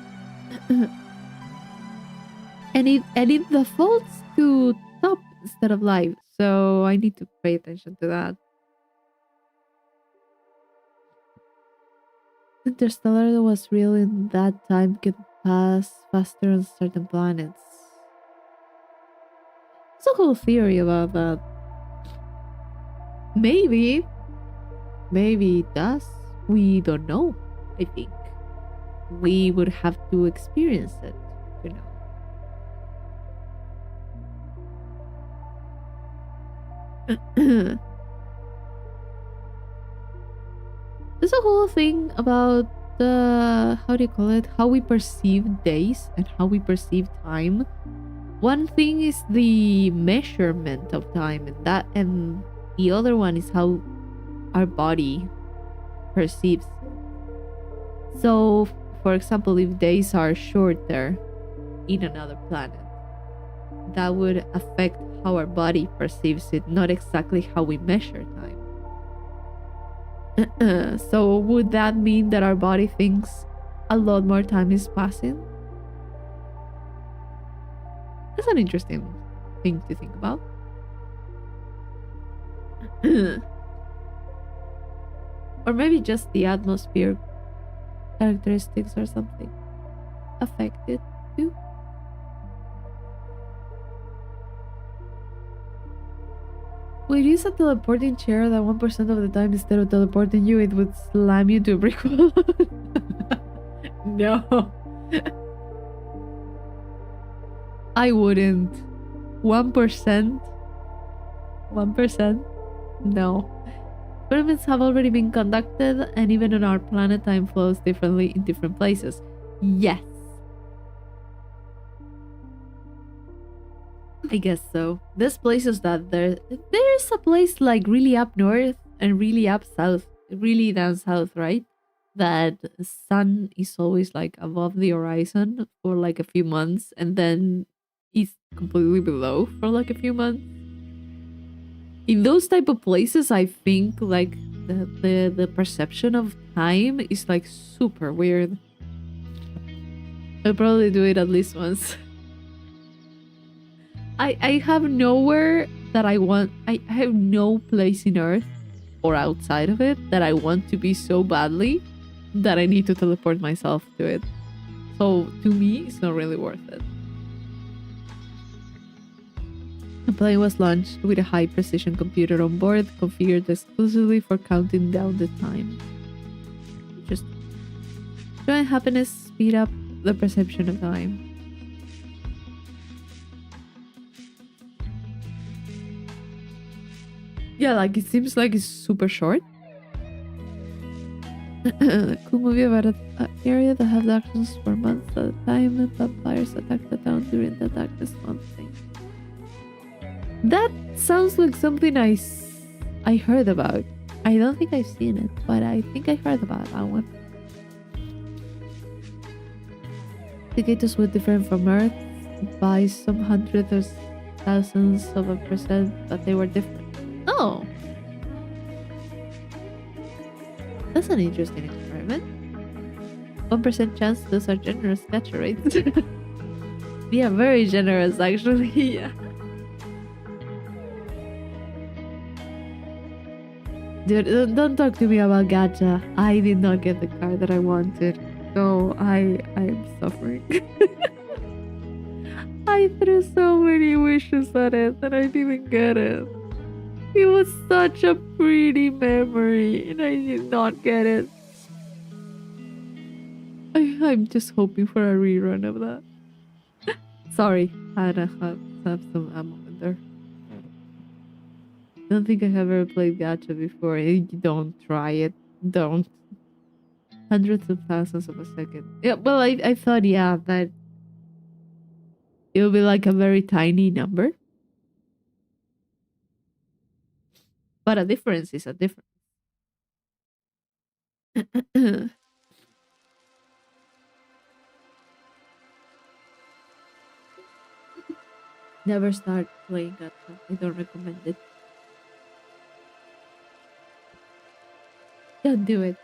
and it defaults to top instead of live. So I need to pay attention to that. Interstellar was real in that time pass faster on certain planets. There's a whole theory about that. Maybe it does. We don't know, I think. We would have to experience it, you know. There's a whole thing about the, how do you call it, how we perceive days and how we perceive time. One thing is the measurement of time, and the other one is how our body perceives. So, for example, if days are shorter in another planet, that would affect how our body perceives it, not exactly how we measure time. So would that mean that our body thinks a lot more time is passing? That's an interesting thing to think about. Or maybe just the atmosphere characteristics or something affect it too. Would you use a teleporting chair that 1% of the time instead of teleporting you, it would slam you to a brick wall? No. I wouldn't. 1%? 1%? No. Experiments have already been conducted, and even on our planet, time flows differently in different places. Yes. I guess so. There's places that there's a place like really up north and really up south, really down south, right? That sun is always like above the horizon for like a few months and then it's completely below for like a few months. In those type of places, I think like the perception of time is like super weird. I'll probably do it at least once. I have nowhere that I want. I have no place in Earth or outside of it that I want to be so badly that I need to teleport myself to it. So to me, it's not really worth it. The plane was launched with a high precision computer on board, configured exclusively for counting down the time. Just joy and happiness speed up the perception of time. Yeah, like it seems like it's super short. Cool movie about an area that have darkness for months at a time and vampires attack the town during the darkest month thing. That sounds like something I heard about. I don't think I've seen it, but I think I heard about that one. Indicators were different from Earth by some hundreds or thousands of a percent, but they were different. Oh, that's an interesting experiment. 1% chance those are generous capture rates. Yeah, very generous actually. Yeah. Dude, don't talk to me about gacha. I did not get the card that I wanted, so I am suffering. I threw so many wishes at it and I didn't get it. It was such a pretty memory and I did not get it. I'm just hoping for a rerun of that. Sorry, I had to have some moment there. Don't think I have ever played gacha before. Don't try it. Don't. Hundreds of thousands of a second. Yeah, well, I thought, yeah, that it would be like a very tiny number. But a difference is a difference. Never start playing gacha. I don't recommend it. Don't do it.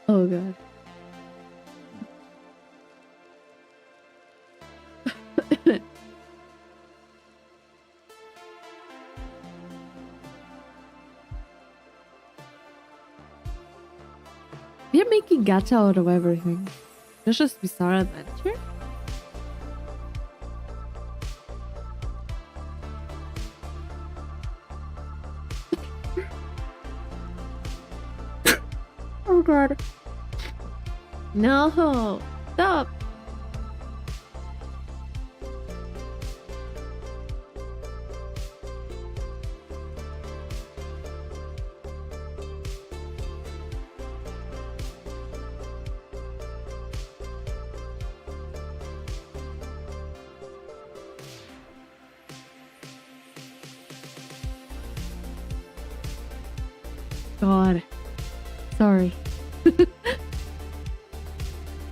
Oh god. They're making gacha out of everything. JoJo's Bizarre Adventure? Oh god. No! Stop! God. Sorry.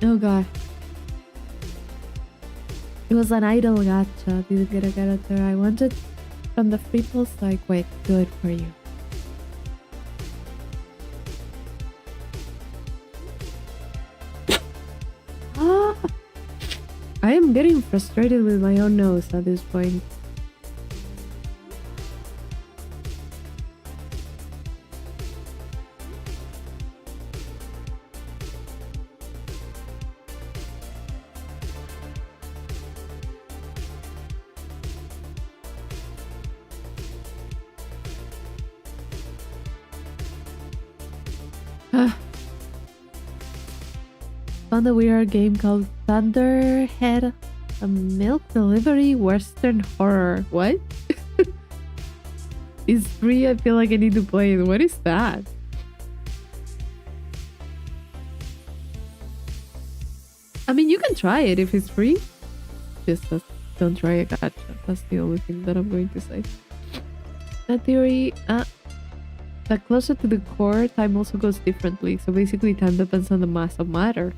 Oh god. It was an idle gacha. Didn't get a character I wanted from the free pulse like, wait, good for you. Ah! I am getting frustrated with my own nose at this point. Found a weird game called Thunderhead, a milk delivery western horror. What? It's free. I feel like I need to play it. What is that? I mean, you can try it if it's free. Just don't try a gacha. That's the only thing that I'm going to say. That theory, that closer to the core, time also goes differently. So basically, time depends on the mass of matter.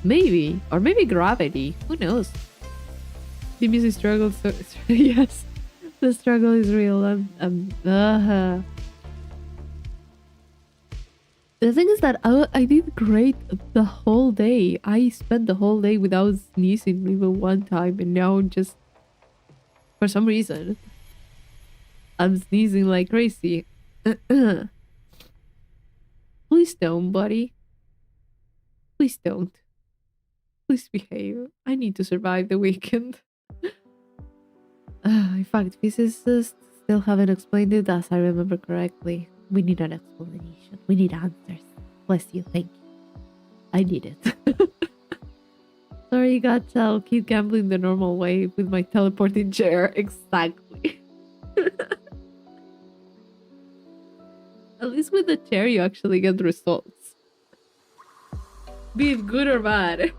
Maybe. Or maybe gravity. Who knows? The music struggle, so yes. The struggle is real. The thing is that I did great the whole day. I spent the whole day without sneezing even one time. And now just... for some reason... I'm sneezing like crazy. Please don't, buddy. Please don't. Please behave. I need to survive the weekend. In fact, physicists still haven't explained it as I remember correctly. We need an explanation. We need answers. Bless you. Thank you. I need it. Sorry, gacha. I'll keep gambling the normal way with my teleporting chair. Exactly. At least with the chair, you actually get results. Be it good or bad.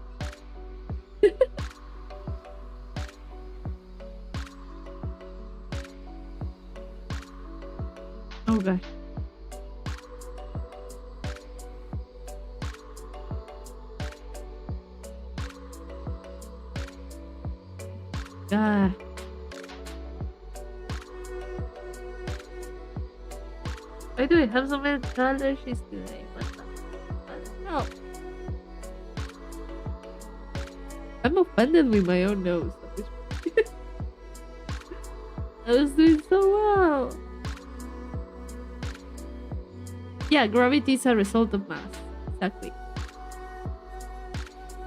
Oh god. Ah. Why do I have so many allergies today? What the hell? I'm offended with my own nose. I was doing so well. Yeah, gravity is a result of mass. Exactly.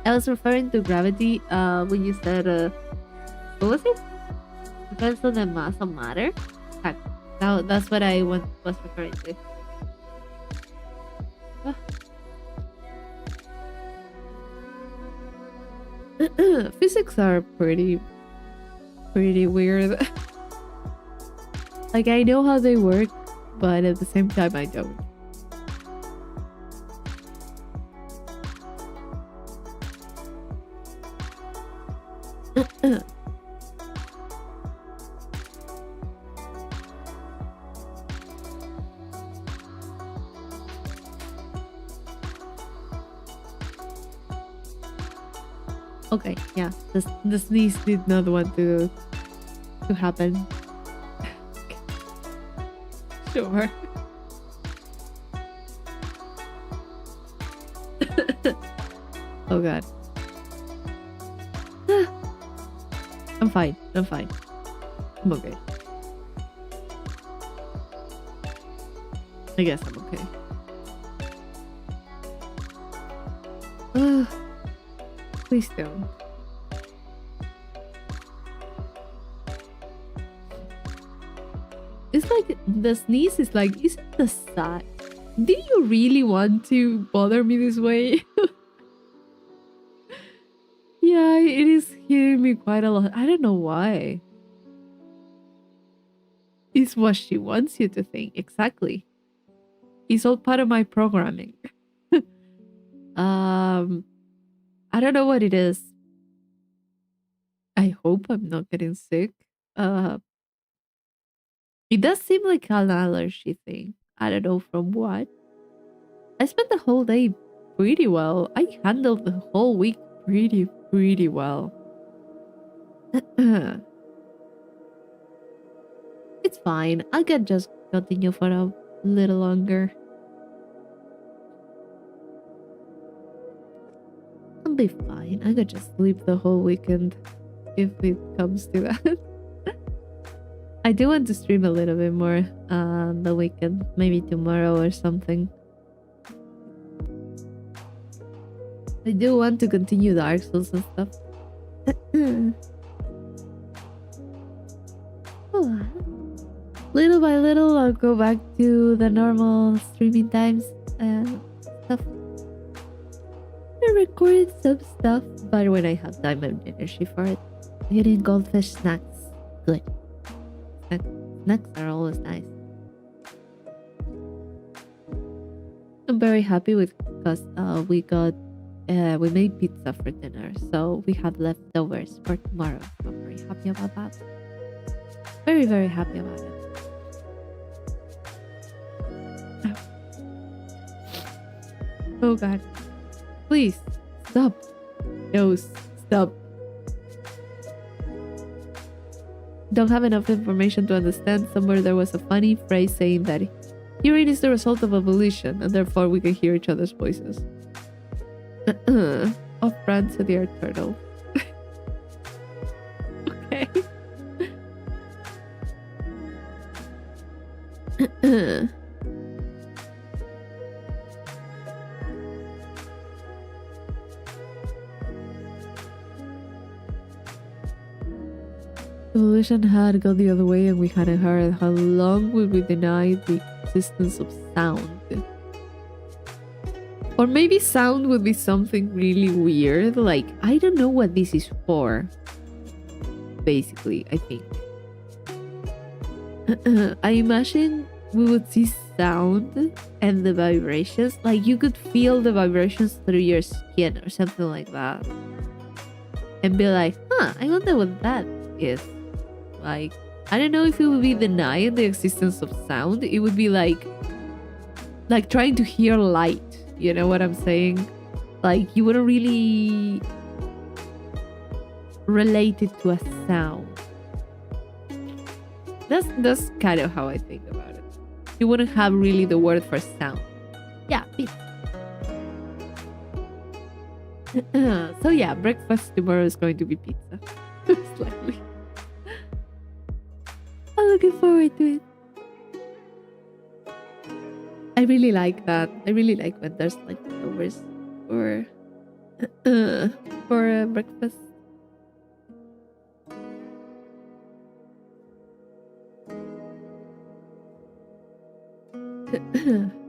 I was referring to gravity when you said, what was it? Depends on the mass of matter. Now that's what I was referring to. Physics are pretty weird. Like, I know how they work, but at the same time I don't. Okay, yeah, the sneeze did not want to happen. Sure. Oh god. I'm fine. I'm fine. I'm okay. I guess I'm okay. Ugh, please don't. It's like the sneeze is like, isn't the sigh? Do you really want to bother me this way? Yeah, it is hitting me quite a lot. I don't know why. It's what she wants you to think. Exactly. It's all part of my programming. I don't know what it is. I hope I'm not getting sick. It does seem like an allergy thing. I don't know from what. I spent the whole day pretty well. I handled the whole week pretty well. It's fine. I can just continue for a little longer. I'll be fine. I could just sleep the whole weekend if it comes to that. I do want to stream a little bit more on the weekend, maybe tomorrow or something. I do want to continue Dark Souls and stuff. Oh. Little by little, I'll go back to the normal streaming times and stuff. I record some stuff, but when I have time and energy for it. Eating goldfish snacks. Good. Snacks are always nice. I'm very happy with because we made pizza for dinner, so we have leftovers for tomorrow. I'm very happy about that. Very happy about it. Oh god. Please, stop. No, stop. Don't have enough information to understand. Somewhere there was a funny phrase saying that hearing is the result of evolution, and therefore we can hear each other's voices. Off brand to the Earth Turtle. Okay. Evolution had gone the other way and we hadn't heard. How long would we deny the existence of sound? Or maybe sound would be something really weird, like, I don't know what this is for. Basically, I think. I imagine we would see sound and the vibrations, like you could feel the vibrations through your skin or something like that. And be like, I wonder what that is. Like, I don't know if it would be denying the existence of sound. It would be like trying to hear light. You know what I'm saying? Like, you wouldn't really relate it to a sound. That's kind of how I think about it. You wouldn't have really the word for sound. Yeah, pizza. So yeah, breakfast tomorrow is going to be pizza. Slightly. I'm looking forward to it. I really like that. I really like when there's like leftovers for breakfast.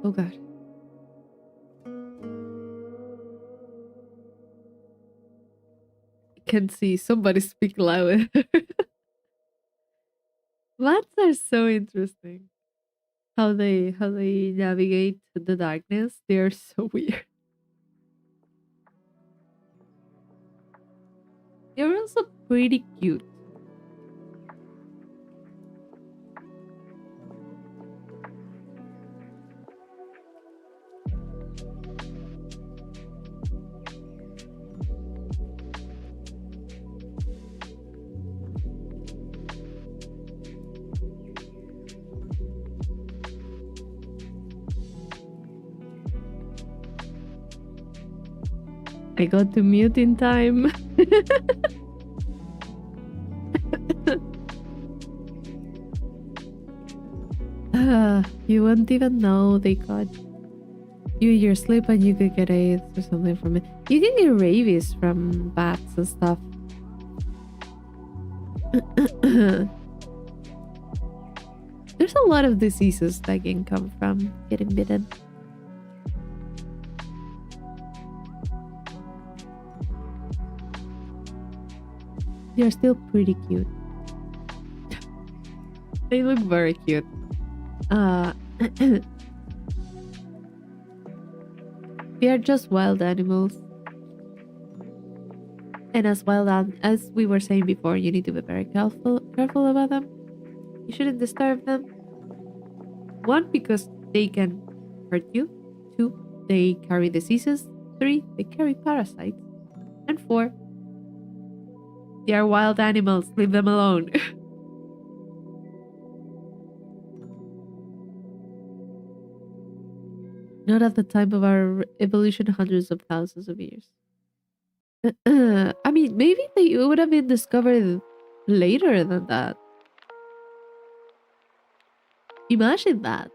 Oh god. I can see somebody speak louder. Bats are so interesting. How they navigate the darkness. They are so weird. They're also pretty cute. I got to mute in time. You won't even know they got you in your sleep and you could get AIDS or something from it. You can get rabies from bats and stuff. There's a lot of diseases that can come from getting bitten. They're still pretty cute. They look very cute. They are just wild animals. And as as we were saying before, you need to be very careful about them. You shouldn't disturb them. 1, because they can hurt you. 2, they carry diseases. 3, they carry parasites. And 4, they are wild animals. Leave them alone. Not at the time of our evolution, hundreds of thousands of years. I mean, maybe they would have been discovered later than that. Imagine that.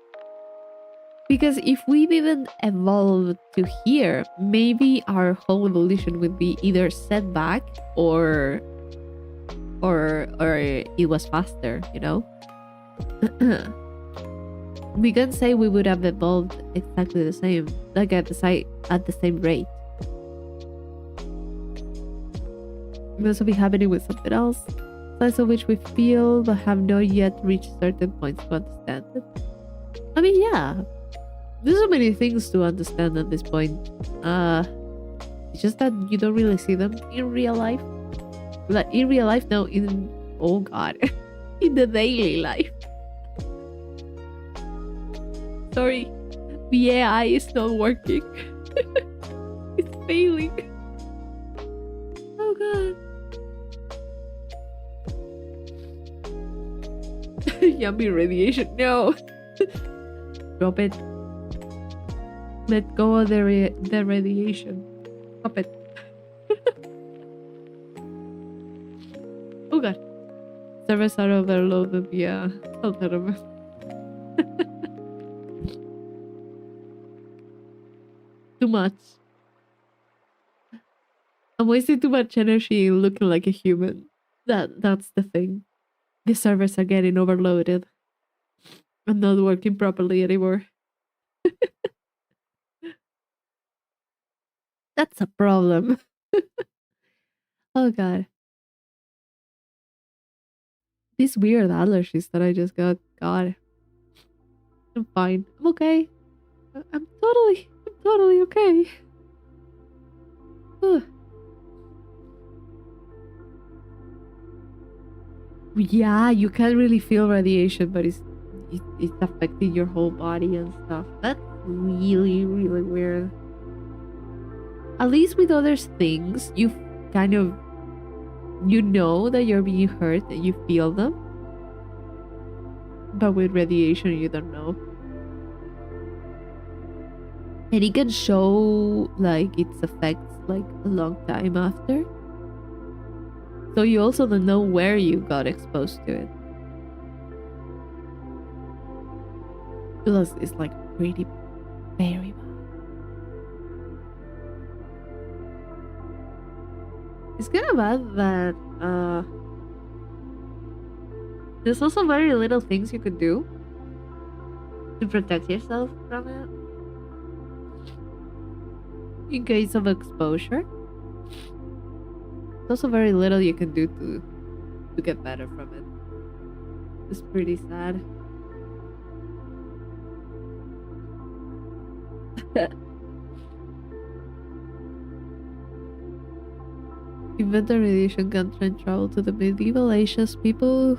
Because if we didn't evolve to here, maybe our whole evolution would be either set back or it was faster, you know? We can say we would have evolved exactly the same, like at the same rate. This will be happening with something else, sides of which we feel but have not yet reached certain points to understand it. I mean, yeah, there's so many things to understand at this point. It's just that you don't really see them in real life. Like in real life, no, oh god, in the daily life. Sorry, the AI is not working. It's failing. Oh god. Yummy radiation. No. Drop it. Let go of the radiation. Stop it. Oh god. Servers are overloaded. Yeah. I'll tell them. Too much. I'm wasting too much energy looking like a human. That's the thing. The servers are getting overloaded. I'm not working properly anymore. That's a problem. Oh god. These weird allergies that I just got. God. I'm fine. I'm okay. I'm totally okay. Ugh. Yeah, you can't really feel radiation, but it's affecting your whole body and stuff. That's really weird. At least with other things, you kind of know that you're being hurt and you feel them. But with radiation, you don't know. And it can show like its effects like a long time after. So you also don't know where you got exposed to it. Plus, it's like pretty very bad. It's kind of bad that there's also very little things you could do to protect yourself from it in case of exposure. There's also very little you can do to get better from it. It's pretty sad. Inventor radiation can travel to the medieval ages. People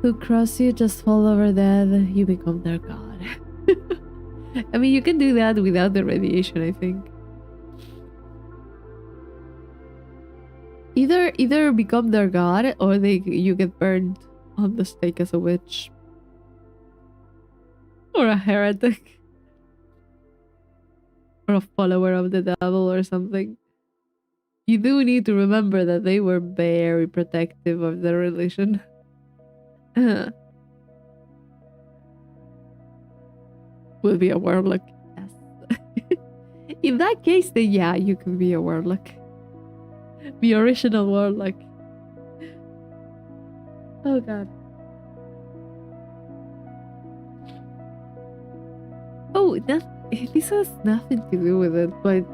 who cross you just fall over dead. You become their god. I mean, you can do that without the radiation, I think. Either become their god or you get burned on the stake as a witch. Or a heretic. Or a follower of the devil or something. You do need to remember that they were very protective of their religion. Will be a warlock. Yes. In that case, then yeah, you could be a warlock. The original warlock. Oh god. Oh, this has nothing to do with it, but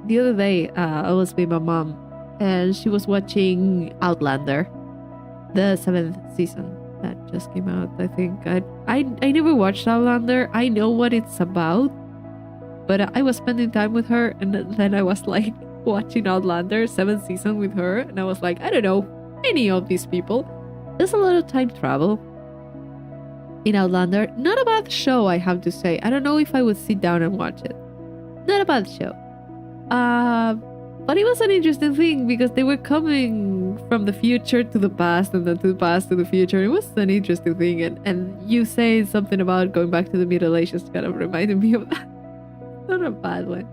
the other day I was with my mom and she was watching Outlander, the 7th season that just came out. I think I never watched Outlander. I know what it's about, but I was spending time with her, and then I was like watching Outlander 7th season with her, and I was like, I don't know any of these people. There's a lot of time travel in Outlander. Not a bad show, I have to say. I don't know if I would sit down and watch it. Not a bad show. But it was an interesting thing because they were coming from the future to the past and then to the past to the future. It was an interesting thing. And you say something about going back to the Middle Ages kind of reminded me of that. Not a bad one.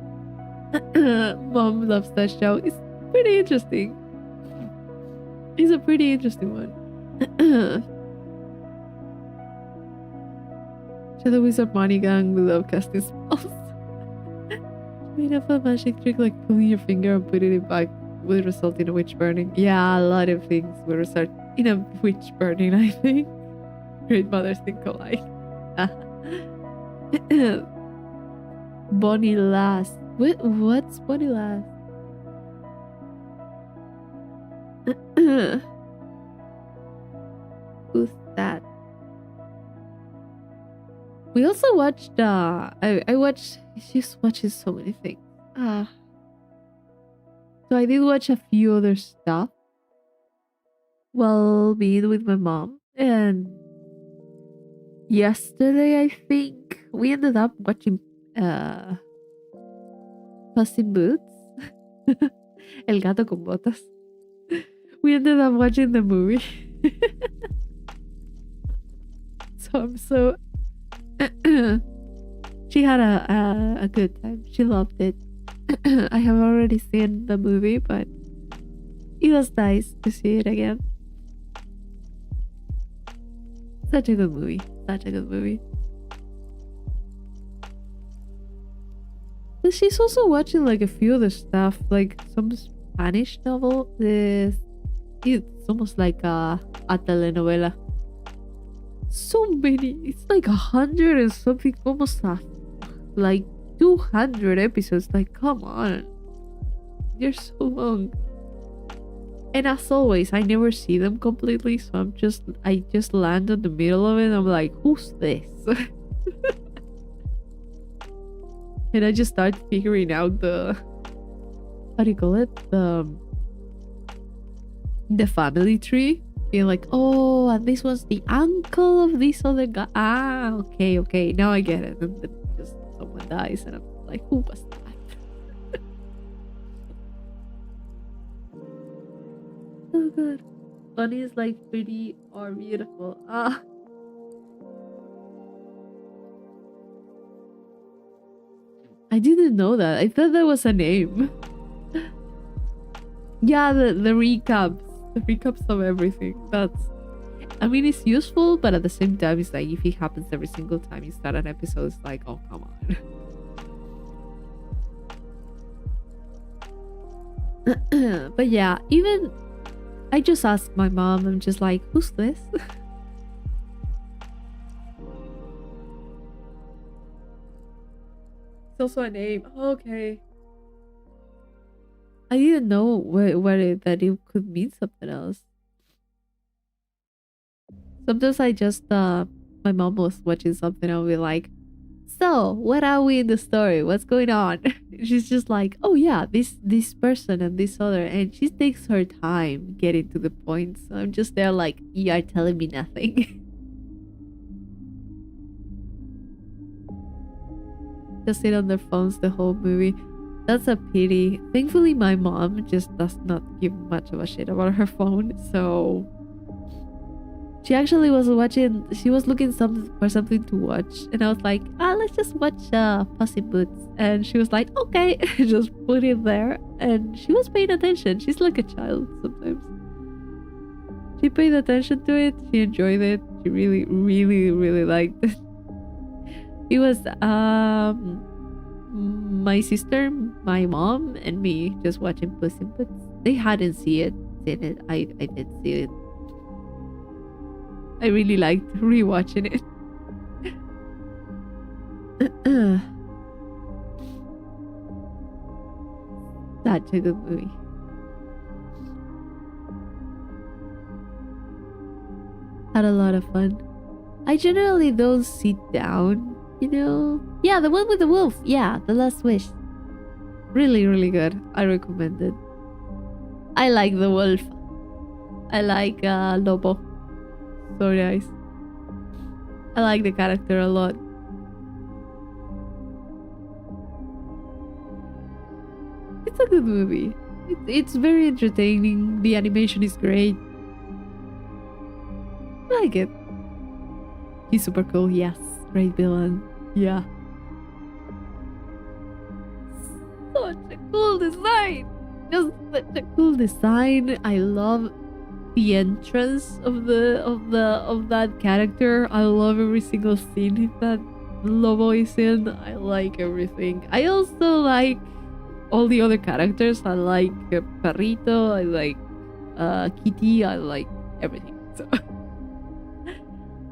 Mom loves that show. It's pretty interesting. It's a pretty interesting one. Shadow Wizard Money Gang, we love casting spells. Made up a magic trick like pulling your finger and putting it back would result in a witch burning. Yeah, a lot of things would result in a witch burning, I think. Great mothers think alike. Bonnie Lass. What's Bonnie Lass? Who's that? We also watched I watched, she's watching so many things. So I did watch a few other stuff while being with my mom, and yesterday I think we ended up watching Puss in Boots. El gato con botas. We ended up watching the movie. So I'm so she had a good time. She loved it. I have already seen the movie, but it was nice to see it again. Such a good movie. Such a good movie. But she's also watching like a few other stuff, like some Spanish novel. It's almost like a telenovela. So many. It's like 100 and something, almost like 200 episodes. Like, come on, they're so long. And as always, I never see them completely, so I just land in the middle of it and I'm like, who's this? And I just start figuring out the, how do you call it, the family tree, being like, oh, and this was the uncle of this other guy. Ah, okay, now I get it. And then just someone dies and I'm like, who was that? Oh god. Bunny is like pretty or beautiful. I didn't know that. I thought that was a name. Yeah, the recaps. The recaps of everything. I mean, it's useful, but at the same time, it's like if it happens every single time you start an episode, it's like, oh, come on. But yeah, even I just asked my mom, I'm just like, who's this? It's also a name. Oh, okay. I didn't know that it could mean something else. Sometimes I just my mom was watching something, I'll be like, so what are we in the story? What's going on? She's just like, oh yeah, this person and this other, and she takes her time getting to the point. So I'm just there like, you are telling me nothing. Just sit on their phones the whole movie. That's a pity. Thankfully, my mom just does not give much of a shit about her phone, so she actually was watching. She was looking for something to watch, and I was like, let's just watch Puss in Boots. And she was like, okay, just put it there. And she was paying attention. She's like a child sometimes. She paid attention to it. She enjoyed it. She really, really, really liked it. It was my sister, my mom, and me just watching Puss in Boots. They hadn't seen it. I did see it. I really liked rewatching it. Such a good movie. Had a lot of fun. I generally don't sit down, you know. Yeah, the one with the wolf. Yeah, The Last Wish. Really, really good. I recommend it. I like the wolf. I like Lobo. So nice. I like the character a lot. It's a good movie. It's very entertaining. The animation is great. I like it. He's super cool. Yes. Great villain. Yeah. Such a cool design. Just such a cool design. I love the entrance of that character. I love every single scene that Lobo is in. I like everything. I also like all the other characters. I like Perrito. I like Kitty. I like everything. So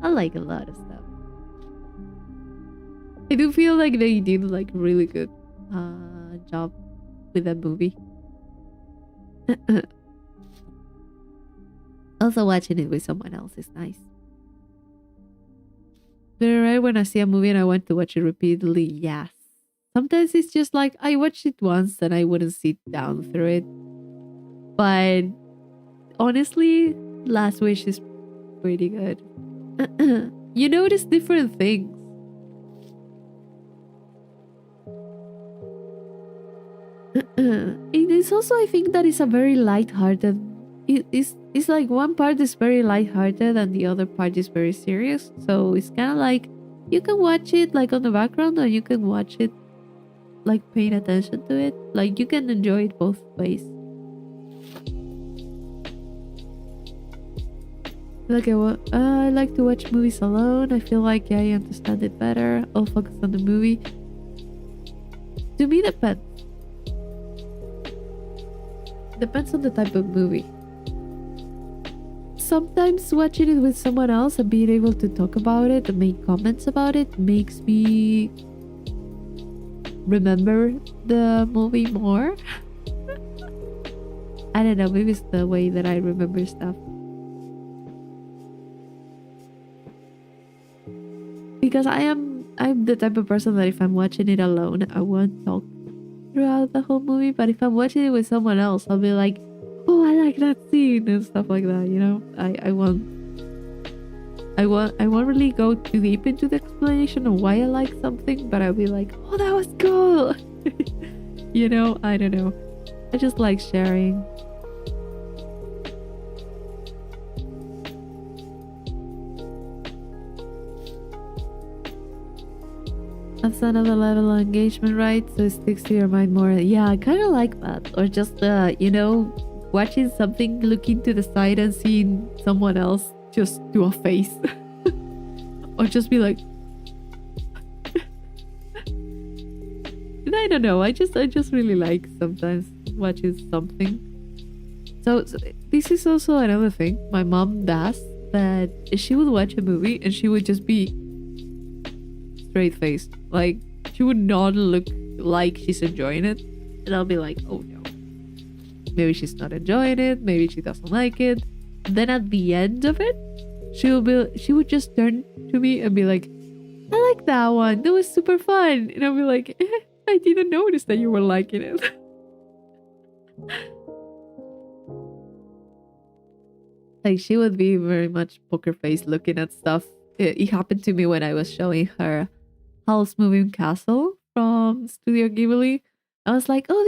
I like a lot of stuff. I do feel like they did like really good job with that movie. Also, watching it with someone else is nice. Very rare when I see a movie and I want to watch it repeatedly. Yes. Sometimes it's just like I watched it once and I wouldn't sit down through it. But honestly, Last Wish is pretty good. You notice different things. It is also, I think, that is a very light-hearted. It's like one part is very light-hearted and the other part is very serious. So it's kind of like you can watch it like on the background or you can watch it like paying attention to it. Like you can enjoy it both ways. I like to watch movies alone. I feel like I understand it better. I'll focus on the movie. To me, depends. Depends on the type of movie. Sometimes watching it with someone else and being able to talk about it and make comments about it makes me remember the movie more. I don't know, maybe it's the way that I remember stuff. Because I'm the type of person that if I'm watching it alone, I won't talk throughout the whole movie, but if I'm watching it with someone else, I'll be like, oh, I like that scene and stuff like that, you know. I won't really go too deep into the explanation of why I like something, but I'll be like, oh, that was cool. You know, I don't know, I just like sharing. That's another level of engagement, right? So it sticks to your mind more. Yeah, I kind of like that. Or just, you know, watching something, looking to the side and seeing someone else just do a face. Or just be like... I don't know. I just really like sometimes watching something. So this is also another thing my mom does, that she would watch a movie and she would just be straight-faced. Like, she would not look like she's enjoying it. And I'll be like, oh no. Maybe she's not enjoying it. Maybe she doesn't like it. And then at the end of it, she would just turn to me and be like, I like that one. That was super fun. And I'll be like, I didn't notice that you were liking it. Like, she would be very much poker face looking at stuff. It happened to me when I was showing her Howl's Moving Castle from Studio Ghibli. I was like, oh,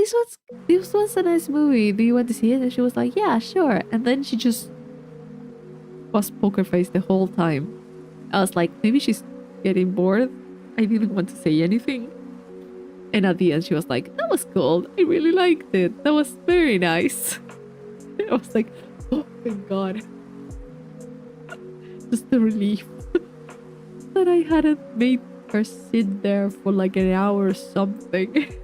this was a nice movie. Do you want to see it? And she was like, yeah, sure. And then she just was poker face the whole time. I was like, maybe she's getting bored. I didn't want to say anything. And at the end, she was like, that was cool. I really liked it. That was very nice. I was like, oh, thank God. Just the relief that I hadn't made her sit there for like an hour or something.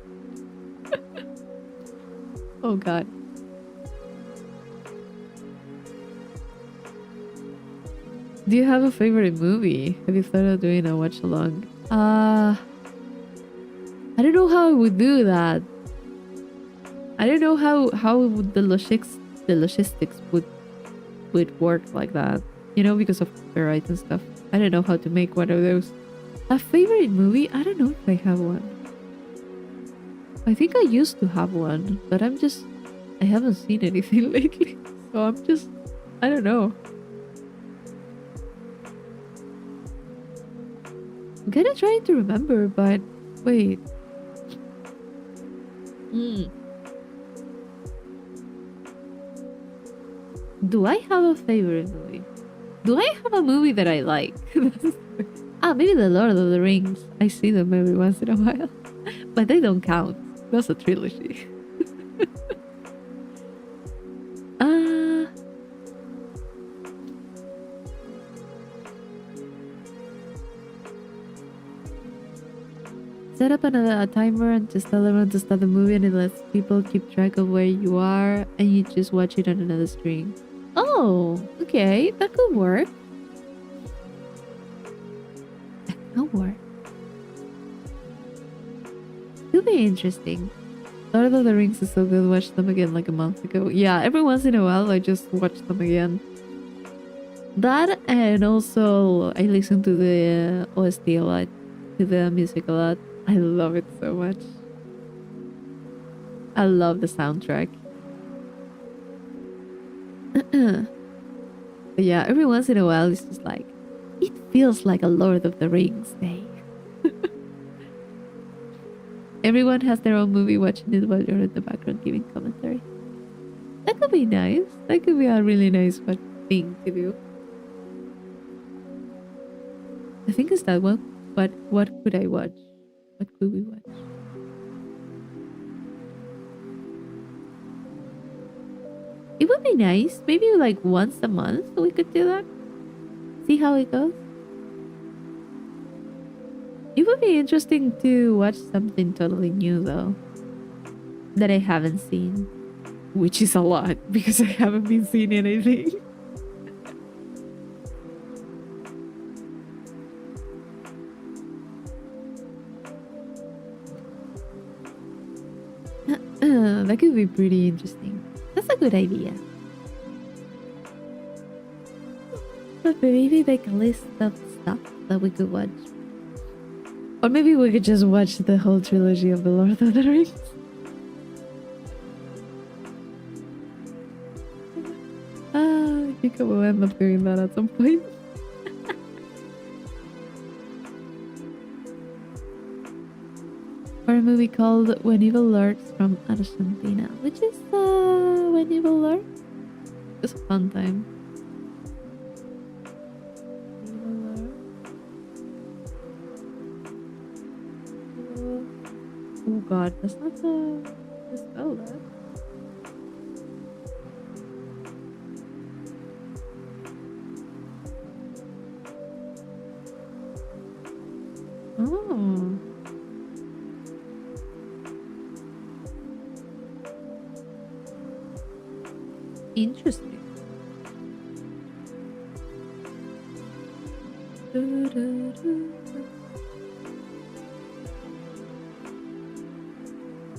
Oh god. Do you have a favorite movie? Have you thought of doing a watch along? I don't know how I would do that. I don't know how would the logistics would work like that. You know, because of copyright and stuff. I don't know how to make one of those. A favorite movie? I don't know if I have one. I think I used to have one, but I haven't seen anything lately. So I don't know. I'm kind of trying to remember, but wait. Do I have a favorite movie? Do I have a movie that I like? Maybe The Lord of the Rings. I see them every once in a while. But they don't count. That's a trilogy. Set up a timer and just tell everyone to start the movie, and it lets people keep track of where you are, and you just watch it on another screen. Oh, okay, that could work. That could work. Could be interesting. Lord of the Rings is so good. Watched them again like a month ago. Yeah, every once in a while I just watch them again. That, and also I listen to the OST a lot, to the music a lot. I love it so much. I love the soundtrack. But yeah, every once in a while it's just like, it feels like a Lord of the Rings day. Everyone has their own movie, watching it while you're in the background giving commentary. That could be nice. That could be a really nice thing to do. I think it's that one. But what could I watch? What could we watch? It would be nice. Maybe like once a month we could do that. See how it goes. It would be interesting to watch something totally new though. That I haven't seen. Which is a lot because I haven't been seeing anything. That could be pretty interesting. That's a good idea. But maybe make a list of stuff that we could watch. Or maybe we could just watch the whole trilogy of The Lord of the Rings. I think I will end up doing that at some point. Or a movie called When Evil Lurks from Argentina, which is When Evil Lurks. It's a fun time. Oh god, that's not the spell that. Oh. Interesting.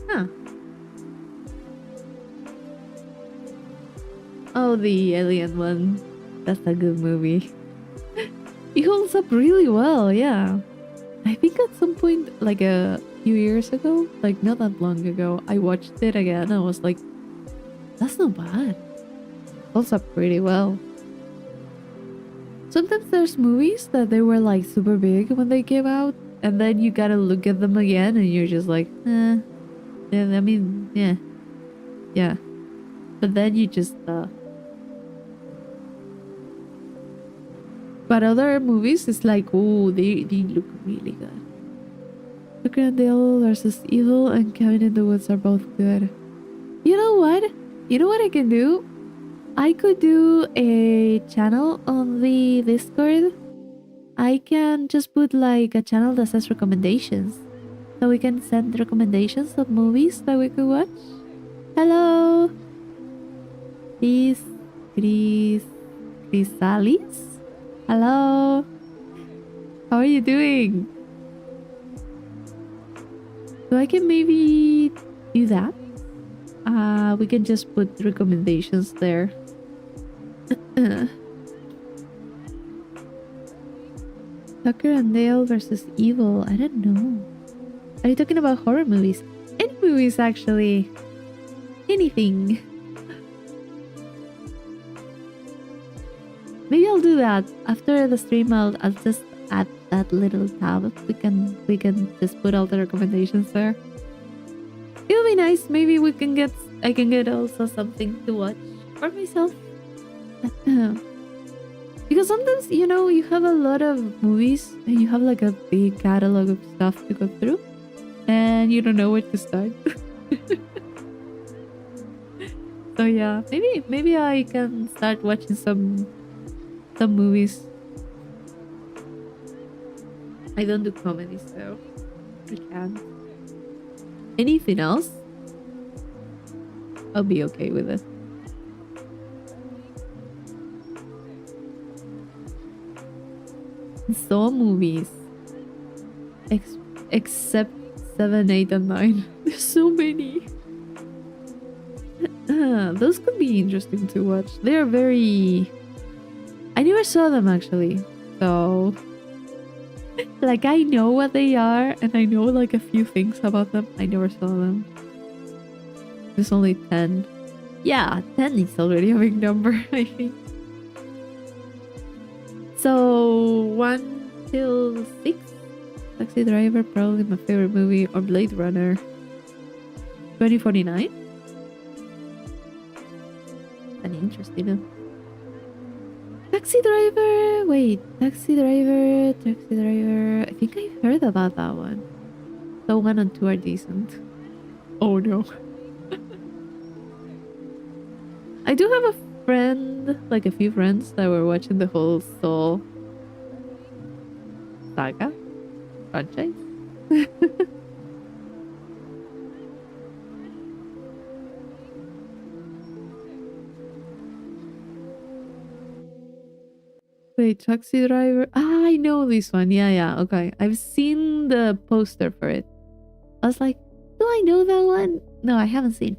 Huh. Oh, the alien one. That's a good movie. It holds up really well, yeah. I think at some point, like a few years ago, like not that long ago, I watched it again and I was like, that's not bad. Holds up pretty well. Sometimes there's movies that they were like super big when they came out, and then you gotta look at them again and you're just like, yeah, I mean, yeah. But then you just, But other movies, it's like, oh, they look really good. Tucker and Dale versus Evil and Cabin in the Woods are both good. You know what? You know what I can do? I could do a channel on the Discord I can just put like a channel that says recommendations. So we can send recommendations of movies that we could watch. Hello! Chrysalis? Hello! How are you doing? So I can maybe do that. We can just put recommendations there. Tucker and Dale versus Evil. I don't know. Are you talking about horror movies? Any movies, actually. Anything. Maybe I'll do that after the stream. I'll just add that little tab. We can just put all the recommendations there. It'll be nice. Maybe I can get also something to watch for myself. Because sometimes, you have a lot of movies and you have like a big catalog of stuff to go through and you don't know where to start. So yeah, maybe I can start watching some movies. I don't do comedy, so I can't. Anything else? I'll be okay with it. Saw movies. Except 7, 8, and 9. There's so many. Those could be interesting to watch. They are very... I never saw them actually. So... like I know what they are and I know like a few things about them. I never saw them. There's only 10. Yeah, 10 is already a big number, I think. So 1 till 6. Taxi Driver, probably my favorite movie, or Blade Runner 2049. An interesting. Taxi Driver. Wait, Taxi Driver. I think I've heard about that one. So 1 and 2 are decent. Oh no. I do have a friend, like a few friends that were watching the whole Saw saga franchise. Wait, Taxi Driver. Ah, I know this one. Yeah. Okay. I've seen the poster for it. I was like, do I know that one? No, I haven't seen.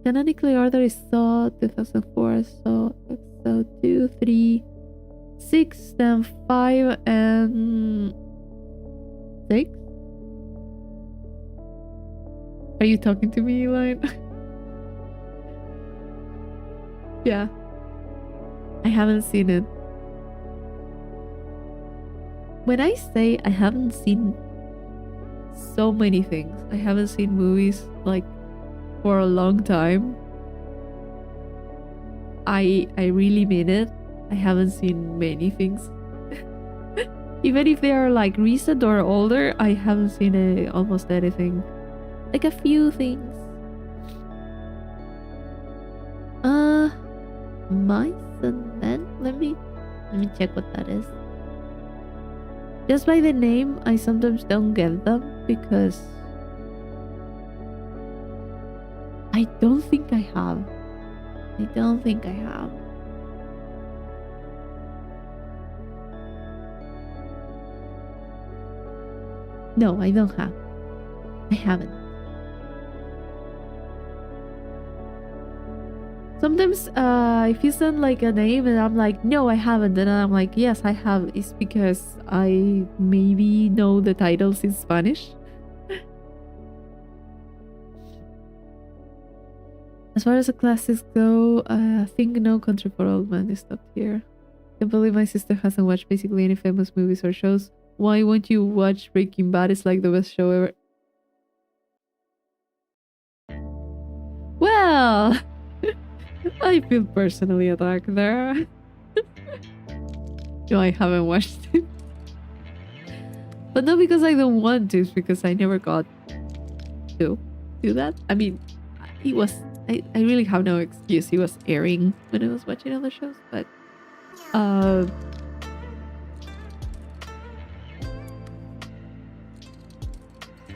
Canonically Order is Saw 2004, Saw 2, 3, 6, then 5, and 6? Are you talking to me, Elaine? Yeah. I haven't seen it. When I say I haven't seen so many things, I haven't seen movies like for a long time. I really mean it. I haven't seen many things. Even if they are like recent or older, I haven't seen almost anything. Like a few things. Mice and Men? Let me check what that is. Just by the name, I sometimes don't get them because I don't think I have. No, I don't have. I haven't. Sometimes if you send like a name and I'm like, no, I haven't, and I'm like, yes, I have, it's because I maybe know the titles in Spanish. As far as the classics go, I think No Country for Old Men is top here. Can't believe my sister hasn't watched basically any famous movies or shows. Why won't you watch Breaking Bad? It's like the best show ever. Well, I feel personally attacked there. No, I haven't watched it. But not because I don't want to, it's because I never got to do that. I mean, it was... I really have no excuse. He was airing when I was watching other shows, but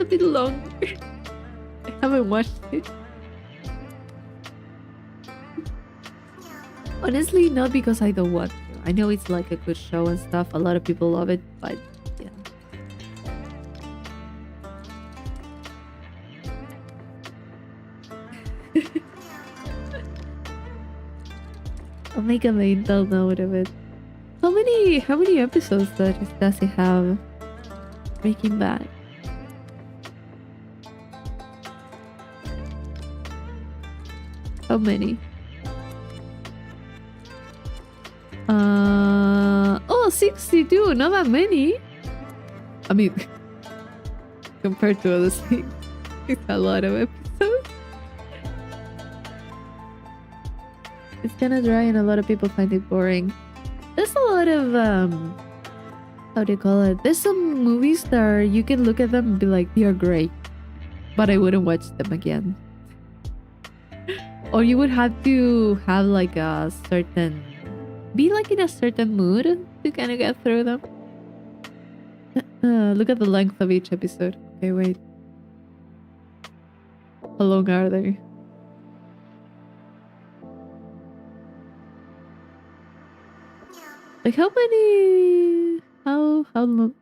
a bit longer. I haven't watched it. Honestly, not because I don't want to. I know it's like a good show and stuff. A lot of people love it, but yeah. I'll make a mental note of it. How many episodes does it have? Breaking Bad. How many? Oh, 62, not that many. I mean, compared to other things, it's a lot of episodes. It's kinda dry and a lot of people find it boring. There's a lot of, how do you call it? There's some movies that you can look at them and be like, they are great, but I wouldn't watch them again. Or you would have to have like a certain, be like in a certain mood to kind of get through them. Look at the length of each episode. Okay, wait. How long are they? Like how many? How long?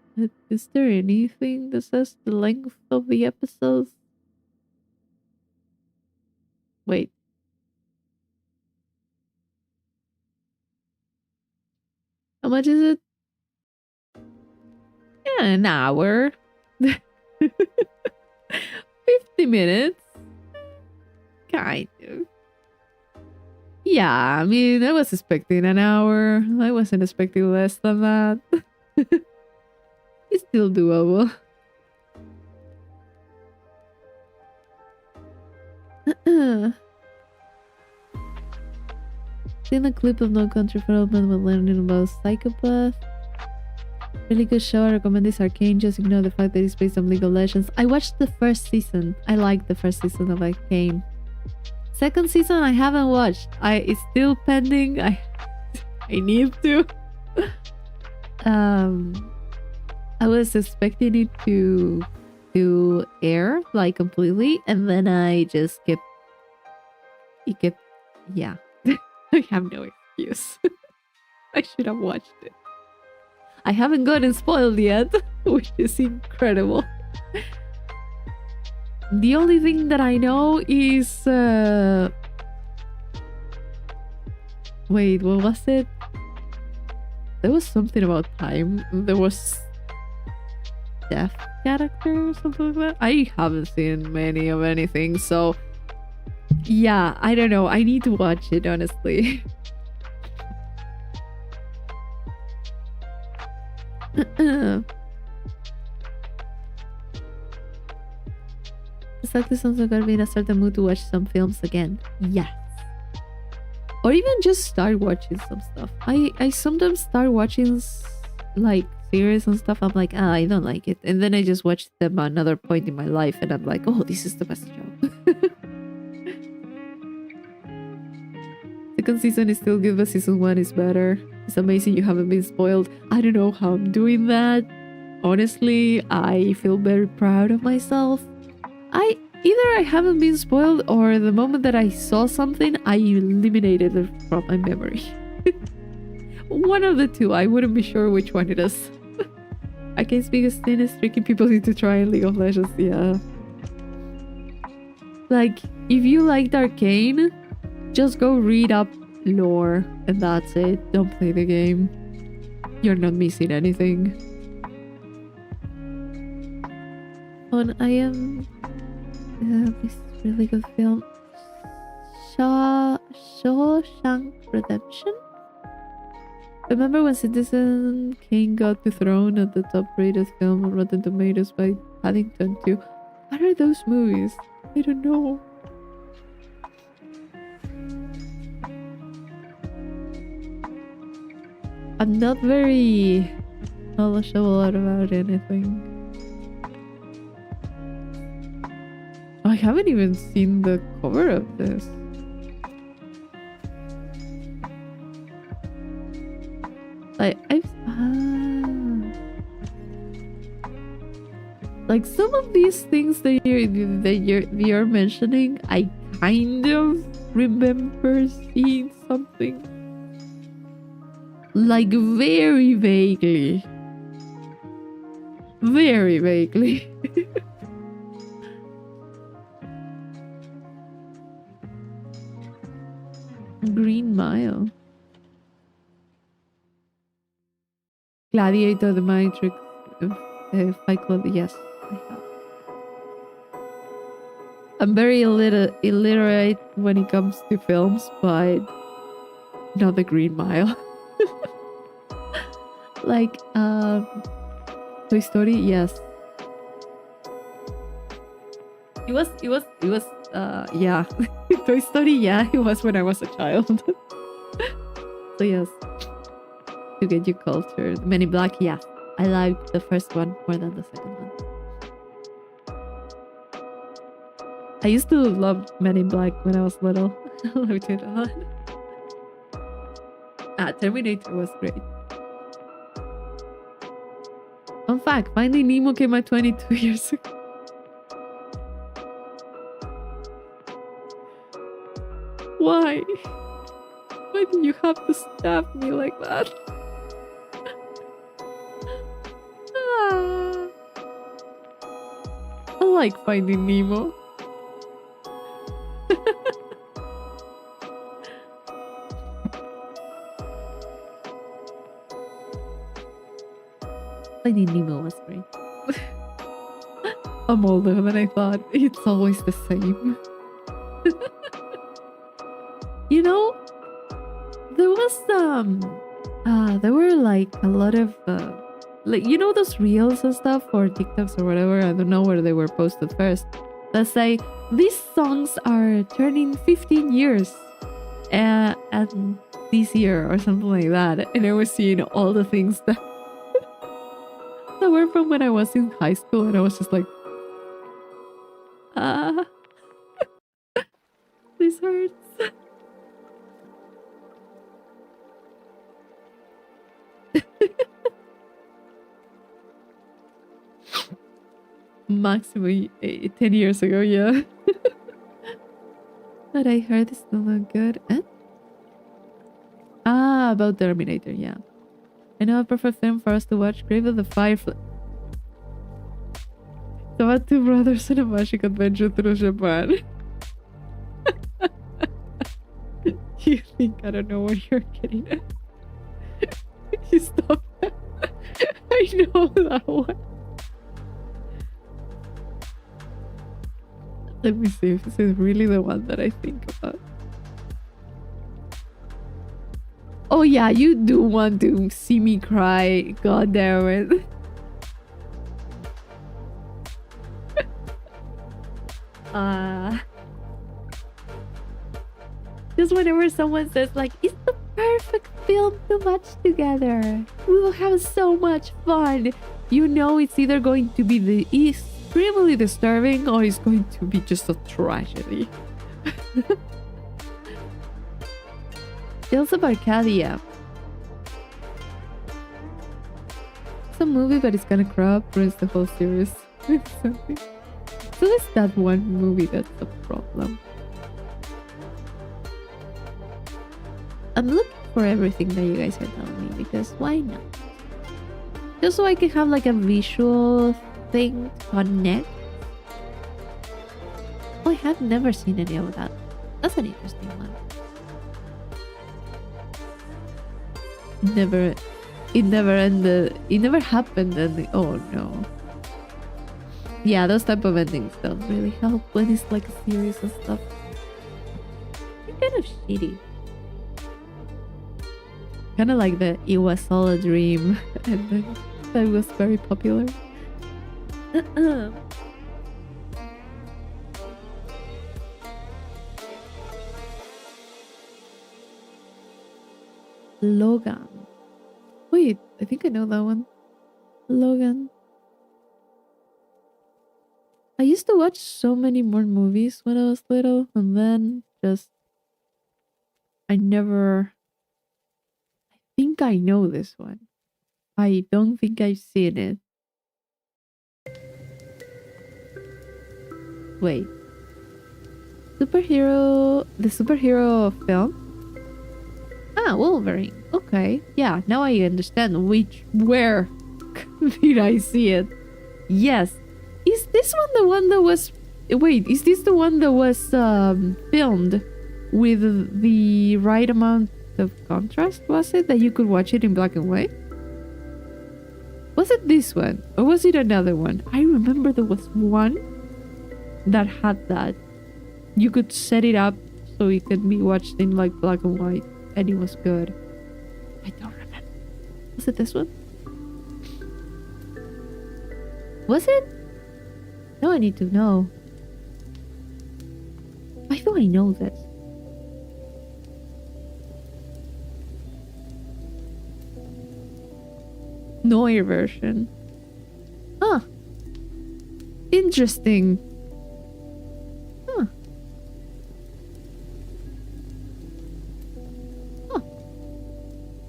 Is there anything that says the length of the episodes? Wait. How much is it? Yeah, an hour. 50 minutes. Kind of. Yeah, I mean, I was expecting an hour. I wasn't expecting less than that. It's still doable. Seen a clip of No Country for Old Men when learning about Psychopath. Really good show. I recommend this. Arcane. Just ignore the fact that it's based on League of Legends. I watched the first season. I liked the first season of Arcane. Second season I haven't watched. It's still pending. I need to. I was expecting it to air like completely, and then I just kept. Yeah. I have no excuse. I should have watched it. I haven't gotten spoiled yet, which is incredible. The only thing that I know is... Wait, what was it? There was something about time. There was... Death character or something like that. I haven't seen many of anything, so... Yeah, I don't know. I need to watch it, honestly. It's like this also gotta be in a certain mood to watch some films again. Yes. Or even just start watching some stuff. I sometimes start watching like series and stuff. I'm like, I don't like it. And then I just watch them at another point in my life and I'm like, oh, this is the best show. Second season is still good, but season 1 is better. It's amazing you haven't been spoiled. I don't know how I'm doing that. Honestly, I feel very proud of myself. Either I haven't been spoiled or the moment that I saw something, I eliminated it from my memory. One of the two. I wouldn't be sure which one it is. I can speak as thin as tricking people into trying League of Legends. Yeah. Like, if you liked Arcane, just go read up lore and that's it. Don't play the game. You're not missing anything. I am... this really good film. Shawshank Redemption? Remember when Citizen Kane got dethroned at the top rated film on Rotten Tomatoes by Paddington 2? What are those movies? I don't know. I'm not very knowledgeable about anything. I haven't even seen the cover of this. Like some of these things that you're mentioning, I kind of remember seeing something. Like very vaguely. Very vaguely. Green Mile. Gladiator, The Matrix, Fight Club. Yes, I have. I'm very illiterate when it comes to films, but not The Green Mile. Like, Toy Story. Yes. It was. Yeah. Toy Story. Yeah, it was when I was a child. So yes. To get you cultured. Men in Black, yeah. I liked the first one more than the second one. I used to love Men in Black when I was little. I loved it a lot. Terminator was great. Fun fact, Finding Nemo came out 22 years ago. Why? Why do you have to stab me like that? I like Finding Nemo. Finding Nemo was great. I'm older than I thought. It's always the same. You know, there were like a lot of like, you know, those reels and stuff or TikToks or whatever. I don't know where they were posted first. Let's say these songs are turning 15 years and this year or something like that. And I was seeing all the things that that were from when I was in high school, and I was just like, this hurts. Maximum 10 years ago, yeah. But I heard it's still not good. About Terminator, yeah. I know a perfect film for us to watch. Grave of the Firefly. It's about two brothers on a magic adventure through Japan. You think I don't know what you're getting at? You stop that. I know that one. Let me see if this is really the one that I think about. Oh yeah, you do want to see me cry. God damn it. Just whenever someone says like, it's the perfect film to watch together, we will have so much fun, you know it's either going to be extremely disturbing or it's going to be just a tragedy. Tales of Arcadia. It's a movie, but it's kind of crap, ruins the whole series. So it's that one movie that's the problem. I'm looking for everything that you guys are telling me because why not? Just so I can have like a visual thing to connect. Oh, I have never seen any of that. That's an interesting one. It never ended. It never happened. And oh no. Yeah, those type of endings don't really help when it's like a series of stuff. It's kind of shitty. Kind of like the It Was All a Dream ending that was very popular. Logan. Wait, I think I know that one. Logan. I used to watch so many more movies when I was little, and then just I think I know this one. I don't think I've seen it. Wait. The superhero film? Ah, Wolverine. Okay. Yeah, now I understand where did I see it? Yes. Is this one that was... Wait, is this the one that was filmed with the right amount of contrast, was it? That you could watch it in black and white? Was it this one? Or was it another one? I remember there was one that had that. You could set it up so it could be watched in like black and white. And it was good. I don't remember. Was it this one? Was it? No, I need to know. Why do I know this? Noir version. Huh. Interesting. Huh. Huh.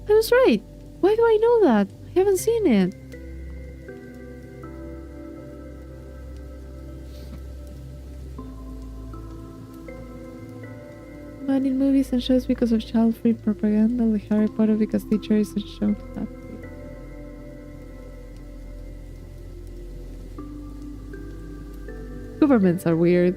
I was right. Why do I know that? I haven't seen it. Man in movies and shows because of child-free propaganda, like Harry Potter because teacher isn't shown that. Governments are weird.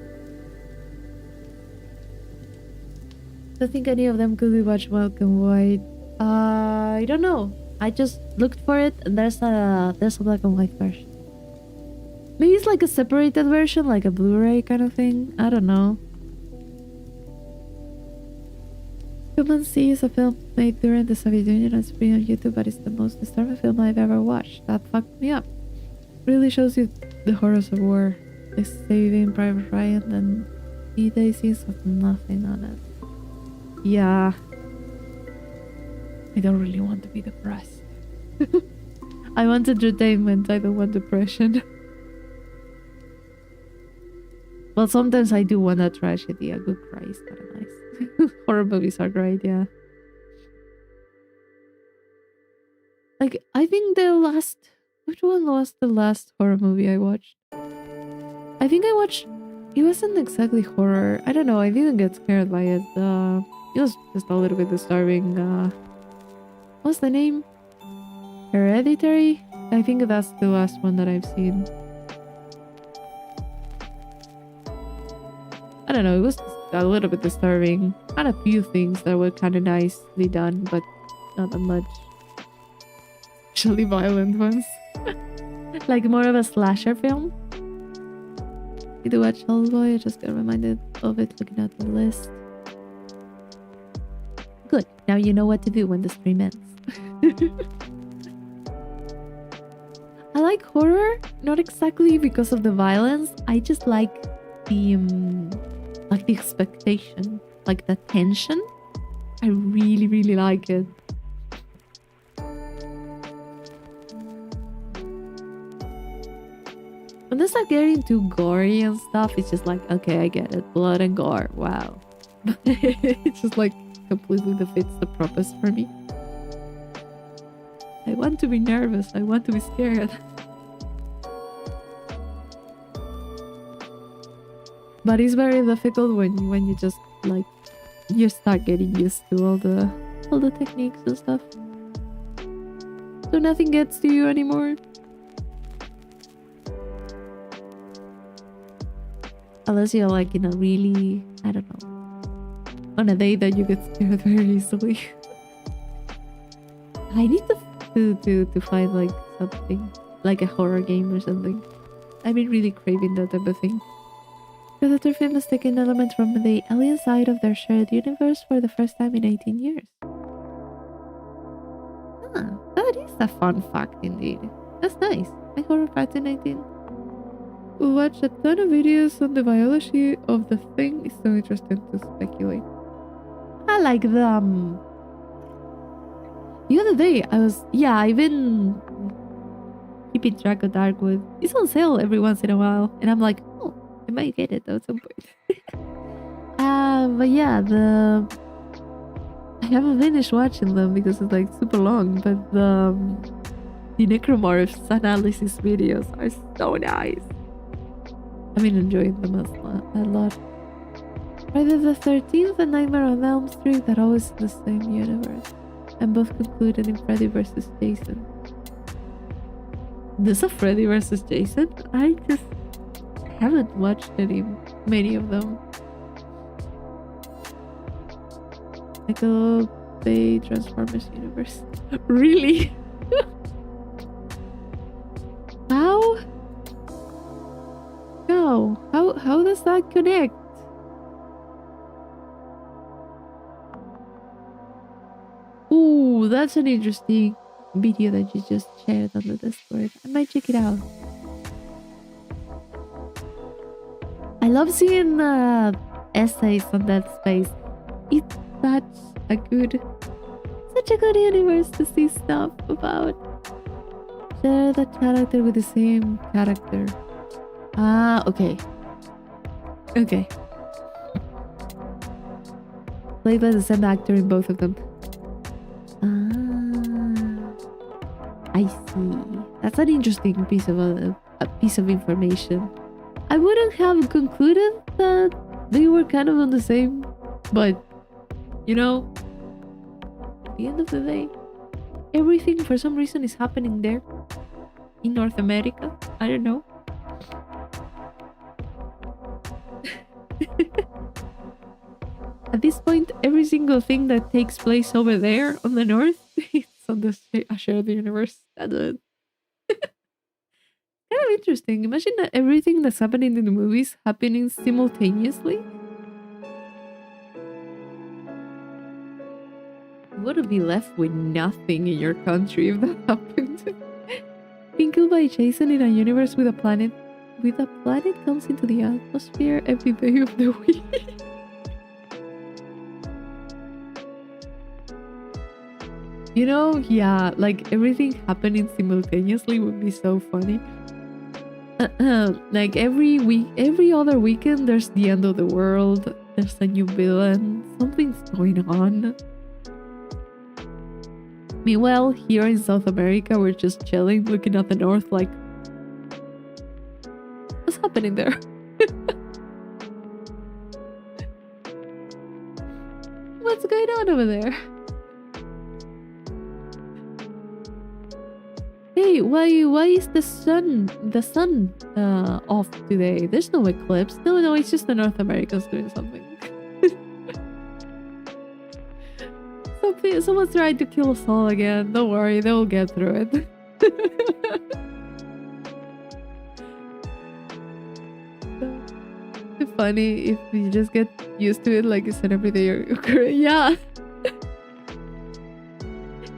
I think any of them could be watched black and white. I don't know. I just looked for it and there's a black and white version. Maybe it's like a separated version, like a Blu-ray kind of thing. I don't know. Human Sea is a film made during the Soviet Union and it's free on YouTube, but it's the most disturbing film I've ever watched. That fucked me up. Really shows you the horrors of war. Like Saving Private Ryan and D-Day scenes with nothing on it. Yeah. I don't really want to be depressed. I want entertainment, I don't want depression. Well, sometimes I do want a tragedy. A good cry is kind of nice. Horror movies are great, yeah. Like, I think which one was the last horror movie I watched? I think I watched... It wasn't exactly horror. I don't know, I didn't get scared by it. It was just a little bit disturbing. What's the name? Hereditary? I think that's the last one that I've seen. I don't know, it was a little bit disturbing. Had a few things that were kind of nicely done, but not that much. Actually violent ones. Like more of a slasher film. Did you watch Hellboy? I just got reminded of it looking at the list. Good, now you know what to do when the stream ends. I like horror, not exactly because of the violence. I just like the expectation, like the tension. I really, really like it. When they start getting too gory and stuff, it's just like, okay, I get it. Blood and gore, wow. It's just like completely defeats the purpose for me. I want to be nervous. I want to be scared. But it's very difficult when you just like you start getting used to all the techniques and stuff. So nothing gets to you anymore. Unless you're like in a really, I don't know, on a day that you get scared very easily. I need to find like something, like a horror game or something. I've been really craving that type of thing. Predator film has taken elements from the alien side of their shared universe for the first time in 18 years. Ah, that is a fun fact indeed. That's nice. My horror fact in 18. We watched a ton of videos on the biology of the thing. It's so interesting to speculate. I like them. The other day, I've been keeping track of Darkwood. It's on sale every once in a while. And I'm like, oh, I might get it at some point. But yeah, I haven't finished watching them because it's like super long. But the Necromorphs analysis videos are so nice. I've been enjoying them a lot. Friday the 13th and Nightmare on Elm Street, that always in the same universe. And both concluded in Freddy vs. Jason. There's a Freddy vs. Jason? I just haven't watched many of them. Michael Bay Transformers universe. Really? How? No. How does that connect? Ooh, that's an interesting video that you just shared on the Discord. I might check it out. I love seeing essays on Dead Space. It's such a good universe to see stuff about. Share the character with the same character. Ah, okay. Okay. Played by the same actor in both of them. I see. That's an interesting piece of information. I wouldn't have concluded that they were kind of on the same, but you know, at the end of the day, everything for some reason is happening there in North America. I don't know. At this point, every single thing that takes place over there on the north, it's on the shared universe. That's it. Kind of interesting. Imagine that everything that's happening in the movies happening simultaneously. You wouldn't be left with nothing in your country if that happened. Being killed by Jason in a universe with a planet comes into the atmosphere every day of the week. You know, yeah, like everything happening simultaneously would be so funny. Like every other weekend, there's the end of the world. There's a new villain. Something's going on. Meanwhile, here in South America, we're just chilling, looking at the north like, what's happening there? What's going on over there? Hey, why is the sun off today? There's no eclipse. No, it's just the North Americans doing something. Someone's trying to kill us all again. Don't worry, they will get through it. It's funny if you just get used to it, like you said, every day you're yeah.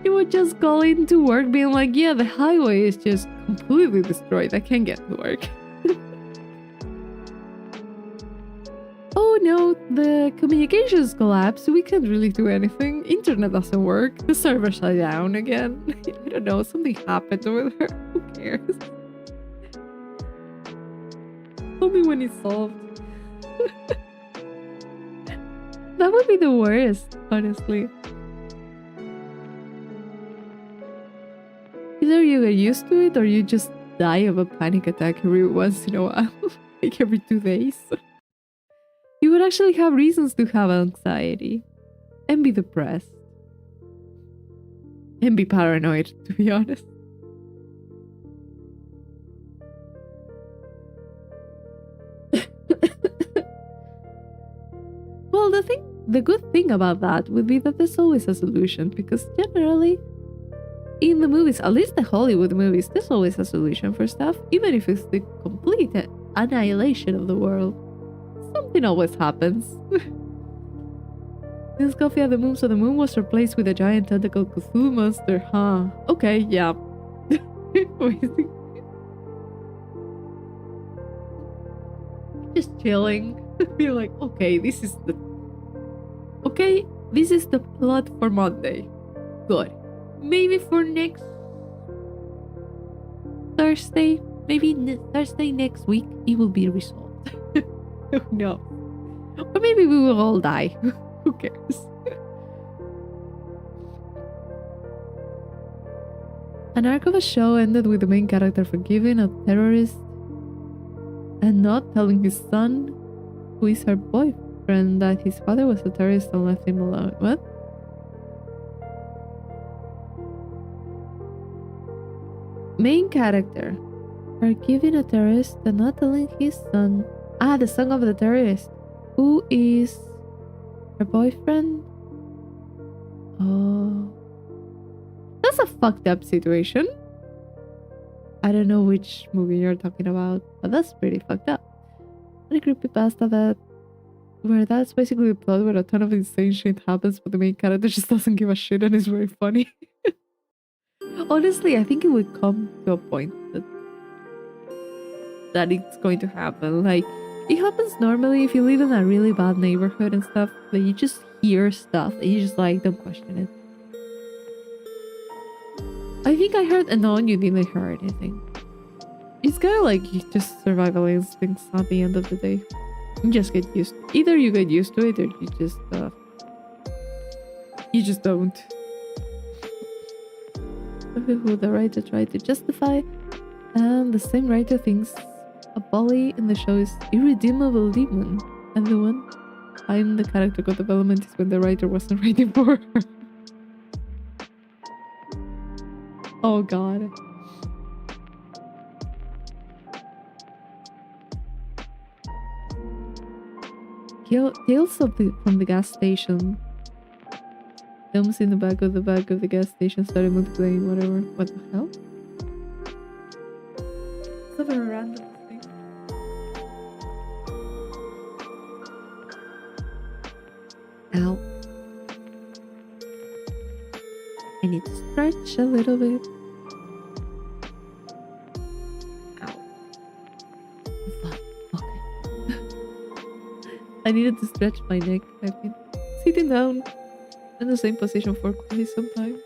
You would just call into work being like, yeah, the highway is just completely destroyed. I can't get to work. Oh no, the communications collapsed. We can't really do anything. Internet doesn't work. The servers are down again. I don't know, something happened over there. Who cares? Tell me when it's solved. That would be the worst, honestly. Either you get used to it or you just die of a panic attack every once in a while. Like every 2 days. You would actually have reasons to have anxiety. And be depressed. And be paranoid, to be honest. Well, the good thing about that would be that there's always a solution, because generally in the movies, at least the Hollywood movies, there's always a solution for stuff, even if it's the complete annihilation of the world. Something always happens. This coffee at the moon, so the moon was replaced with a giant tentacle Cthulhu monster, huh? Okay, yeah. Just chilling. Be like, okay, this is the plot for Monday. Good. Maybe for next Thursday, Thursday next week, it will be resolved. No. Or maybe we will all die. Who cares? An arc of a show ended with the main character forgiving a terrorist and not telling his son, who is her boyfriend, that his father was a terrorist and left him alone. What? Main character. Forgiving a terrorist and not telling his son. Ah, the son of the terrorist. Who is her boyfriend? Oh. That's a fucked up situation. I don't know which movie you're talking about, but that's pretty fucked up. And a creepypasta that where that's basically the plot where a ton of insane shit happens, but the main character just doesn't give a shit and is very funny. Honestly, I think it would come to a point that it's going to happen. Like, it happens normally if you live in a really bad neighborhood and stuff, that you just hear stuff and you just like don't question it. I think I heard, no, you didn't hear anything. It's kind of like just survival instincts at the end of the day. You just get used to it. Either you get used to it or you just don't. Who the writer tried to justify, and the same writer thinks a bully in the show is irredeemable demon, and the one time the character got development is when the writer wasn't writing for her. Oh god. Tales from the gas station. Films in the back of the gas station started multiplying, whatever. What the hell? It's a very random thing. Ow. I need to stretch a little bit. Ow. Fuck. Okay. I needed to stretch my neck. I've been sitting down in the same position for quite some time.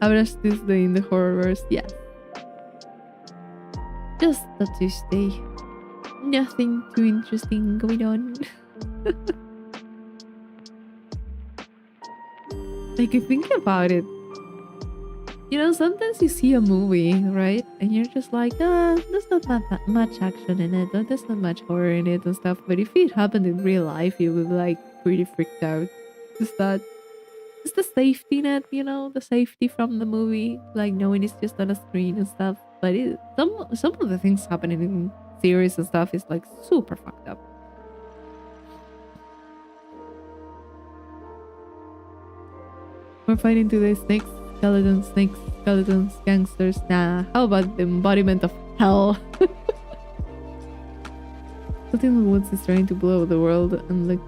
Average Tuesday in the Horrorverse, yes. Just a Tuesday. Nothing too interesting going on. Like, you think about it. You know, sometimes you see a movie, right? And you're just like, there's not that much action in it, or there's not much horror in it and stuff. But if it happened in real life, you would be like pretty freaked out. It's the safety net, you know, the safety from the movie, like knowing it's just on a screen and stuff. But some of the things happening in series and stuff is like super fucked up. We're fighting today, snakes, skeletons, gangsters. Nah, how about the embodiment of hell? Something in the woods is trying to blow the world, and like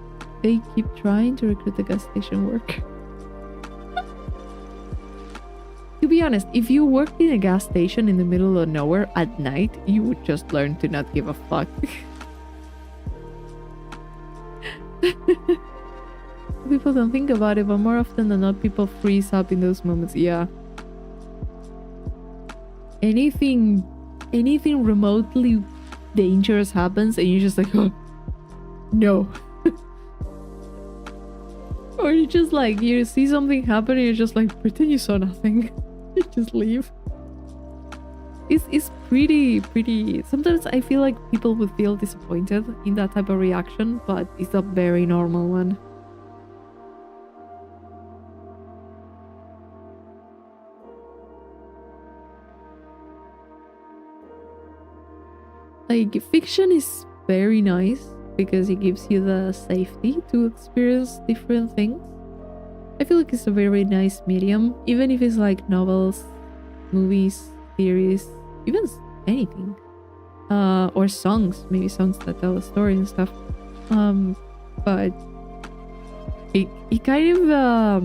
they keep trying to recruit the gas station worker. To be honest, if you worked in a gas station in the middle of nowhere at night, you would just learn to not give a fuck. People don't think about it, but more often than not, people freeze up in those moments. Yeah. Anything remotely dangerous happens and you're just like, oh, no. Or you just like, you see something happen and you're just like, pretend you saw nothing. You just leave. It's pretty. Sometimes I feel like people would feel disappointed in that type of reaction, but it's a very normal one. Like, fiction is very nice because it gives you the safety to experience different things. I feel like it's a very nice medium, even if it's like novels, movies, series, even anything. Or songs, maybe songs that tell a story and stuff. But it kind of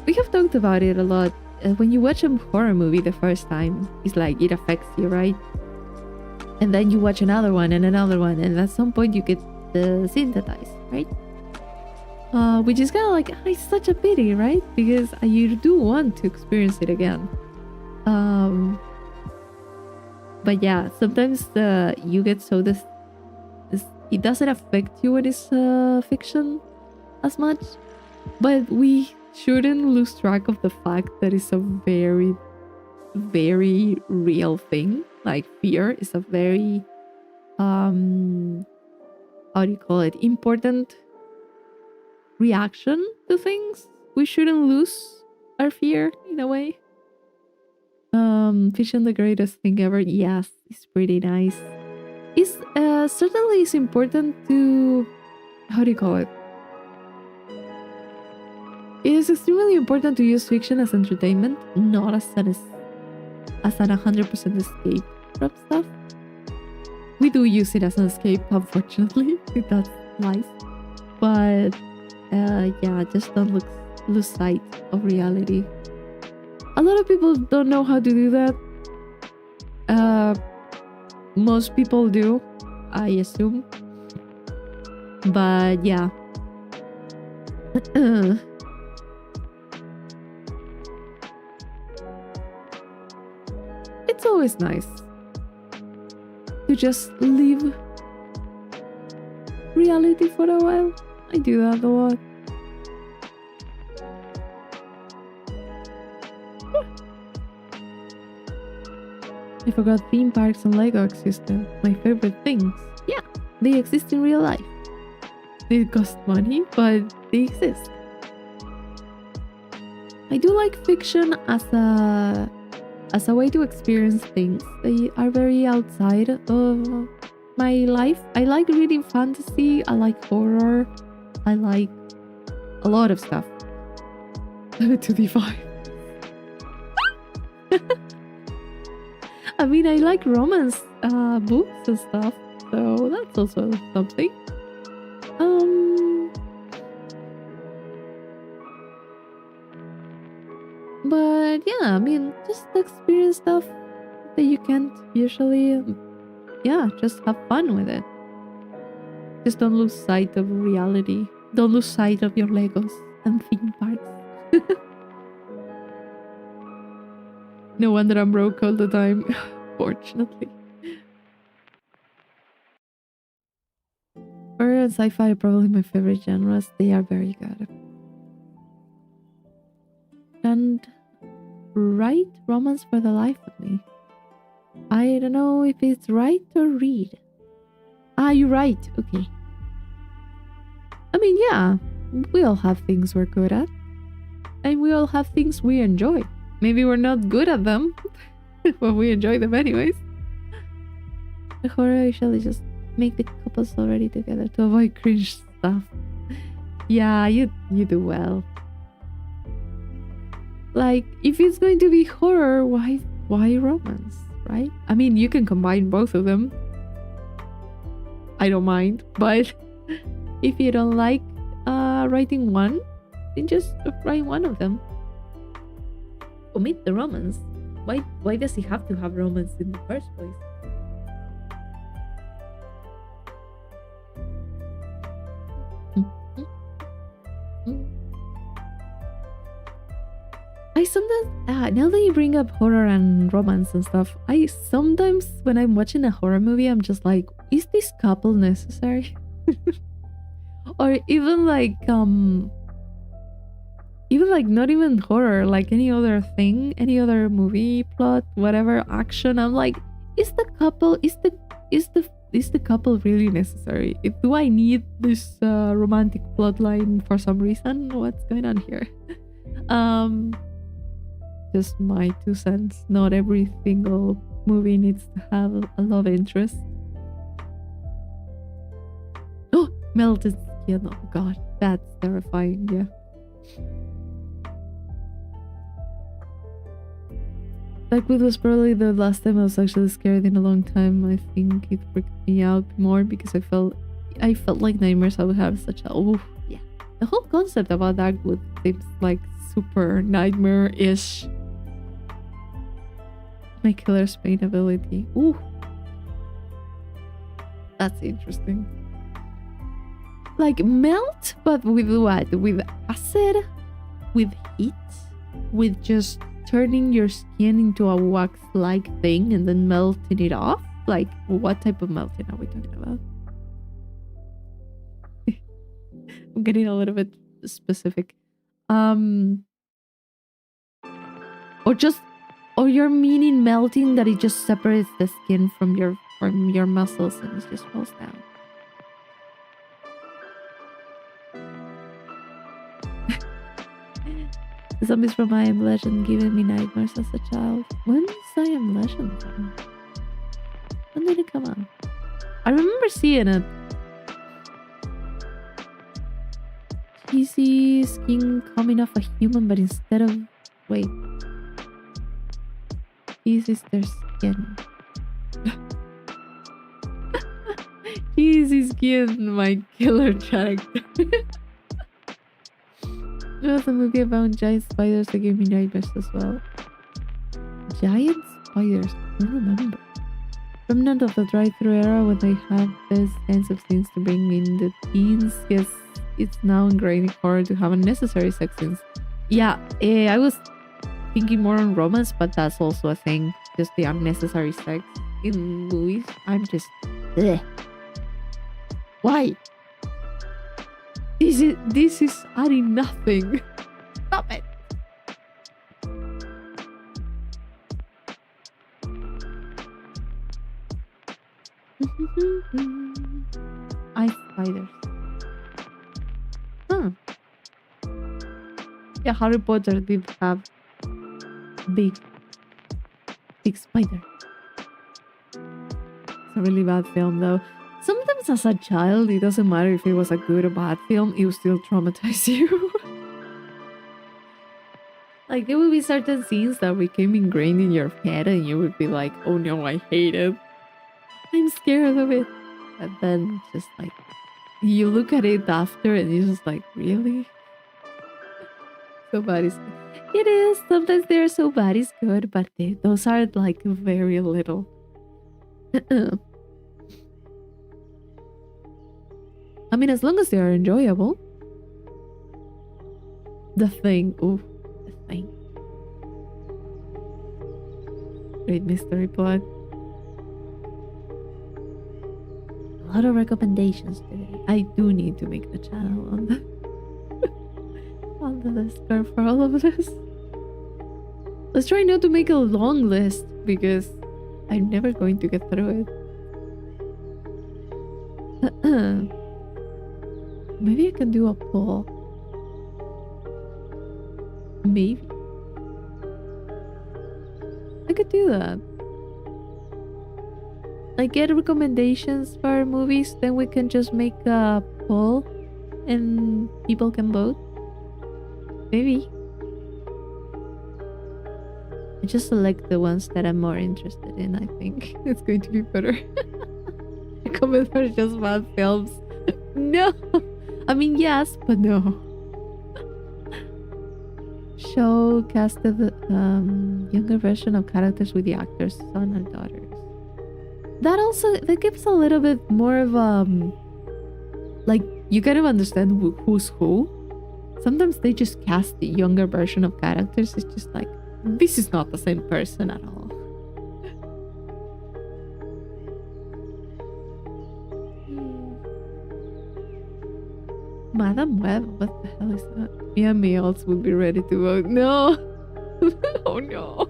we have talked about it a lot. When you watch a horror movie the first time, it's like it affects you, right? And then you watch another one, and at some point you get synthesized, right? Which is kind of like, it's such a pity, right? Because you do want to experience it again. But yeah, sometimes you get so it doesn't affect you when it's fiction as much. But we shouldn't lose track of the fact that it's a very, very real thing. Like fear is a very um how do you call it, important reaction to things. We shouldn't lose our fear in a way. Fiction, the greatest thing ever. Yes, it's pretty nice. It's certainly it's important to, how do you call it? It is extremely important to use fiction as entertainment, not as an 100% escape from stuff. We do use it as an escape, unfortunately. That's life. But yeah, just don't lose sight of reality. A lot of people don't know how to do that. Most people do, I assume. But yeah. It's always nice to just leave reality for a while. I do that a lot. I forgot theme parks and Lego existed. My favorite things. Yeah, they exist in real life. They cost money, but they exist. I do like fiction as a way to experience things. They are very outside of my life. I like reading fantasy. I like horror. I like a lot of stuff. To define. I mean, I like romance books and stuff, so that's also something. But yeah, I mean, just experience stuff that you can't usually. Yeah, just have fun with it. Just don't lose sight of reality. Don't lose sight of your Legos and theme parks. No wonder I'm broke all the time, fortunately. Horror and sci-fi are probably my favorite genres. They are very good. And write romance for the life of me. I don't know if it's write or read. Ah, you write. Okay. I mean, yeah, we all have things we're good at. And we all have things we enjoy. Maybe we're not good at them, but we enjoy them anyways. The horror usually just make the couples already together to avoid cringe stuff. Yeah, you do well. Like, if it's going to be horror, why romance, right? I mean, you can combine both of them. I don't mind, but if you don't like writing one, then just write one of them. Omit the romance. Why does he have to have romance in the first place? I sometimes, now that you bring up horror and romance and stuff, I sometimes, when I'm watching a horror movie, I'm just like, is this couple necessary? Or even like not even horror, like any other thing, any other movie plot, whatever, action, I'm like, is the couple really necessary? Do I need this romantic plot line for some reason? What's going on here? Just my 2 cents. Not every single movie needs to have a love interest. Oh, melted skin. Oh god, that's terrifying. Yeah. Blackwood was probably the last time I was actually scared in a long time. I think it freaked me out more because I felt like nightmares I would have such a yeah. The whole concept about Darkwood seems like super nightmare-ish. My killer's pain ability. Ooh. That's interesting. Like melt, but with what? With acid? With heat? With just turning your skin into a wax-like thing and then melting it off? Like, what type of melting are we talking about? I'm getting a little bit specific. Or just Or you're meaning melting that it just separates the skin from your muscles and it just falls down. The zombies from I Am Legend giving me nightmares as a child. When is I Am Legend from? When did it come out? I remember seeing it. Cheesy skin coming off a human, but instead of... Wait. Cheese is their skin. Cheesy skin, my killer character. There was a movie about giant spiders that gave me nightmares as well. Giant spiders? I don't remember. Remnant of the drive-thru era when they have these kinds of scenes to bring in the teens. Yes, it's now ingrained in horror to have unnecessary sex scenes. Yeah, I was thinking more on romance, but that's also a thing. Just the unnecessary sex in movies. I'm just... Ugh. Why? This is adding nothing. Stop it. Ice spiders. Huh. Yeah, Harry Potter did have big spider. It's a really bad film though. Sometimes as a child, it doesn't matter if it was a good or bad film, it will still traumatize you. Like, there would be certain scenes that became ingrained in your head and you would be like, oh no, I hate it. I'm scared of it. And then just like, you look at it after and you're just like, really? So bad is good. It is. Sometimes they're so bad is good, but those are like very little. I mean, as long as they are enjoyable. The Thing. Ooh, The Thing. Great mystery plot. A lot of recommendations today. I do need to make the channel on the on the Discord for all of this. Let's try not to make a long list because I'm never going to get through it. Maybe I can do a poll. Maybe. I could do that. Like, get recommendations for movies, then we can just make a poll and people can vote. Maybe. I just select the ones that I'm more interested in, I think. It's going to be better. Recommend for just bad films. No! I mean, yes, but no. Show casted younger version of characters with the actor's son or daughters. That gives a little bit more of like, you kind of understand who's who. Sometimes they just cast the younger version of characters. It's just like, this is not the same person at all. Madam Web, what the hell is that? Yeah, males would be ready to vote. No! Oh no.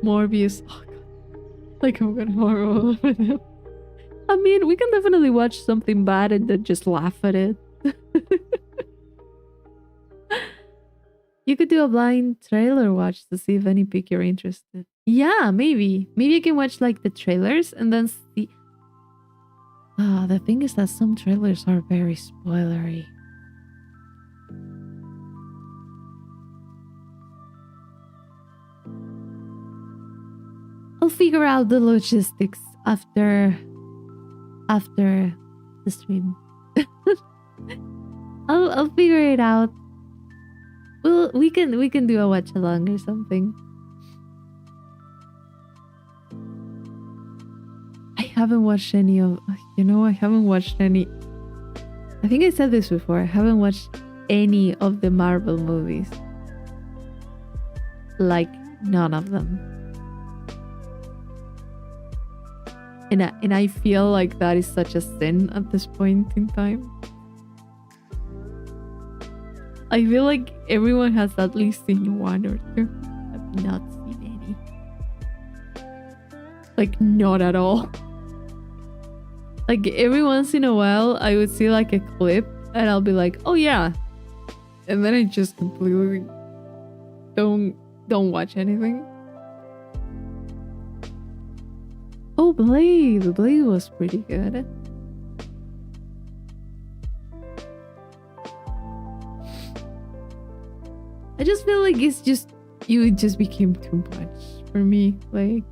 Morbius. Oh god. Like, I'm gonna horror over them. I mean, we can definitely watch something bad and then just laugh at it. You could do a blind trailer watch to see if any pique you're interested. Yeah, maybe. Maybe you can watch like the trailers and then see. The thing is that some trailers are very spoilery. I'll figure out the logistics after the stream. I'll figure it out. We can do a watch along or something. I haven't watched any of, I haven't watched any. I think I said this before. I haven't watched any of the Marvel movies. Like, none of them. And I feel like that is such a sin at this point in time. I feel like everyone has at least seen one or two. I've not seen any. Like, not at all. Like, every once in a while, I would see like a clip and I'll be like, oh yeah. And then I just completely don't watch anything. Oh, Blade. Blade was pretty good. I just feel like it just became too much for me. Like,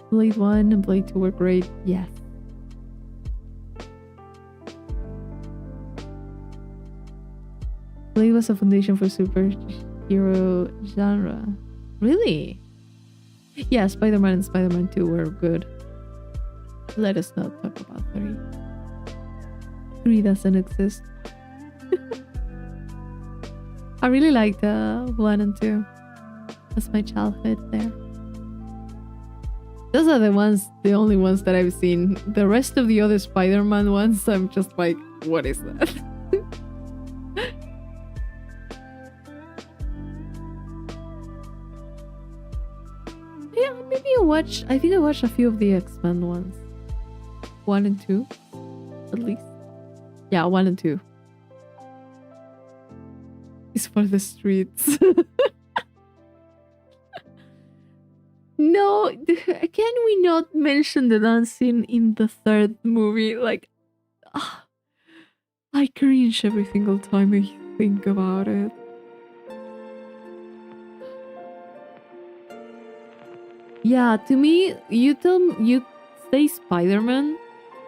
Blade 1 and Blade 2 were great, yes. Blade was a foundation for superhero genre. Really? Yeah, Spider-Man and Spider-Man 2 were good. Let us not talk about 3. 3 doesn't exist. I really liked 1 and 2. That's my childhood there. Those are the only ones that I've seen. The rest of the other Spider-Man ones, I'm just like, what is that? Yeah, maybe I think I watched a few of the X-Men ones. 1 and 2, at least. Yeah, 1 and 2. It's for the streets. No, can we not mention the dance scene in the 3rd movie? Like, I cringe every single time I think about it. Yeah, to me, you say Spider-Man,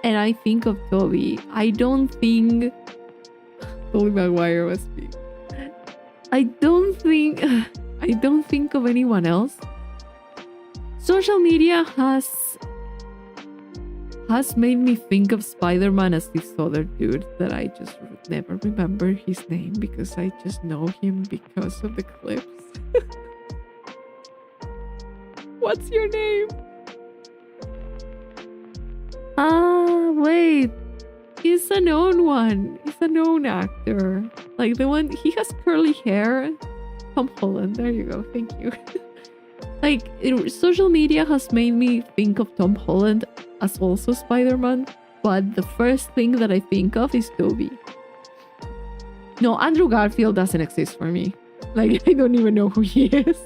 and I think of Tobey. I don't think Tobey Maguire was big. I don't think of anyone else. Social media has made me think of Spider-Man as this other dude that I just never remember his name because I just know him because of the clips. What's your name? Wait. He's a known one. He's a known actor. Like the one, he has curly hair. Tom Holland. There you go. Thank you. Like, social media has made me think of Tom Holland as also Spider-Man, but the first thing that I think of is Tobey. No, Andrew Garfield doesn't exist for me. Like, I don't even know who he is.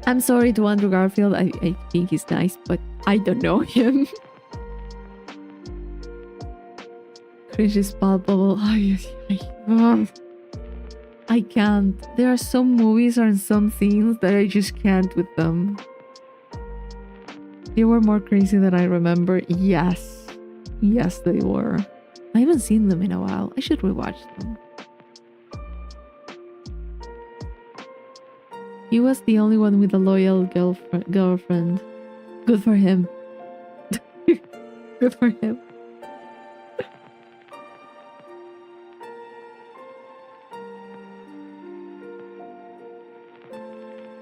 I'm sorry to Andrew Garfield. I think he's nice, but I don't know him. Cringe is palpable. I can't. There are some movies and some scenes that I just can't with them. They were more crazy than I remember. Yes. Yes, they were. I haven't seen them in a while. I should rewatch them. He was the only one with a loyal girlfriend. Good for him. Good for him.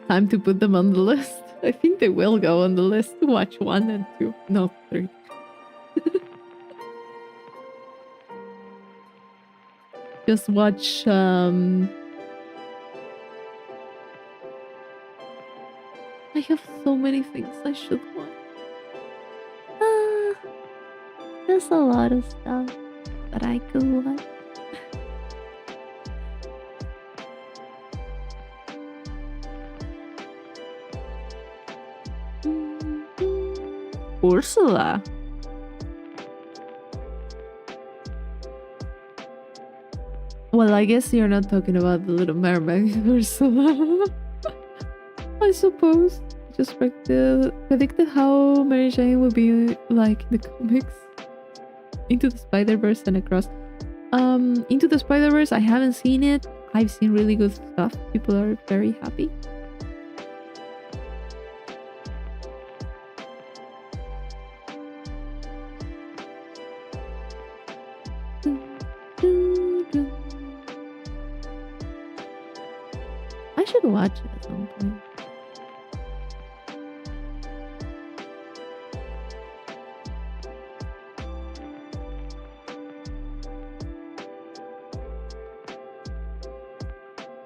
Time to put them on the list. I think they will go on the list. Watch 1 and 2. No, 3. Just watch I have so many things I should watch. There's a lot of stuff that I could watch. Ursula. Well, I guess you're not talking about the Little Mermaid, Ursula. I suppose. Just predicted how Mary Jane will be like in the comics. Into the Spider-Verse and across. Into the Spider-Verse, I haven't seen it. I've seen really good stuff. People are very happy. I should watch it at some point.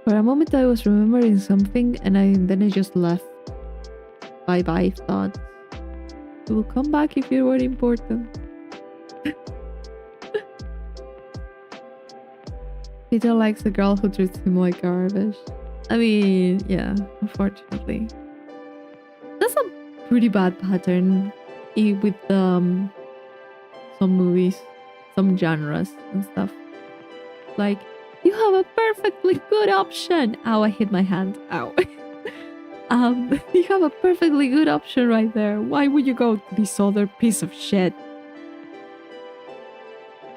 For a moment, I was remembering something, and then I just left. Bye bye, thought. You will come back if you were important. Peter likes a girl who treats him like garbage. I mean, yeah, unfortunately. That's a pretty bad pattern with some movies, some genres and stuff. Like, you have a perfectly good option. Ow, I hit my hand. Ow. You have a perfectly good option right there. Why would you go to this other piece of shit?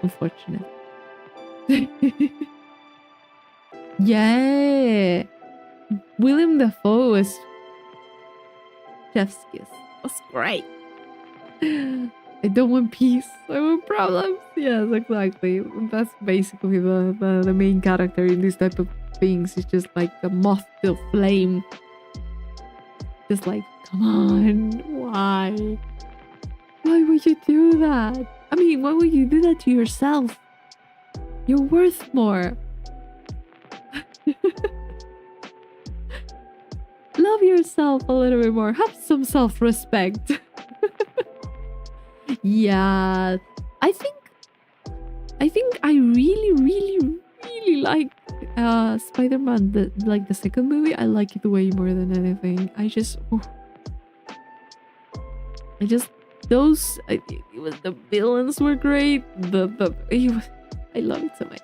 Unfortunate. Yeah. William Dafoe was chef's kiss. That's great. I don't want peace. I want problems. Yes, exactly. That's basically the main character in this type of things. It's just like a moth to a flame. Just like, come on, why? Why would you do that? I mean, why would you do that to yourself? You're worth more. Love yourself a little bit more. Have some self-respect. Yeah, I think I really like Spider-Man, the second movie. I like it way more than anything. The villains were great. I love it so much.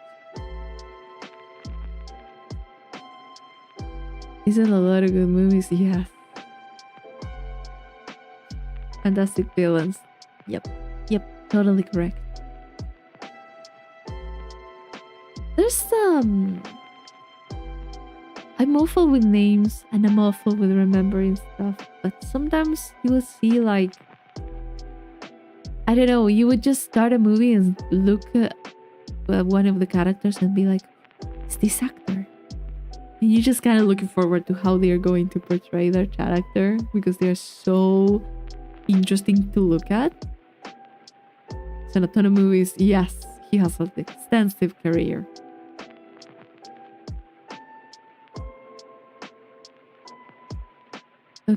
Isn't a lot of good movies? Yes. Fantastic villains. Yep, totally correct. There's I'm awful with names and I'm awful with remembering stuff, but sometimes you will see, like, I don't know, you would just start a movie and look at one of the characters and be like, is this actor? And you're just kind of looking forward to how they are going to portray their character because they're so interesting to look at. So in a ton of movies, yes, he has an extensive career.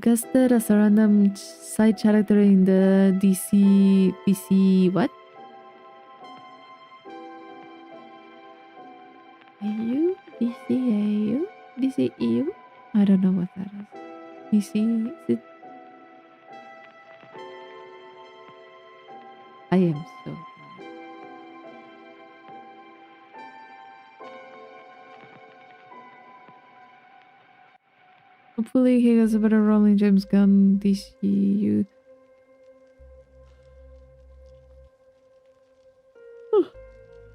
Casted as a random side character in the DC what? DCEU? I don't know what that is. DC, is it? I am so bad. Hopefully he has a better role in James Gunn DCU.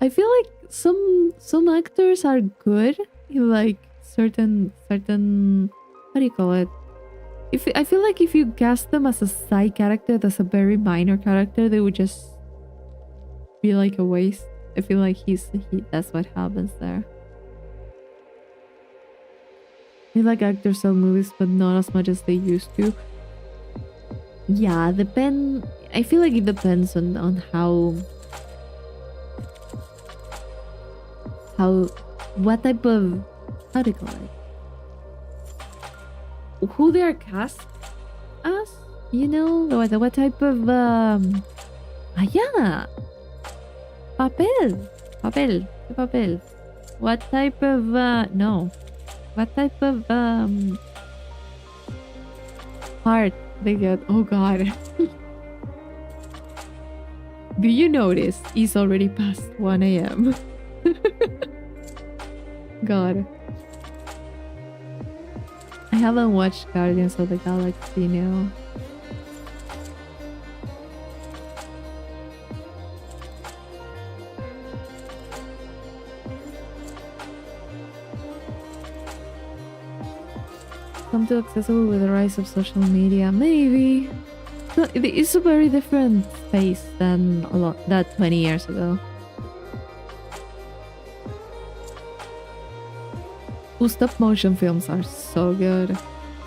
I feel like some actors are good in like certain how do you call it? I feel like if you cast them as a side character, that's a very minor character, they would just be like a waste. I feel like that's what happens there. I like actors sell movies, but not as much as they used to. Yeah, I feel like it depends on what type of, how do you call it? Who they are cast as, you know, what type of yeah, papel, what type of what type of part they get. Oh god. Do you notice it's already past 1 a.m? God, I haven't watched Guardians of the Galaxy now. Come too accessible with the rise of social media, maybe. No, it's a very different space than that 20 years ago. Stop motion films are so good.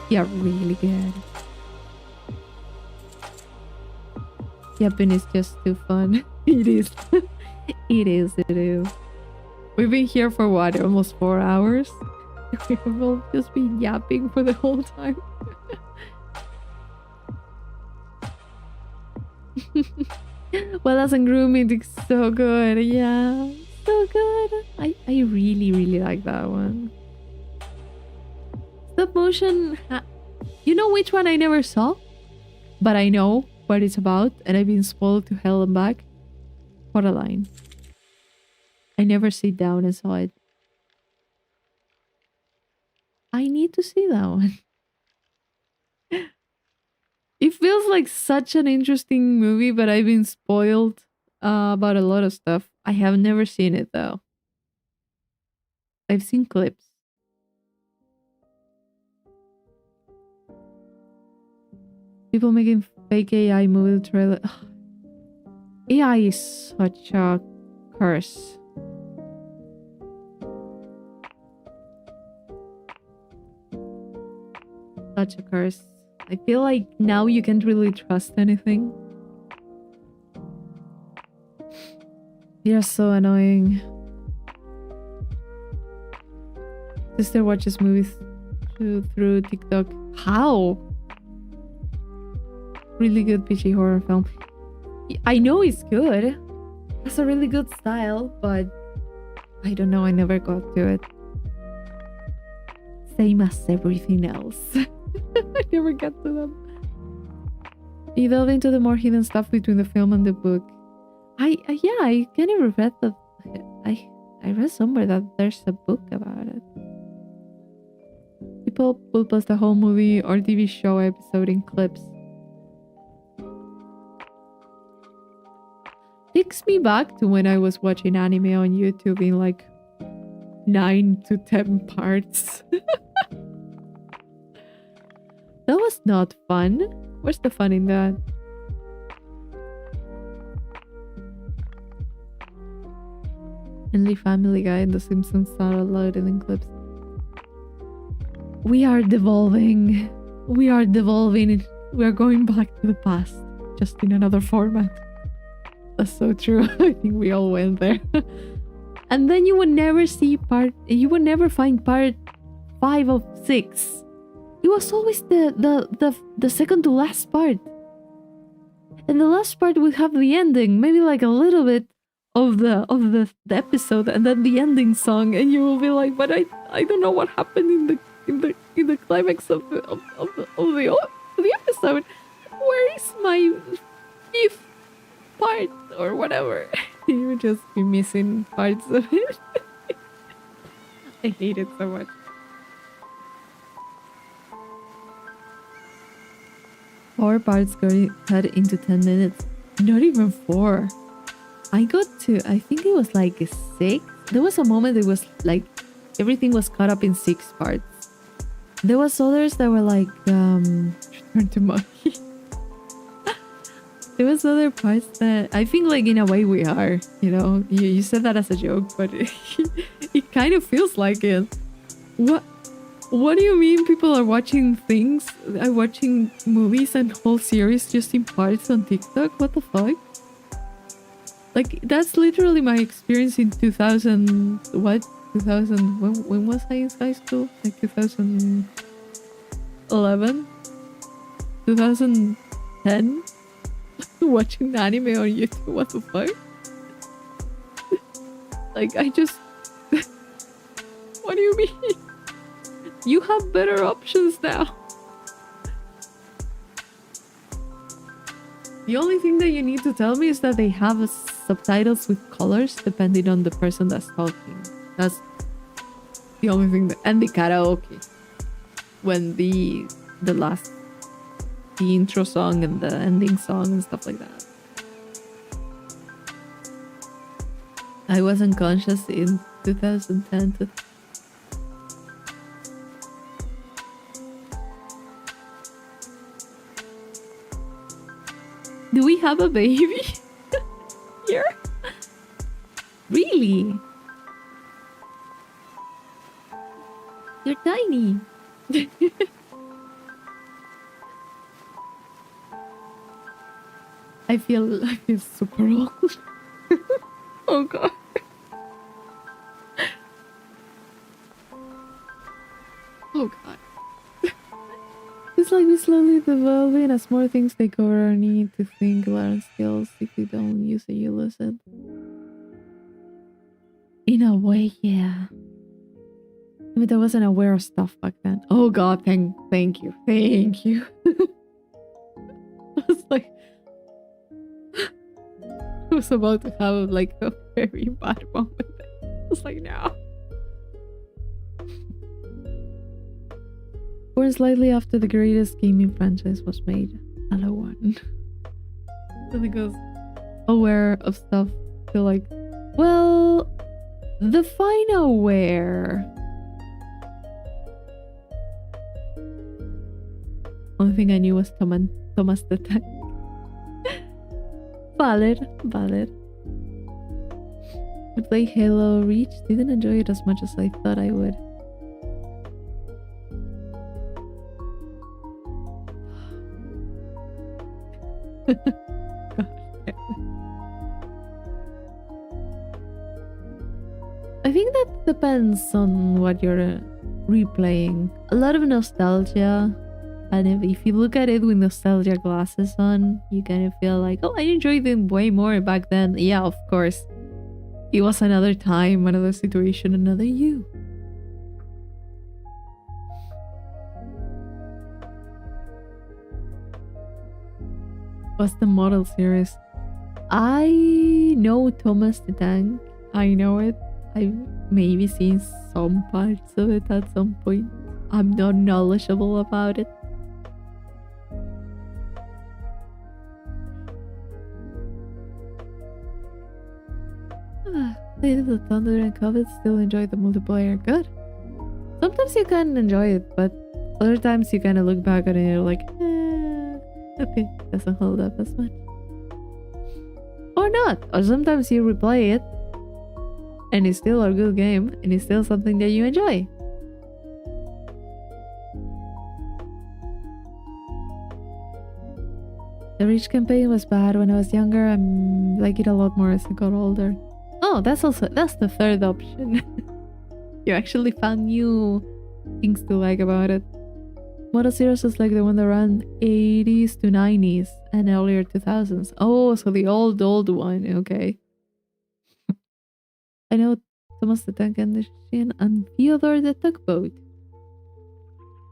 Yeah, really good. Yapping is just too fun. It is. It is. We've been here for what, almost 4 hours? We'll just be yapping for the whole time. Wallace and Gromit is so good. Yeah, so good. I really, really like that one. Stop motion. You know which one I never saw? But I know what it's about, and I've been spoiled to hell and back. Coraline. I never sit down and saw it. I need to see that one. It feels like such an interesting movie, but I've been spoiled about a lot of stuff. I have never seen it though. I've seen clips. People making fake AI movie trailer. Ugh. AI is such a curse. Such a curse. I feel like now you can't really trust anything. You're so annoying. Sister watches movies through TikTok. How? Really good PG horror film. I know it's good. It's a really good style, but I don't know. I never got to it. Same as everything else. I never got to them. You delve into the more hidden stuff between the film and the book. I kind of read that. I read somewhere that there's a book about it. People will post a whole movie or TV show episode in clips. Takes me back to when I was watching anime on YouTube in like 9 to 10 parts. That was not fun. Where's the fun in that? Only Family Guy and The Simpsons are loaded in clips. We are devolving. We are devolving. We are going back to the past, just in another format. That's so true. I think we all went there. And then you would never see you would never find part 5 of 6. It was always the second to last part. And the last part would have the ending, maybe like a little bit of the episode, and then the ending song, and you will be like, but I don't know what happened in the climax of the episode. Where is my 5th part or whatever? You would just be missing parts of it. I hate it so much. 4 parts cut into 10 minutes. Not even 4. I got to, I think it was like 6. There was a moment it was like everything was cut up in 6 parts. There was others that were like Return to Monkey. There was other parts that I think like in a way we are, you know, you said that as a joke, but it kind of feels like it. What do you mean people are watching watching movies and whole series just in parts on TikTok? What the fuck? Like, that's literally my experience in 2000, when was I in high school? Like 2011? 2010? Watching anime on YouTube, what the fuck? Like, I just... What do you mean? You have better options now. The only thing that you need to tell me is that they have subtitles with colors depending on the person that's talking. That's the only thing that, and the karaoke. When the intro song and the ending song and stuff like that. I was unconscious in 2010. Do we have a baby here? Really? You're tiny. I feel super old. Oh god. Feels like we slowly developing as more things take over our need to think, learn skills. If you don't use it, you lose it. In a way, yeah. I mean, I wasn't aware of stuff back then. Oh god, thank you. Thank you. I was like I was about to have like a very bad moment. I was like, no. Born slightly after the greatest gaming franchise was made, Halo 1. I think I was aware of stuff. Feel like, well, define aware. Only thing I knew was Thomas the Tank. Valid. I played Halo Reach. Didn't enjoy it as much as I thought I would. I think that depends on what you're replaying. A lot of nostalgia, and if you look at it with nostalgia glasses on, you kind of feel like, oh, I enjoyed them way more back then. Yeah, of course. It was another time, another situation, another you. What's the model series? I know Thomas the Tank. I know it. I've maybe seen some parts of it at some point. I'm not knowledgeable about it. Played the Thunder and COVID, still enjoy the multiplayer. Good. Sometimes you can enjoy it, but other times you kind of look back at it and you're like, okay, doesn't hold up as much. Or not. Or sometimes you replay it and it's still a good game and it's still something that you enjoy. The Reach campaign was bad when I was younger. I like it a lot more as I got older. Oh, that's the third option. You actually found new things to like about it. Model Series is like the one that ran 80s to 90s and earlier 2000s. Oh, so the old one. Okay. I know Thomas the Tank Engine and Theodore the Tugboat.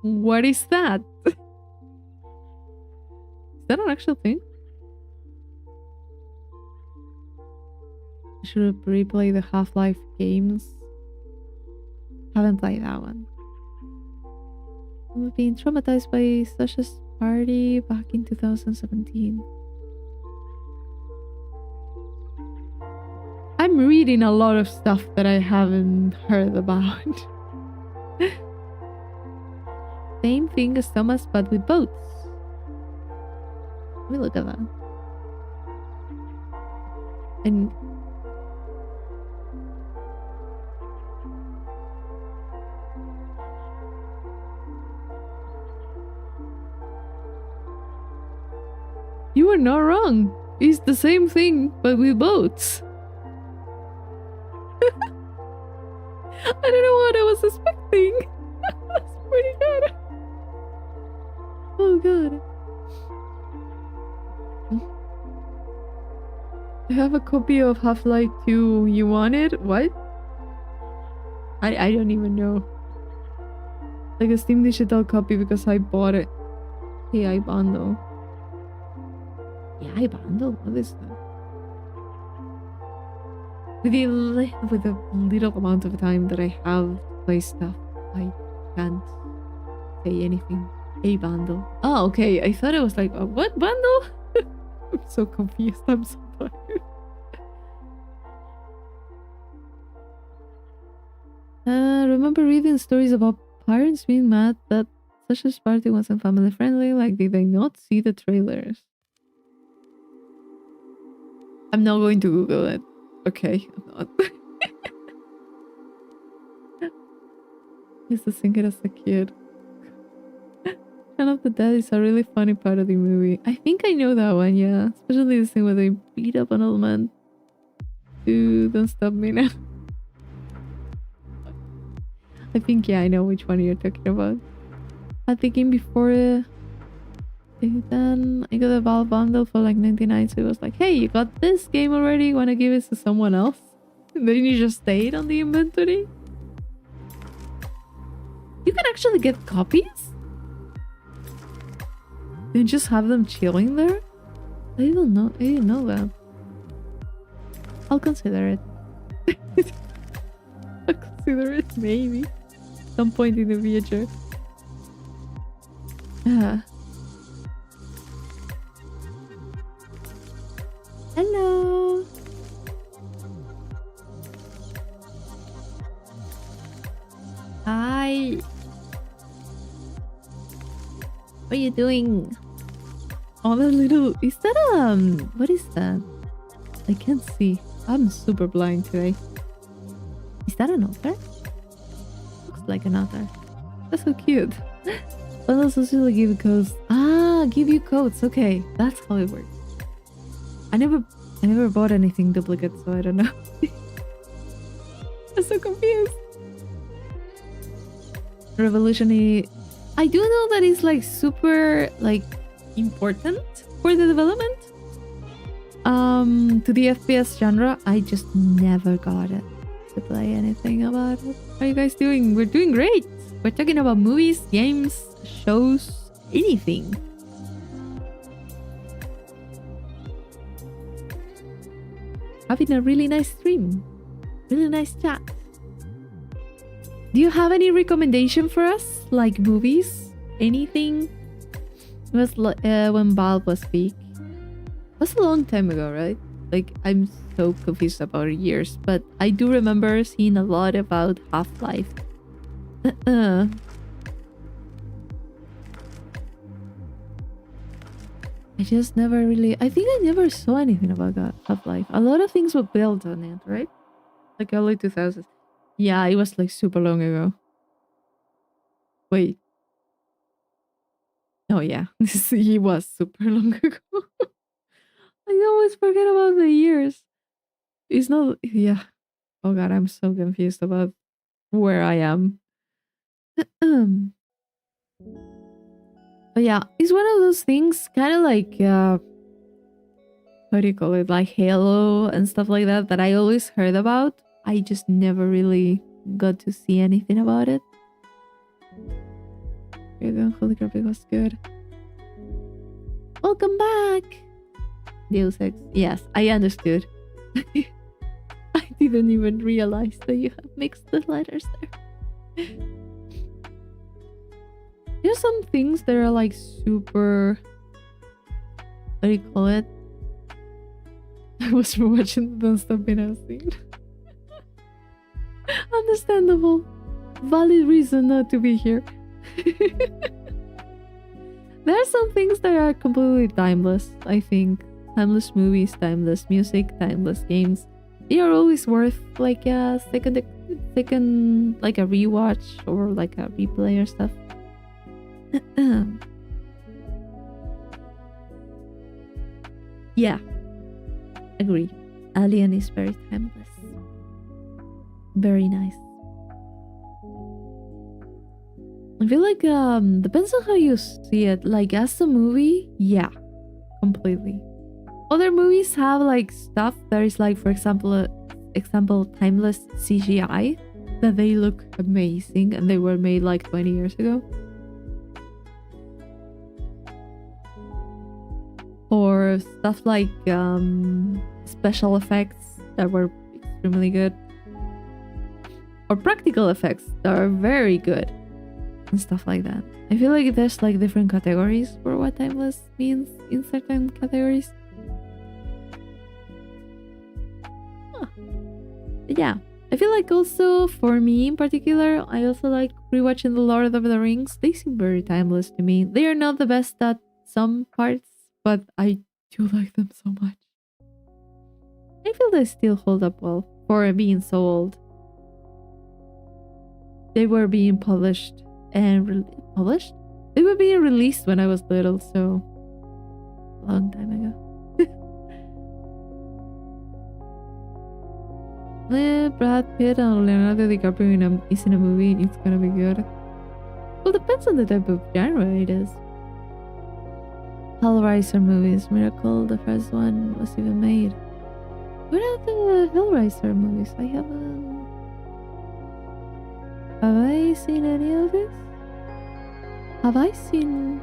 What is that? Is that an actual thing? I should replay the Half-Life games. Haven't played that one. I've been traumatized by Sasha's party back in 2017. I'm reading a lot of stuff that I haven't heard about. Same thing as Thomas, but with boats. Let me look at that. And you are not wrong. It's the same thing, but with boats. I don't know what I was expecting. That's pretty good. Oh god. I have a copy of Half-Life 2. You want it? What? I don't even know. Like a Steam digital copy because I bought it. Hey, I bundle. Yeah, I bundle? What is that? With the little amount of time that I have to play stuff, I can't say anything. A bundle. Oh, okay. I thought it was like, what bundle? I'm so confused. I'm so tired. Remember reading stories about parents being mad that Sasha's party wasn't family friendly? Like, did they not see the trailers? I'm not going to Google it. Okay, I'm not. I used to sing it as a kid. Shaun of the Dead is a really funny part of the movie. I think I know that one, yeah. Especially the scene where they beat up an old man. Dude, don't stop me now. I think, yeah, I know which one you're talking about. I'm thinking before Then I got a Valve bundle for like 99, so it was like, hey, you got this game already, wanna give it to someone else? And then you just stayed on the inventory. You can actually get copies? And just have them chilling there? I didn't know that. I'll consider it. I'll consider it, maybe. Some point in the future. Hello. Hi. What are you doing? Oh, that little... Is that, what is that? I can't see. I'm super blind today. Is that an otter? Looks like an otter. That's so cute. Bundles also give you codes. Ah, give you codes. Okay, that's how it works. I never bought anything duplicate, so I don't know. I'm so confused. Revolutionary. I do know that it's like super like important for the development. To the FPS genre, I just never got it to play anything about it. How are you guys doing? We're doing great. We're talking about movies, games, shows, anything. Having a really nice stream. Really nice chat. Do you have any recommendation for us? Like movies? Anything? It was when Valve was big. It was a long time ago, right? Like, I'm so confused about years, but I do remember seeing a lot about Half-Life. I just never really... I think I never saw anything about Half-Life. A lot of things were built on it, right? Like early 2000s. Yeah, it was like super long ago. Wait. Oh yeah, it was super long ago. I always forget about the years. It's not... Yeah. Oh god, I'm so confused about where I am. But yeah, it's one of those things, kind of like, what do you call it? Like Halo and stuff like that, that I always heard about. I just never really got to see anything about it. Here you go, holy crap, it was good. Welcome back! Deus Ex. Yes, I understood. I didn't even realize that you have mixed the letters there. There's some things that are like super... What do you call it? I was watching the Don't Stop Me Now scene. Understandable. Valid reason not to be here. There are some things that are completely timeless, I think. Timeless movies, timeless music, timeless games. They are always worth like a second like a rewatch or like a replay or stuff. Yeah, agree. Alien is very timeless. Very nice. I feel like depends on how you see it. Like as a movie, yeah, completely. Other movies have like stuff that is like, for example, timeless CGI that they look amazing and they were made like 20 years ago. Or stuff like special effects that were extremely good. Or practical effects that are very good. And stuff like that. I feel like there's like different categories for what timeless means in certain categories. But yeah, I feel like also for me in particular, I also like rewatching The Lord of the Rings. They seem very timeless to me. They are not the best at some parts, but I do like them so much. I feel they still hold up well for being so old. They were being published and published? They were being released when I was little, so long time ago. Brad Pitt and Leonardo DiCaprio is in a movie, it's gonna be good. Well, depends on the type of genre it is. Hellraiser movies. Miracle, the first one, was even made. What are the Hellraiser movies? I haven't. Have I seen any of this? Have I seen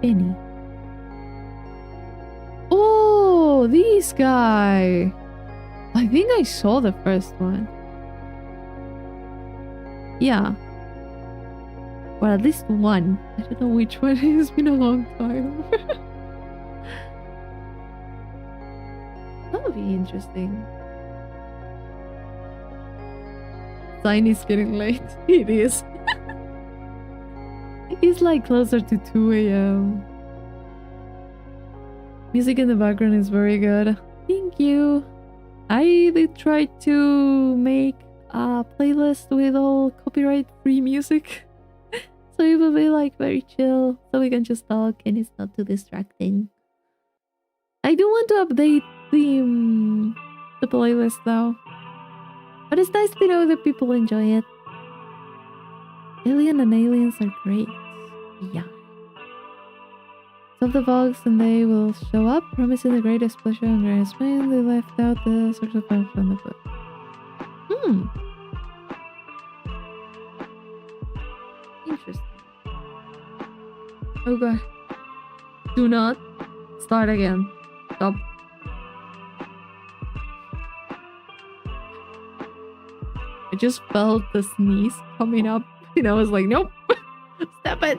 any? Oh, this guy. I think I saw the first one. Yeah. Well, at least one. I don't know which one. It's been a long time. That would be interesting. Sign is getting late. It is. It's like closer to 2 a.m. Music in the background is very good. Thank you. I did try to make a playlist with all copyright-free music. So it will be like very chill, so we can just talk and it's not too distracting. I do want to update the playlist though. But it's nice to know that people enjoy it. Alien and Aliens are great. Yeah. Solve the bugs and they will show up, promising the greatest pleasure and greatest pain. They left out the source of power from the book. Interesting. Oh god. Do not start again. Stop. I just felt the sneeze coming up and I was like, nope. Stop it.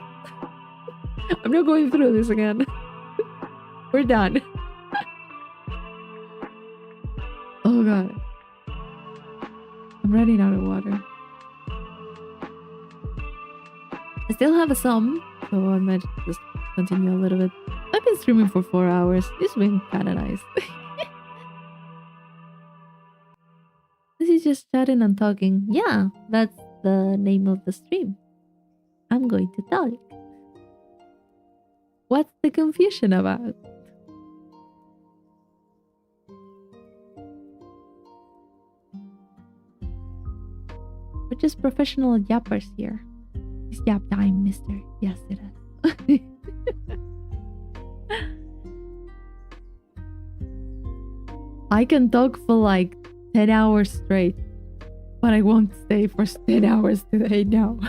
I'm not going through this again. We're done. Oh god. I'm running out of water. I still have some, so I might just continue a little bit. I've been streaming for 4 hours. It's been kinda nice. This is just chatting and talking. Yeah, that's the name of the stream. I'm going to talk. What's the confusion about? We're just professional yappers here. It's yap time, mister. Yes, it is. I can talk for like 10 hours straight, but I won't stay for 10 hours today now.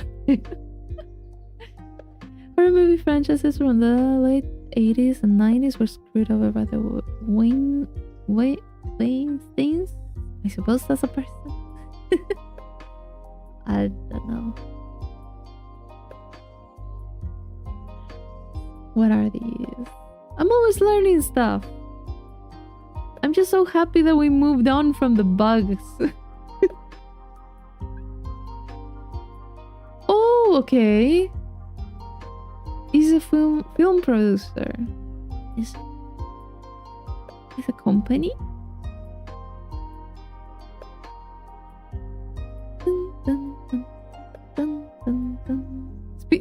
Horror movie franchises from the late 80s and 90s were screwed over by the Weinsteins. I suppose that's a person. I don't know. What are these? I'm always learning stuff. I'm just so happy that we moved on from the bugs. Oh, okay. He's a film producer. Is a company? Dun, dun, dun, dun, dun, dun.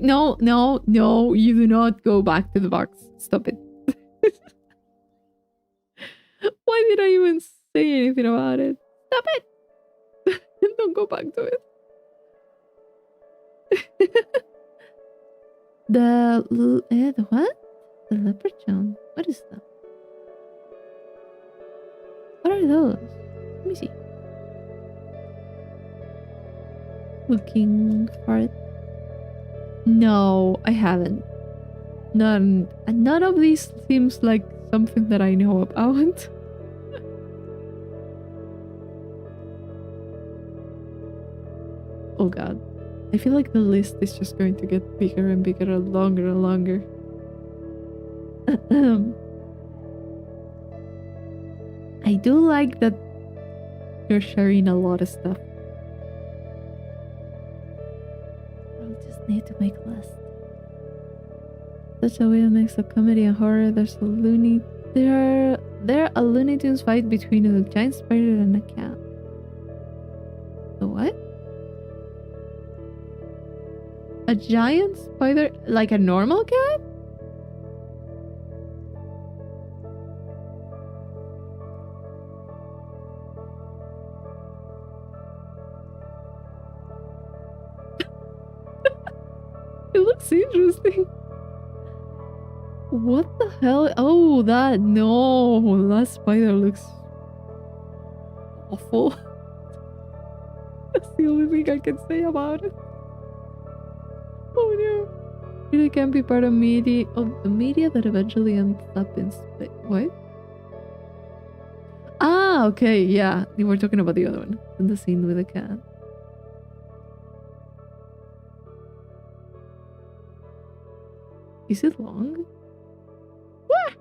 No, you do not go back to the box. Stop it. Why did I even say anything about it? Stop it! Don't go back to it. The what? The leprechaun. What is that? What are those? Let me see. Looking for it. No, I haven't. None of these seems like something that I know about. Oh god. I feel like the list is just going to get bigger and bigger and longer and longer. I do like that you're sharing a lot of stuff. I'll just need to make a list. Such a weird mix of comedy and horror. There are a Looney Tunes fight between a giant spider and a cat. The what? A giant spider? Like a normal cat? It looks interesting. What the hell? Oh, that spider looks awful. That's the only thing I can say about it. Oh no. Really can be part of the media that eventually ends up in space. What? Ah, okay, yeah. You were talking about the other one. In the scene with the cat. Is it long? What?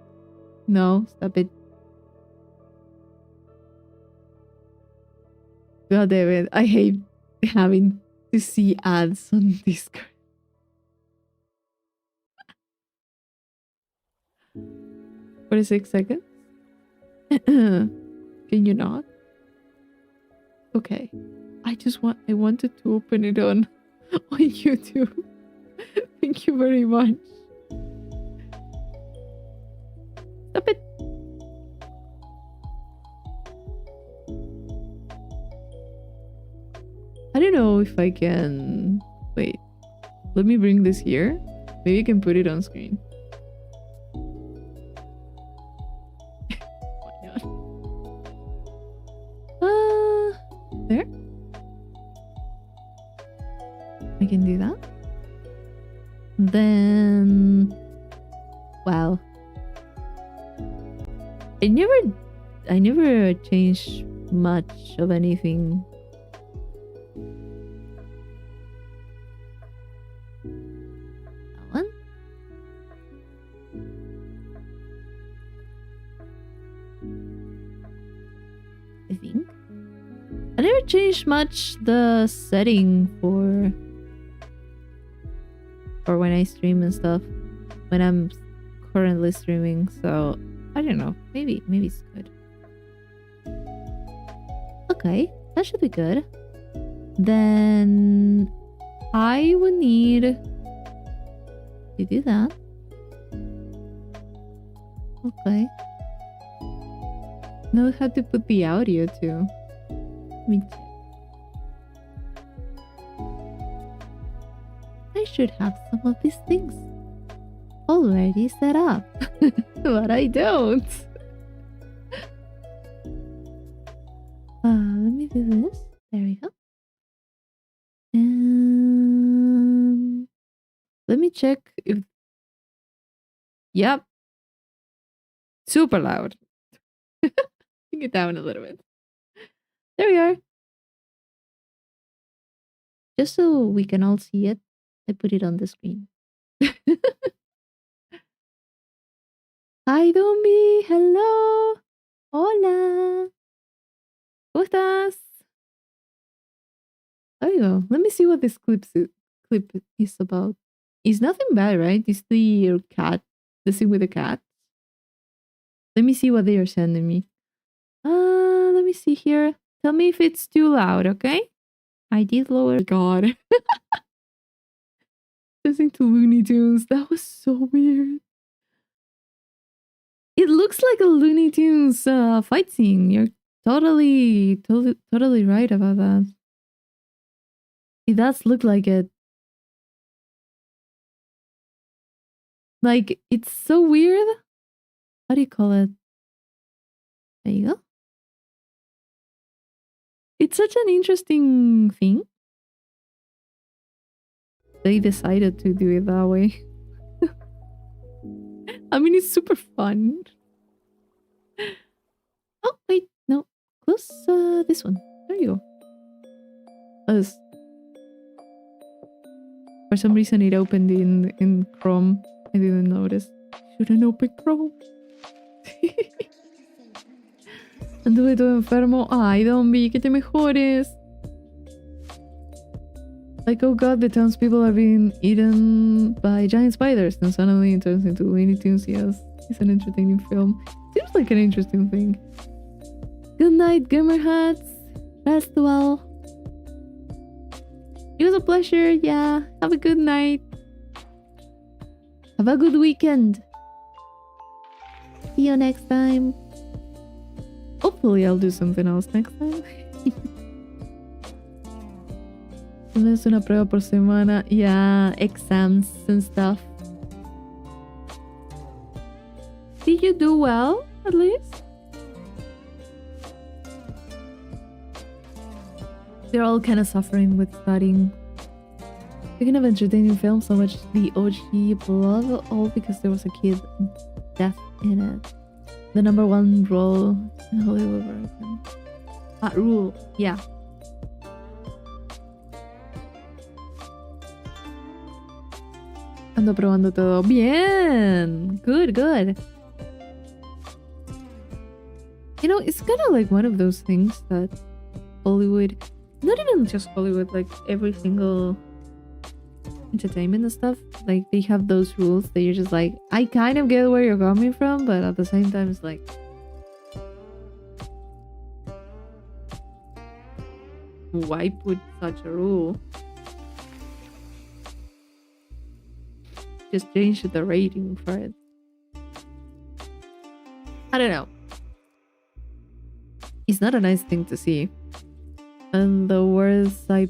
No, stop it. God damn it. I hate having to see ads on Discord. 46 seconds? Can you not? Okay. I wanted to open it on YouTube. Thank you very much. Stop it. I don't know if I can... Wait. Let me bring this here. Maybe I can put it on screen. Why not? There? I can do that. Then... Wow. I never changed much of anything. That one? I think. I never changed much the setting for when I stream and stuff. When I'm currently streaming, so I don't know. Maybe it's good. Okay, that should be good. Then I would need to do that. Okay. Now I have to put the audio too. Let me check. I should have some of these things already set up, but I don't. Let me do this. There we go. And let me check if... Yep. Super loud. Bring it down a little bit. There we are. Just so we can all see it, I put it on the screen. Hi, Dumbi. Hello. Hola. ¿Cómo estás? There you go. Let me see what this clip is about. It's nothing bad, right? It's the cat. The scene with the cat. Let me see what they are sending me. Let me see here. Tell me if it's too loud, okay? I did lower. God. Listening to Looney Tunes. That was so weird. It looks like a Looney Tunes fight scene. You're totally right about that. It does look like it. Like, it's so weird. How do you call it? There you go. It's such an interesting thing. They decided to do it that way. I mean, it's super fun. Oh, wait, no. Close this one. There you go. For some reason, it opened in Chrome. I didn't notice. Shouldn't open Chrome. Anduve todo enfermo. Ay, Dombi, que te mejores. Like, oh god, the townspeople are being eaten by giant spiders, and suddenly it turns into Looney Tunes. Yes, it's an entertaining film. Seems like an interesting thing. Good night, gamer hats. Rest well. It was a pleasure, yeah. Have a good night. Have a good weekend. See you next time. Hopefully I'll do something else next time. Es una prueba por semana. Yeah, exams and stuff. Did you do well, at least? They're all kind of suffering with studying. Speaking of entertaining films, so much the OG Blood, all because there was a kid death in it. The number one role in Hollywood version. Rule, yeah. Ando probando todo. Bien! Good, good. You know, it's kind of like one of those things that Hollywood, not even just Hollywood, like every single entertainment and stuff, like they have those rules that you're just like, I kind of get where you're coming from, but at the same time it's like, why put such a rule? Just change the rating for it. I don't know. It's not a nice thing to see. And the words I...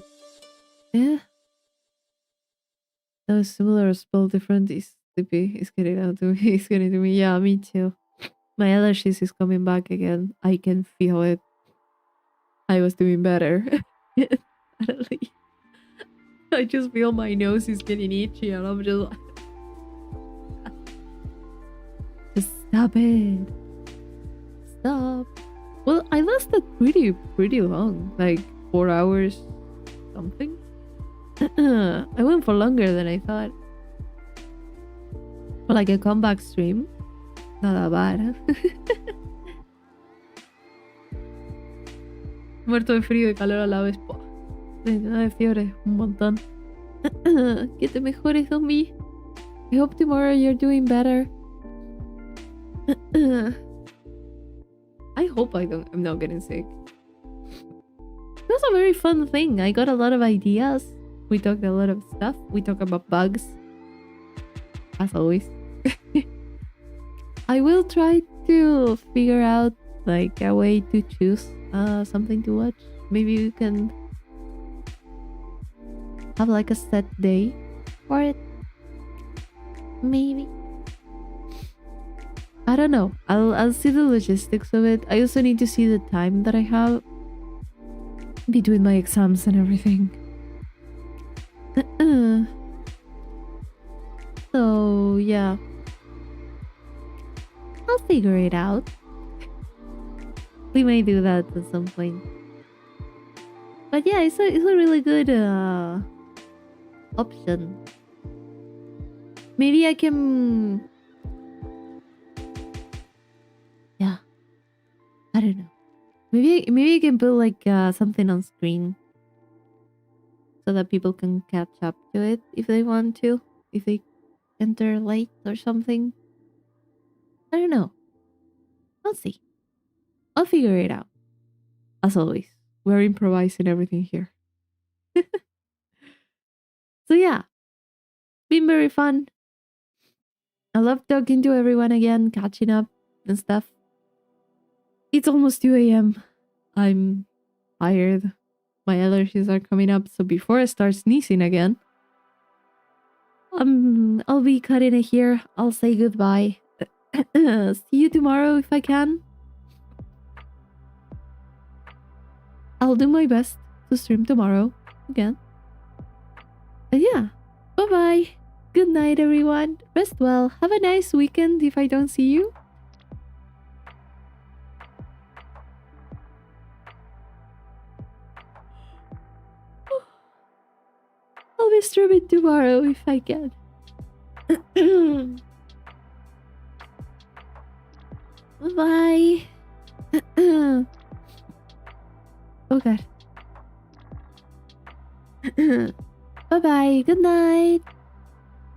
that was similar or spelled different is sleepy. It's getting out to me. It's getting to me. Yeah, me too. My allergies is coming back again. I can feel it. I was doing better. I just feel my nose is getting itchy and I'm just... Just stop it. Stop. Well, I lasted pretty long. Like 4 hours something. I went for longer than I thought. For like a comeback stream. Not that bad. Muerto de frío y calor a la vez. 39 de fiebre, un montón. Que te mejores, zombie. I hope tomorrow you're doing better. I hope I'm not getting sick. It was a very fun thing. I got a lot of ideas. We talked a lot of stuff. We talked about bugs. As always. I will try to figure out like a way to choose something to watch. Maybe we can have like a set day for it. Maybe. I don't know. I'll see the logistics of it. I also need to see the time that I have between my exams and everything. So yeah, I'll figure it out. We may do that at some point. But yeah, it's a really good option. Maybe I can... Yeah. I don't know. Maybe I can put like something on screen so that people can catch up to it if they want to. If they enter late or something. I don't know. I'll see. I'll figure it out. As always, we're improvising everything here. So yeah, been very fun. I love talking to everyone again, catching up and stuff. It's almost 2 a.m. I'm tired. My allergies are coming up, so before I start sneezing again, I'll be cutting it here. I'll say goodbye. See you tomorrow if I can. I'll do my best to stream tomorrow again. And yeah, bye-bye. Good night, everyone. Rest well. Have a nice weekend if I don't see you. I'll be streaming tomorrow if I can. Bye-bye. Oh god. Bye-bye. Good night.